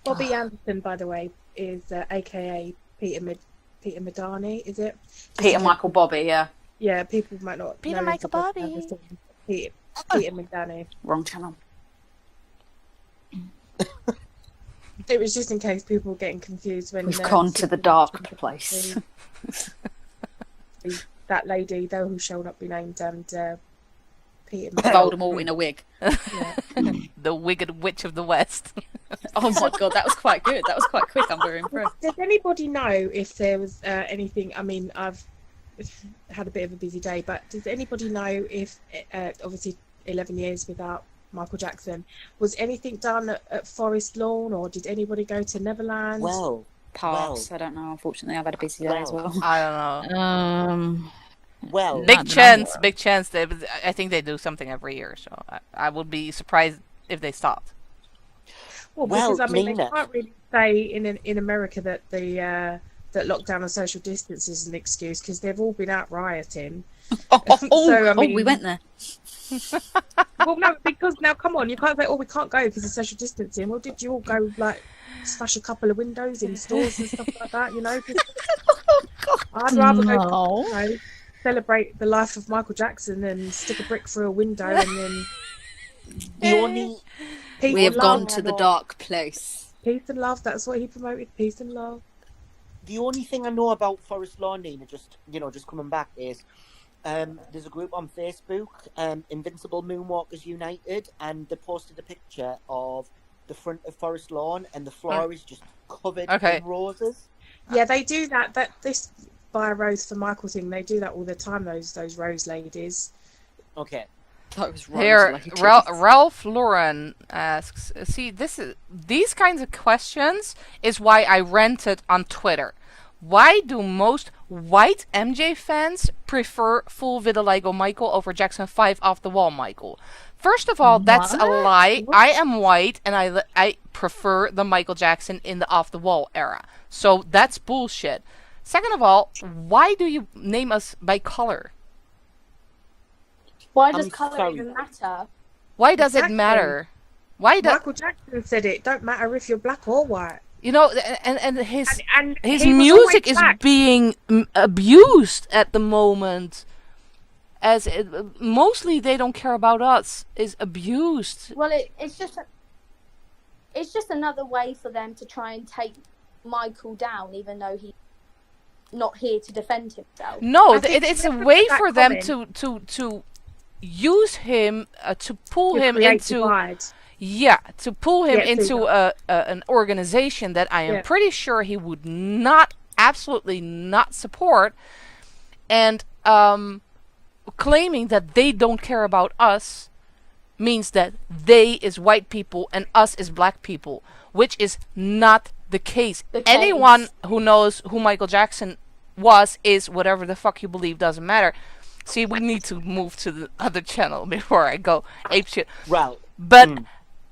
Bobby Anderson, by the way, is AKA Peter Madani, is it? Peter Michael Bobby, yeah. Yeah, people might not Peter know Michael Bobby. Peter Madani. Wrong channel. It was just in case people were getting confused when We've gone to the dark place. That lady, though, who shall not be named, and Peter Voldemort in a wig. Yeah. The Wicked Witch of the West. Oh my god, that was quite good. That was quite quick. I'm very impressed. Does anybody know if there was anything? I mean, I've had a bit of a busy day, but does anybody know if, obviously, 11 years without Michael Jackson, was anything done at Forest Lawn, or did anybody go to Neverland? Well, Pass. I don't know. Unfortunately, I've had a busy day as well. I don't know. well, Big chance. I think they do something every year, so I would be surprised if they stopped. Well, because I mean, Nina. they can't really say in America that the that lockdown and social distance is an excuse, because they've all been out rioting. So, I mean, we went there. Well, no, because now, come on, you can't say, we can't go because of social distancing. Well, did you all go, like, smash a couple of windows in stores and stuff like that, you know? I'd rather go, celebrate the life of Michael Jackson than stick a brick through a window and then... The only... We have gone to the dark place. Peace and love, that's what he promoted, peace and love. The only thing I know about Forest Lawn, Nina, just coming back, is there's a group on Facebook, Invincible Moonwalkers United, and they posted a picture of the front of Forest Lawn, and the floor is just covered in roses. Yeah, they do that. This Buy a Rose for Michael thing, they do that all the time, those rose ladies. Okay. Here, Ralph Lauren asks, see, these kinds of questions is why I ranted on Twitter. Why do most white MJ fans prefer full vitiligo Michael over Jackson 5 off the wall Michael? First of all, that's a lie. I am white and I prefer the Michael Jackson in the off the wall era. So that's bullshit. Second of all, why do you name us by color? Why does colour even matter? Why does it matter? Michael Jackson said it. Don't matter if you're black or white. You know, and his music is being abused at the moment. As mostly they don't care about us. Is abused. Well, it's just another way for them to try and take Michael down, even though he's not here to defend himself. No, it's a way for them to use him to pull him into an organization that I am pretty sure he would absolutely not support, and claiming that they don't care about us means that they is white people and us is black people, which is not the case. Anyone who knows who Michael Jackson was, is, whatever the fuck you believe, doesn't matter. See, we need to move to the other channel before I go apeshit. Right. But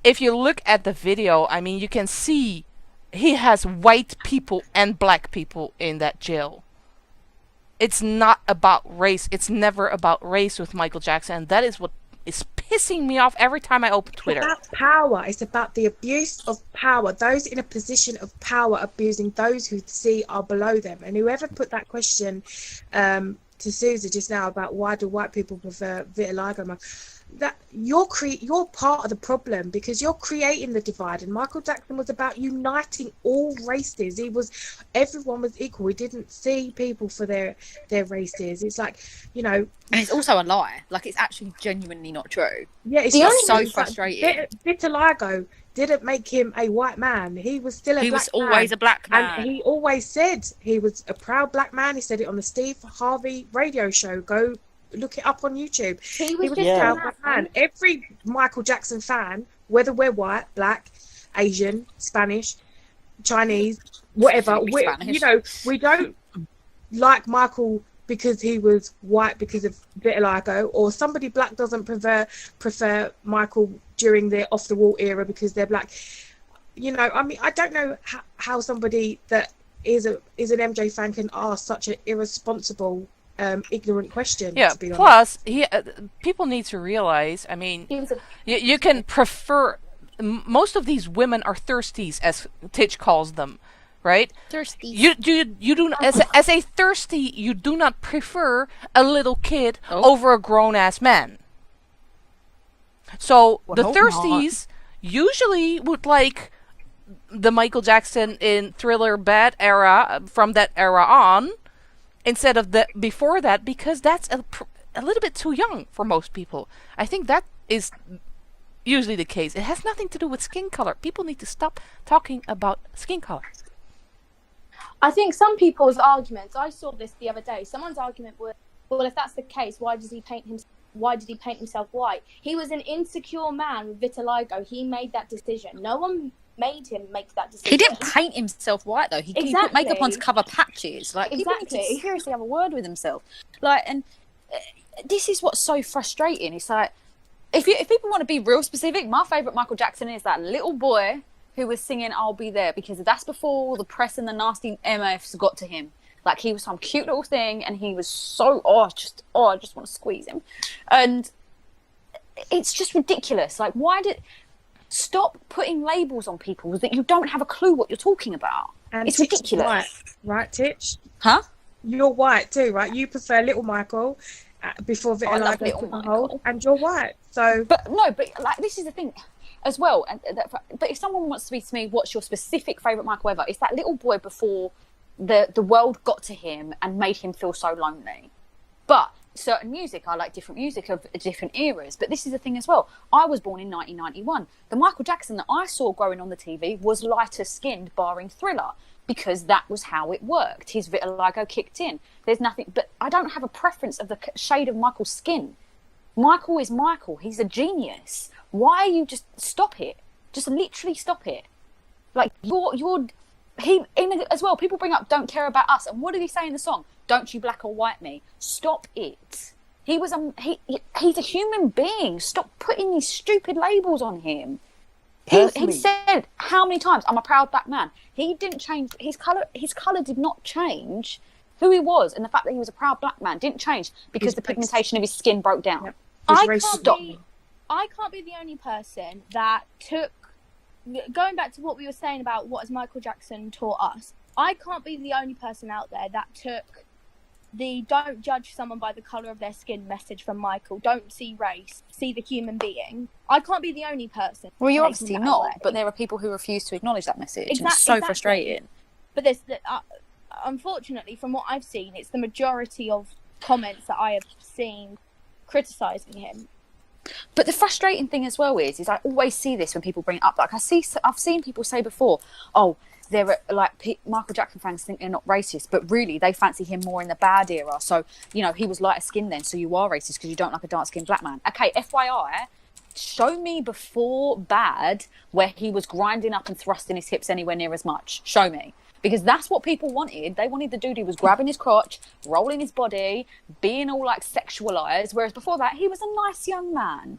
if you look at the video, I mean, you can see he has white people and black people in that jail. It's not about race. It's never about race with Michael Jackson. And that is what is pissing me off every time I open Twitter. It's about power. It's about the abuse of power. Those in a position of power abusing those who see are below them. And whoever put that question to Susan just now about why do white people prefer vitiligo, that you're part of the problem, because you're creating the divide. And Michael Jackson was about uniting all races. Everyone was equal. We didn't see people for their races. It's like, you know, and it's also a lie. Like, it's actually genuinely not true. Yeah, it's just so frustrating. Vitiligo didn't make him a white man. He was still a black man. He was always a black man. And he always said he was a proud black man. He said it on the Steve Harvey radio show. Go look it up on YouTube. He was just a proud black man. Every Michael Jackson fan, whether we're white, black, Asian, Spanish, Chinese, whatever, you know, we don't like Michael because he was white because of vitiligo, or somebody black doesn't prefer Michael during their off the wall era because they're black. You know, I mean, I don't know how somebody that is an MJ fan can ask such an irresponsible, ignorant question. Yeah. To be plus, people need to realize. I mean, you can prefer. Most of these women are thirsties, as Titch calls them. Right? Thirsty. You do not, as a thirsty, you do not prefer a little kid over a grown ass man. So the thirsties usually would like the Michael Jackson in Thriller Bad era, from that era on, instead of the before that, because that's a little bit too young for most people. I think that is usually the case. It has nothing to do with skin color. People need to stop talking about skin color. I think some people's arguments, I saw this the other day, someone's argument was, well, if that's the case, why did he paint himself white? He was an insecure man with vitiligo. He made that decision. No one made him make that decision. He didn't paint himself white though. He put makeup on to cover patches. Like, people need to seriously have a word with himself. Like, and this is what's so frustrating. It's like, if people want to be real specific, my favourite Michael Jackson is that little boy who was singing "I'll Be There," because that's before all the press and the nasty MFs got to him. Like, he was some cute little thing, and he was so I just want to squeeze him, and it's just ridiculous. Like, stop putting labels on people that you don't have a clue what you're talking about. And it's ridiculous, white, right, Titch? Huh? You're white too, right? You prefer Little Michael before vitiligo took a hold, and you're white. So, but like, this is the thing as well. And but if someone wants to speak to me, what's your specific favourite Michael ever? It's that little boy before the world got to him and made him feel so lonely. But certain music, I like different music of different eras. But this is the thing as well. I was born in 1991. The Michael Jackson that I saw growing on the TV was lighter skinned, barring Thriller, because that was how it worked. His vitiligo kicked in. There's nothing, but I don't have a preference of the shade of Michael's skin. Michael is Michael. He's a genius. Why are you just stop it? Just literally stop it. Like, as well, people bring up "Don't Care About Us," and what did he say in the song? "Don't you black or white me." Stop it. He's a human being. Stop putting these stupid labels on him. He said how many times, "I'm a proud black man." He didn't change his color. His color did not change who he was, and the fact that he was a proud black man didn't change because the pigmentation of his skin broke down. Yep. I can't be the only person that took, going back to what we were saying about what has Michael Jackson taught us, I can't be the only person out there that took the "don't judge someone by the colour of their skin" message from Michael. Don't see race, see the human being. I can't be the only person. Well, you're obviously not, but there are people who refuse to acknowledge that message. And it's so frustrating. But unfortunately, from what I've seen, it's the majority of comments that I have seen criticising him. But the frustrating thing as well is I always see this when people bring it up. Like, I've seen people say before, "Oh, they're like Michael Jackson fans think they're not racist, but really they fancy him more in the bad era. So, you know, he was lighter skinned then, so you are racist because you don't like a dark skinned black man." Okay, FYI, show me before bad where he was grinding up and thrusting his hips anywhere near as much. Show me. Because that's what people wanted. They wanted the dude who was grabbing his crotch, rolling his body, being all like sexualized. Whereas before that, he was a nice young man.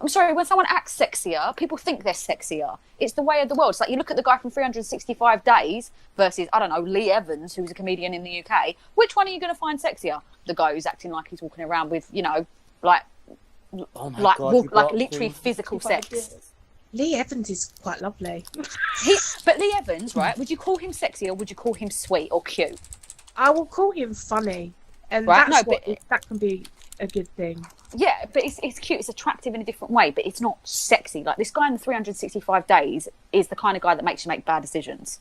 I'm sorry, when someone acts sexier, people think they're sexier. It's the way of the world. It's like you look at the guy from 365 Days versus, I don't know, Lee Evans, who's a comedian in the UK. Which one are you going to find sexier? The guy who's acting like he's walking around with, you know, like literally physical sex. Lee Evans is quite lovely. But Lee Evans, right? Would you call him sexy or would you call him sweet or cute? I will call him funny, and right? that can be a good thing. Yeah, but it's cute. It's attractive in a different way, but it's not sexy. Like, this guy in the 365 Days is the kind of guy that makes you make bad decisions.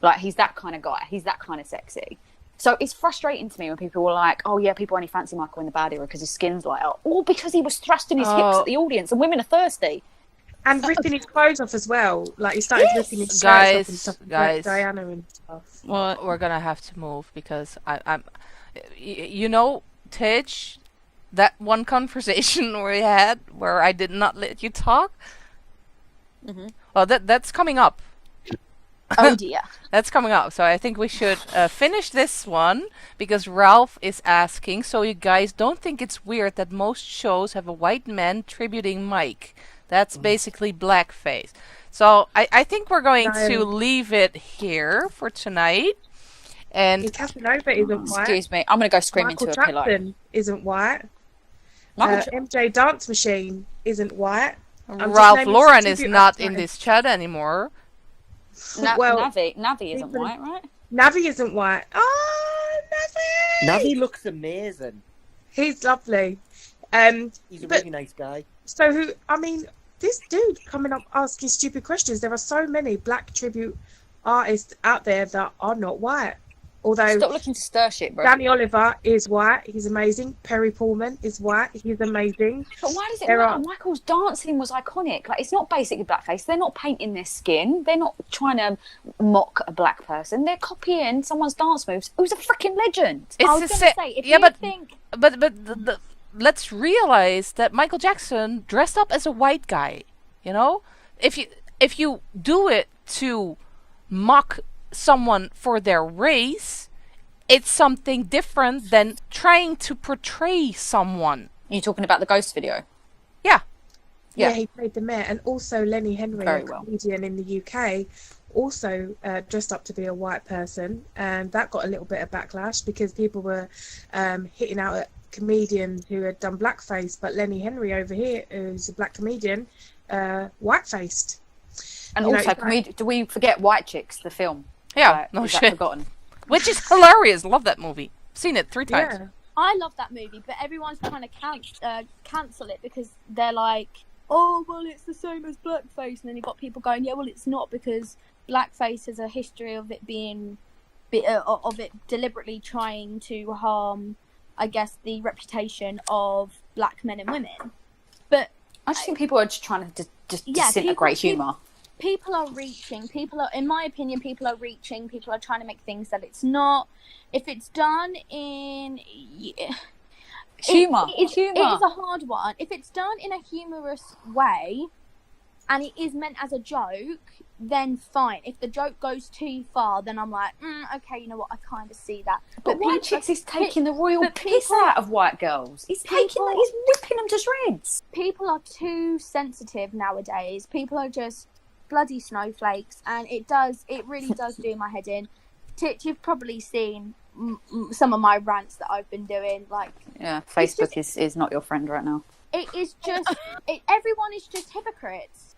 Like, he's that kind of guy. He's that kind of sexy. So it's frustrating to me when people were like, "Oh yeah, people only fancy Michael in the bad era because his skin's lighter," or because he was thrusting his hips at the audience, and women are thirsty. And ripping his clothes off as well. Like, he started ripping his skirts off and stuff. Like Diana and stuff. Well, we're gonna have to move because I'm, you know, Tej, that one conversation we had where I did not let you talk. Mm-hmm. Well, that's coming up. Oh dear. That's coming up. So I think we should finish this one because Ralph is asking. So you guys don't think it's weird that most shows have a white man tributing Mike? That's basically blackface. So I think we're going to leave it here for tonight. And Casanova isn't white. Excuse me, I'm going to go scream Michael into a pillow. Jackson isn't white. MJ Dance Machine isn't white. Ralph Lauren is not in this chat anymore. Navi isn't white, right? Navi isn't white. Oh, Navi! Navi looks amazing. He's lovely. He's a really nice guy. So this dude coming up asking stupid questions. There are so many black tribute artists out there that are not white. Although Stop looking to stir shit, bro. Danny Oliver is white, he's amazing. Perry Pullman is white, he's amazing. But why does it matter? Michael's dancing was iconic. Like, it's not basically blackface. They're not painting their skin. They're not trying to mock a black person. They're copying someone's dance moves. Who's a freaking legend? I was going to say, if you think... But let's realize that Michael Jackson dressed up as a white guy. You know, if you do it to mock someone for their race, it's something different than trying to portray someone. You're talking about the Ghost video? Yeah. Yeah, he played the mayor. And also Lenny Henry, Very a well. comedian in the UK, also dressed up to be a white person, and that got a little bit of backlash because people were hitting out at comedians who had done blackface, but Lenny Henry over here, who's a black comedian, white-faced. And also, do we forget White Chicks, the film? Yeah, no is that shit. forgotten? Which is hilarious. Love that movie. Seen it 3 times. Yeah. I love that movie, but everyone's trying to cancel it because they're like, oh, well, it's the same as blackface. And then you've got people going, yeah, well, it's not, because blackface has a history of it being, of it deliberately trying to harm, I guess, the reputation of black men and women. But I just think people are just trying to disintegrate humour. People are reaching. In my opinion, people are reaching. People are trying to make things that it's not. If it's done in Humour. it is a hard one. If it's done in a humorous way, and it is meant as a joke, then fine. If the joke goes too far, then I'm like, okay, you know what? I kind of see that. But White Chicks is taking the royal piss out of white girls. He's ripping them to shreds. People are too sensitive nowadays. People are just bloody snowflakes, and it really does do my head in. Titch, you've probably seen some of my rants that I've been doing. Like, yeah, Facebook is not your friend right now. It is just everyone is just hypocrites.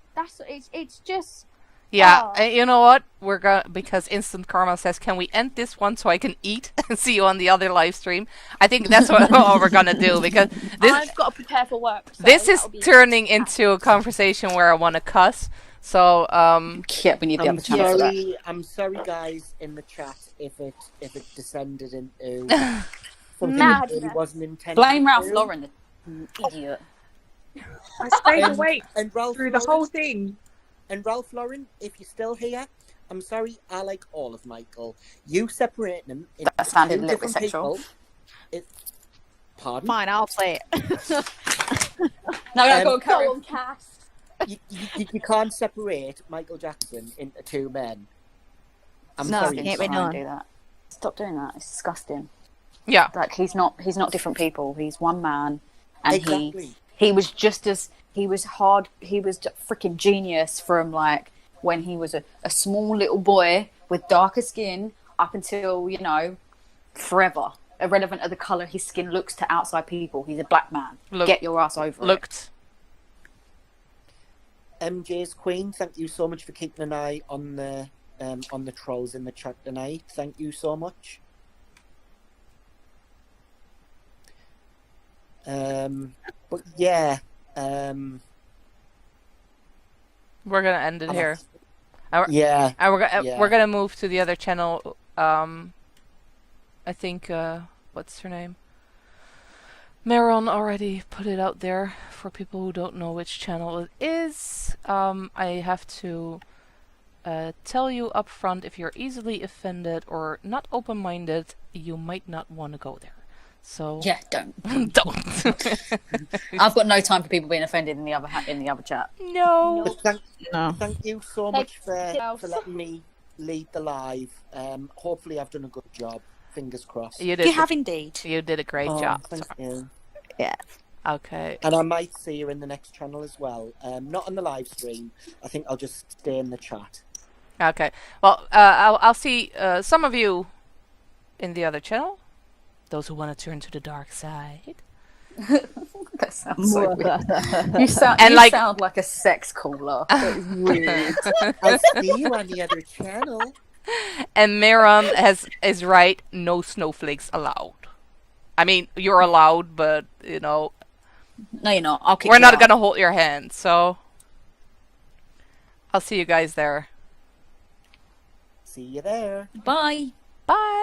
It's just. Yeah, you know what? We're gonna, because Instant Karma says, "Can we end this one so I can eat and see you on the other live stream?" I think that's what we're gonna do, because I've got to prepare for work. So this is turning into a conversation where I want to cuss. So yeah, we need the other channel for that. I'm sorry, guys, in the chat if it descended into something that really wasn't intended. Blame Ralph Lauren, the idiot. I stayed awake and Ralph through the whole thing. And Ralph Lauren, if you're still here, I'm sorry, I like all of Michael. You separate them into that sounded two a little bit different sexual. Pardon? Fine, I'll play it. No, go on, Cass. You can't separate Michael Jackson into two men. I'm No, sorry. it can't be Don't done. do that. Stop doing that. It's disgusting. yeah, Like, he's not different people. He's one man, and Exactly. he was just as he was freaking genius from like when he was a small little boy with darker skin up until, you know, forever. Irrelevant of the colour his skin looks to outside people. He's a black man. Get your ass over it. MJ's Queen, thank you so much for keeping an eye on the trolls in the chat tonight. Thank you so much. But yeah, we're gonna end it here. Yeah, And we're gonna move to the other channel. I think what's her name? Maron already put it out there for people who don't know which channel it is. I have to tell you up front, if you're easily offended or not open-minded, you might not want to go there. So Yeah, don't. don't. I've got no time for people being offended in the other chat. No. but No. thank you so much for letting me lead the live. Hopefully I've done a good job. Fingers crossed. You did. You have indeed. You did a great job. Thank you. Yeah. Okay. And I might see you in the next channel as well. Not on the live stream. I think I'll just stay in the chat. Okay. Well, I'll see some of you in the other channel. Those who want to turn to the dark side. That sounds so weird. You sound like a sex caller. It's weird. I'll see you on the other channel. And Maron is right. No snowflakes allowed. I mean, you're allowed, but you know, No, you're not. I'll kick we're you not out. gonna hold your hand. So I'll see you guys there. See you there. Bye. Bye.